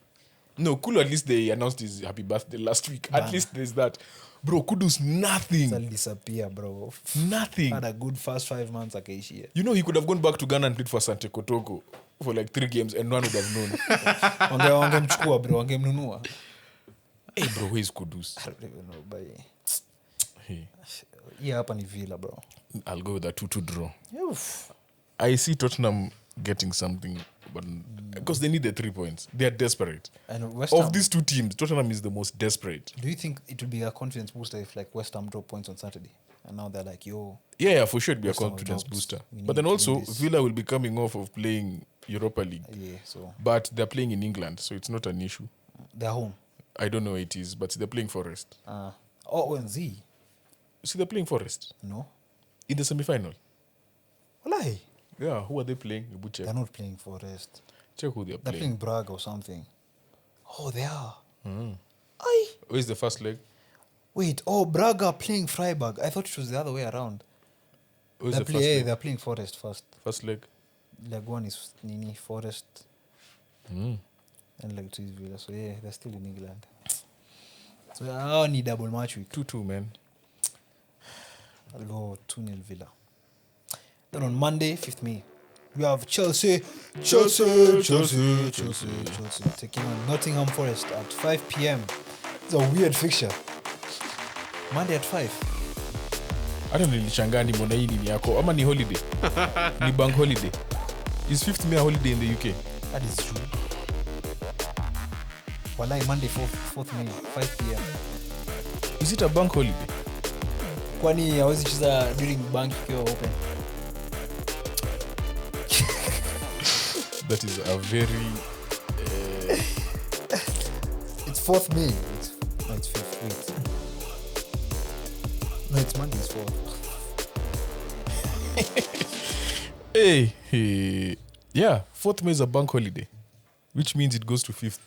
No, Kulu, at least they announced his happy birthday last week. At least there's that. Bro, Kudu's He'll nothing. disappear, bro. Nothing. Had a good first 5 months akaishia. You know, he could have gone back to Ghana and played for Sante Kotoko for like 3 games and no one would have known. Wangemchukua bro, wangemnunua. Hey, bro, where's Kudus? I don't even know, but Hey, yeah, hapa ni Villa, bro. I'll go with a 2-2 draw. Oof. I see Tottenham getting something, but because they need the 3 points. They are desperate. And West Ham, Of these 2 teams, Tottenham is the most desperate. do you think it would be a confidence booster if like West Ham drop points on Saturday? And now they're like, yo, Yeah, for sure it'd be a West Ham confidence drops. booster. We But need then to also, win this. Villa will be coming off of playing Europa League. yeah, so But they're playing in England, so it's not an issue. they're home. I don't know it is, but they're playing Forest. And Z. See, they're playing Forest No. in the semi-final. Wallahi. Yeah, who are they playing? You check. They're not playing Forest. Check who they're They're playing. playing Braga or something. Oh, they are. Mm. Aye. Where's the first leg? Wait, Braga playing Freiburg. I thought it was the other way around. Where's the first leg? They're playing Forest first. First leg. Leg 1 is Nini, Forest, Mm. and leg 2 is Villa. So yeah, they're still in England. So I need double match week. 2-2, man. I'll go 2-0 Villa. Then on Monday, 5th May, we have Chelsea taking on Nottingham Forest at 5 p.m. It's a weird fixture. Monday at 5. Hata nilishangaa nimeona hii nini yako ama ni holiday. Ni bank holiday. Is 5th May a holiday in the UK? That is true. Wallahi, Monday 4th May, 5 p.m. Is it a bank holiday? Kwani hawezi cheza during bank ikiwa open? That is a very It's 4th May. It's 5th. Wait. No, it's Monday. It's 4th. hey. Yeah, 4th May is a bank holiday, which means it goes to 5th.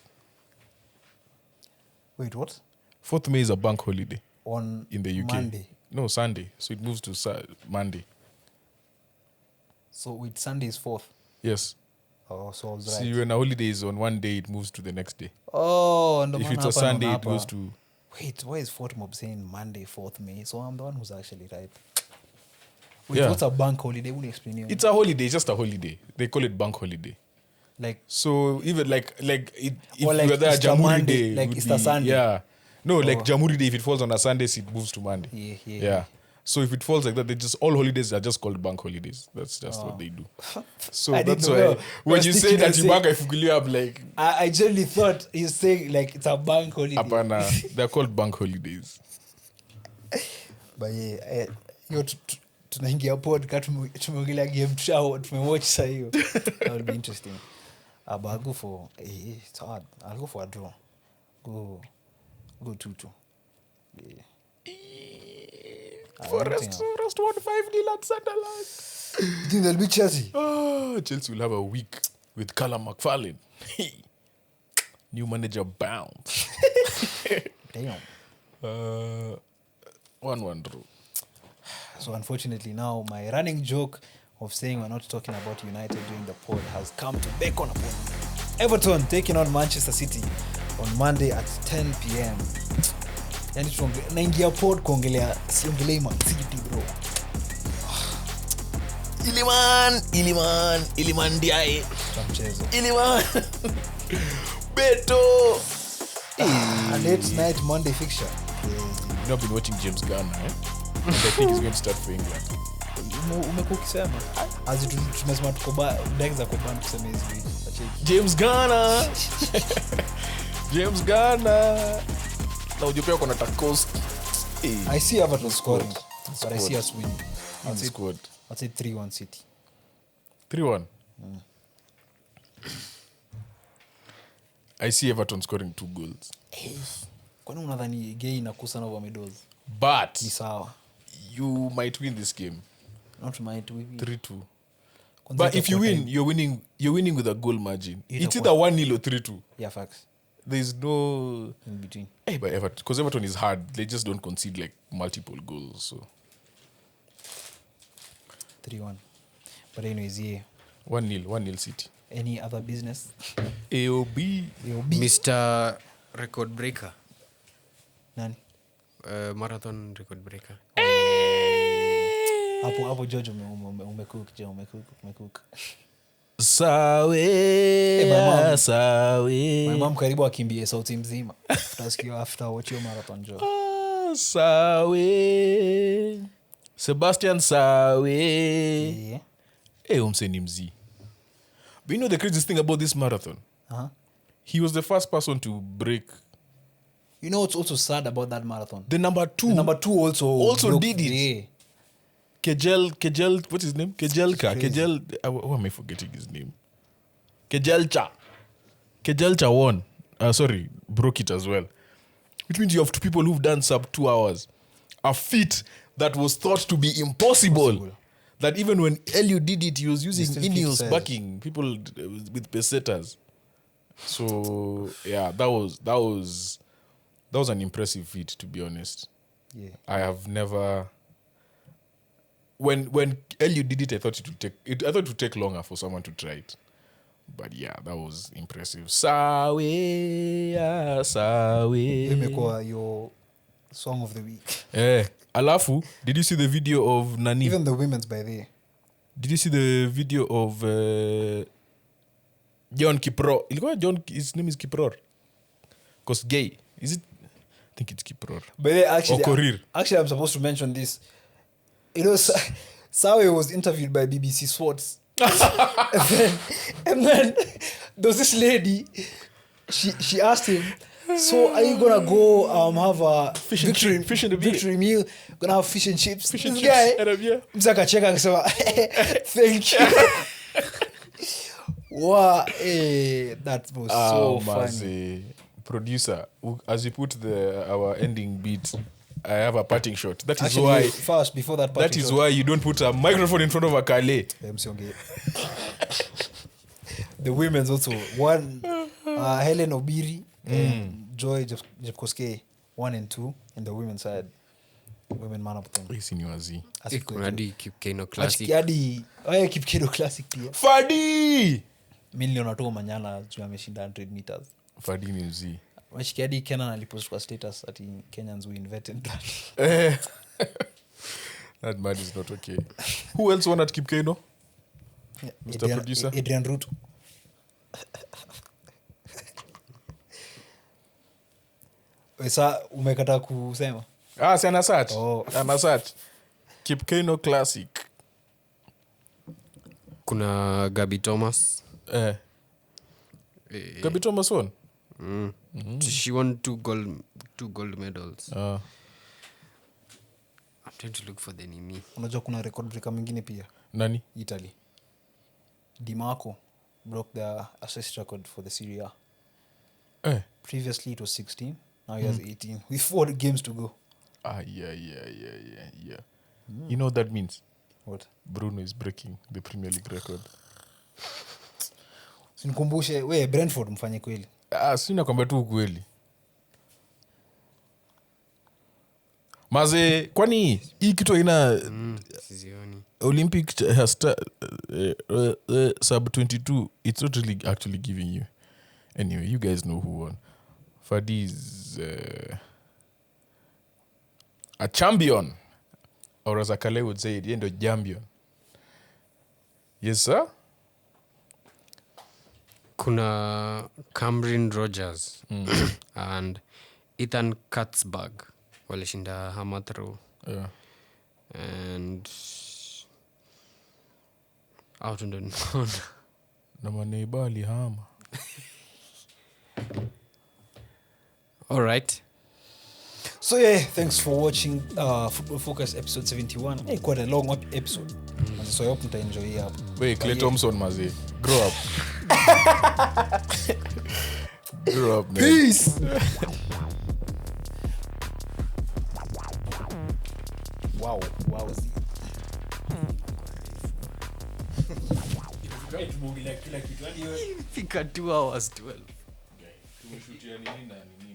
Wait, what? 4th May is a bank holiday On in the UK. Monday. No, Sunday. So it moves to Monday. So wait, Sunday is 4th. Yes. Oh, so I was See, right. when a holiday is on one day, it moves to the next day. Oh, and If it's a Sunday, it goes to... Wait, why is Fort Mob saying Monday, 4th May? So I'm the one who's actually right. Wait, Yeah. what's a bank holiday? Will you explain it? It's a holiday, just a holiday. They call it bank holiday. like So even like if Or like you're there, Easter Jamhuri Monday, Day like would Easter be- Sunday. Yeah. No, like Oh. Jamhuri Day, if it falls on a Sunday, it moves to Monday. Yeah. So if it falls like that, they just all holidays are just called bank holidays. That's just what they do. So I didn't that's know. why when I you was say thinking that you you're bank ifukulia up like I generally thought he's saying like it's a bank holiday. apana, they're called bank holidays. But yeah, hiyo tunaingia podcast tumeongelea game tumewatch saa hiyo. That would be interesting. But I'll go for it's hard. I'll go for a draw. Go 2-2. Yeah. Forest 1-5 at Sunderland. You think they'll be Chelsea? Oh, Chelsea will have a week with Callum McFarlane. New manager bounce. Damn. 1-1 draw. So unfortunately now my running joke of saying we're not talking about United during the pod has come to back on upon me. Everton taking on Manchester City on Monday at 10 p.m. Yani naingia pod kuongelea siongelei Man City bro. Iliman Ndiaye mchezo. Iliman Beto. A late night Monday fixture. You've not been watching James Garner, eh? And I think he's going to start for England. Umekuwa ukisema azi tumesema tuko Ndegz akoban kusema hizi vitu. James Garner. James Garner. Na ujupea kuna Tarkowski. I see Havertz scoring, but I see us winning. In the squad. I'll say 3-1 City. 3-1. I see Everton scoring 2 goals. Kwani unadhani gay inakusana over middles? But Ni sawa. you might win this game. Not might we. 3-2. Kwanza But if you itakuwa win, time. you're winning with a goal margin. It's Itakuwa- either 1-0 or 3-2. Yeah, facts. There's no In between. hey, but Everton, because Everton is hard. They just don't concede like multiple goals. So 3-1. But anyways, yeah. 1-0 City. any other business? AOB. Mr. Record Breaker. Nani? Marathon record breaker. Hapo George umecook. Sawe. My mom karibu akimbie sauti mzima. After watch your marathon Joe. Sawe. Sebastian Sawe. Yeah. Umseni mzi. But you know the craziest thing about this marathon? Uh-huh. He was the first person to break. You know what's also sad about that marathon? The number two also broke, did it. Yeah. Kejel, what's his name? Why am I forgetting his name? Kejelcha won. Broke it as well. Which means you have two people who've done sub 2 hours. A feat that was thought to be impossible. That even when Elio did it, he was using Ineos backing people with pesetas. So yeah, that was an impressive feat, to be honest. Yeah. I have never. When Elio did it, I thought it would take longer for someone to try it. But yeah, that was impressive. Sawe. Imekuwa your song of the week. Alafu, did you see the video of Nani? Even the women's by there. Did you see the video of John Kipror? His name is Kipror. Because gay. Is it? I think it's Kipror. But they actually, or Korir. Actually, I'm supposed to mention this. You know, Sawe was interviewed by BBC Sports. and then there was this lady, she asked him, so are you gonna go have a victory meal? Gonna have fish and chips? This guy, mzakacheka akasema, thank you. Wow, that was so funny. Producer, as you put our ending beat, I have a parting shot. That is actually, why. First, before that parting that is shot, why you don't put a microphone in front of a Kale. The women's also one. Helen Obiri and Joy Jepkoske 1 and 2 in the women's side. Women man up them. Hadi Kipkeino Classic. Kipkeino Classic pia. Fadi! Milioni natoa manyana juu ameshinda 100 meters. Fadi ni mzee. Mashikiadi Kenan alipost kwa status ati Kenyans win vetted that. That man is not okay. Who else won at Kipkeino? Mr. Producer? Adrian Ruto. Wesa umekata kusema? Si anasat. Anasat. Kipkeino Classic. Kuna Gabi Thomas. Gabi Thomas won? She won 2 gold medals. I'm trying to look for the name. Unajua kuna record breaker mwingine pia. Nani? Italy. Di Marco broke the assist record for the Serie A. Previously it was 16. Now he has 18. With 4 games to go. Yeah. You know what that means? What? Bruno is breaking the Premier League record. Sinikumbushe, Brentford mfanye kweli. Sina kwamba tu kweli. Maze, kwani hii kitu ina Olympic sub 22, it's not really actually giving you. Anyway, you guys know who won. Fadi is a champion. Or as Akale would say, the end of champion. Yes, sir? Kuna Cameron Rogers and Ethan Katzberg walishinda Hamathrow. Yeah. And out on the na maneiba alihama. All right. So yeah, thanks for watching Football Focus episode 71. Quite a long episode. So I hope you enjoy it. Wait, Clay Thompson, maze. Grow up. Grow up, man. Peace. Wow. Fika 2 hours 12. Tumeshutia nini na nini?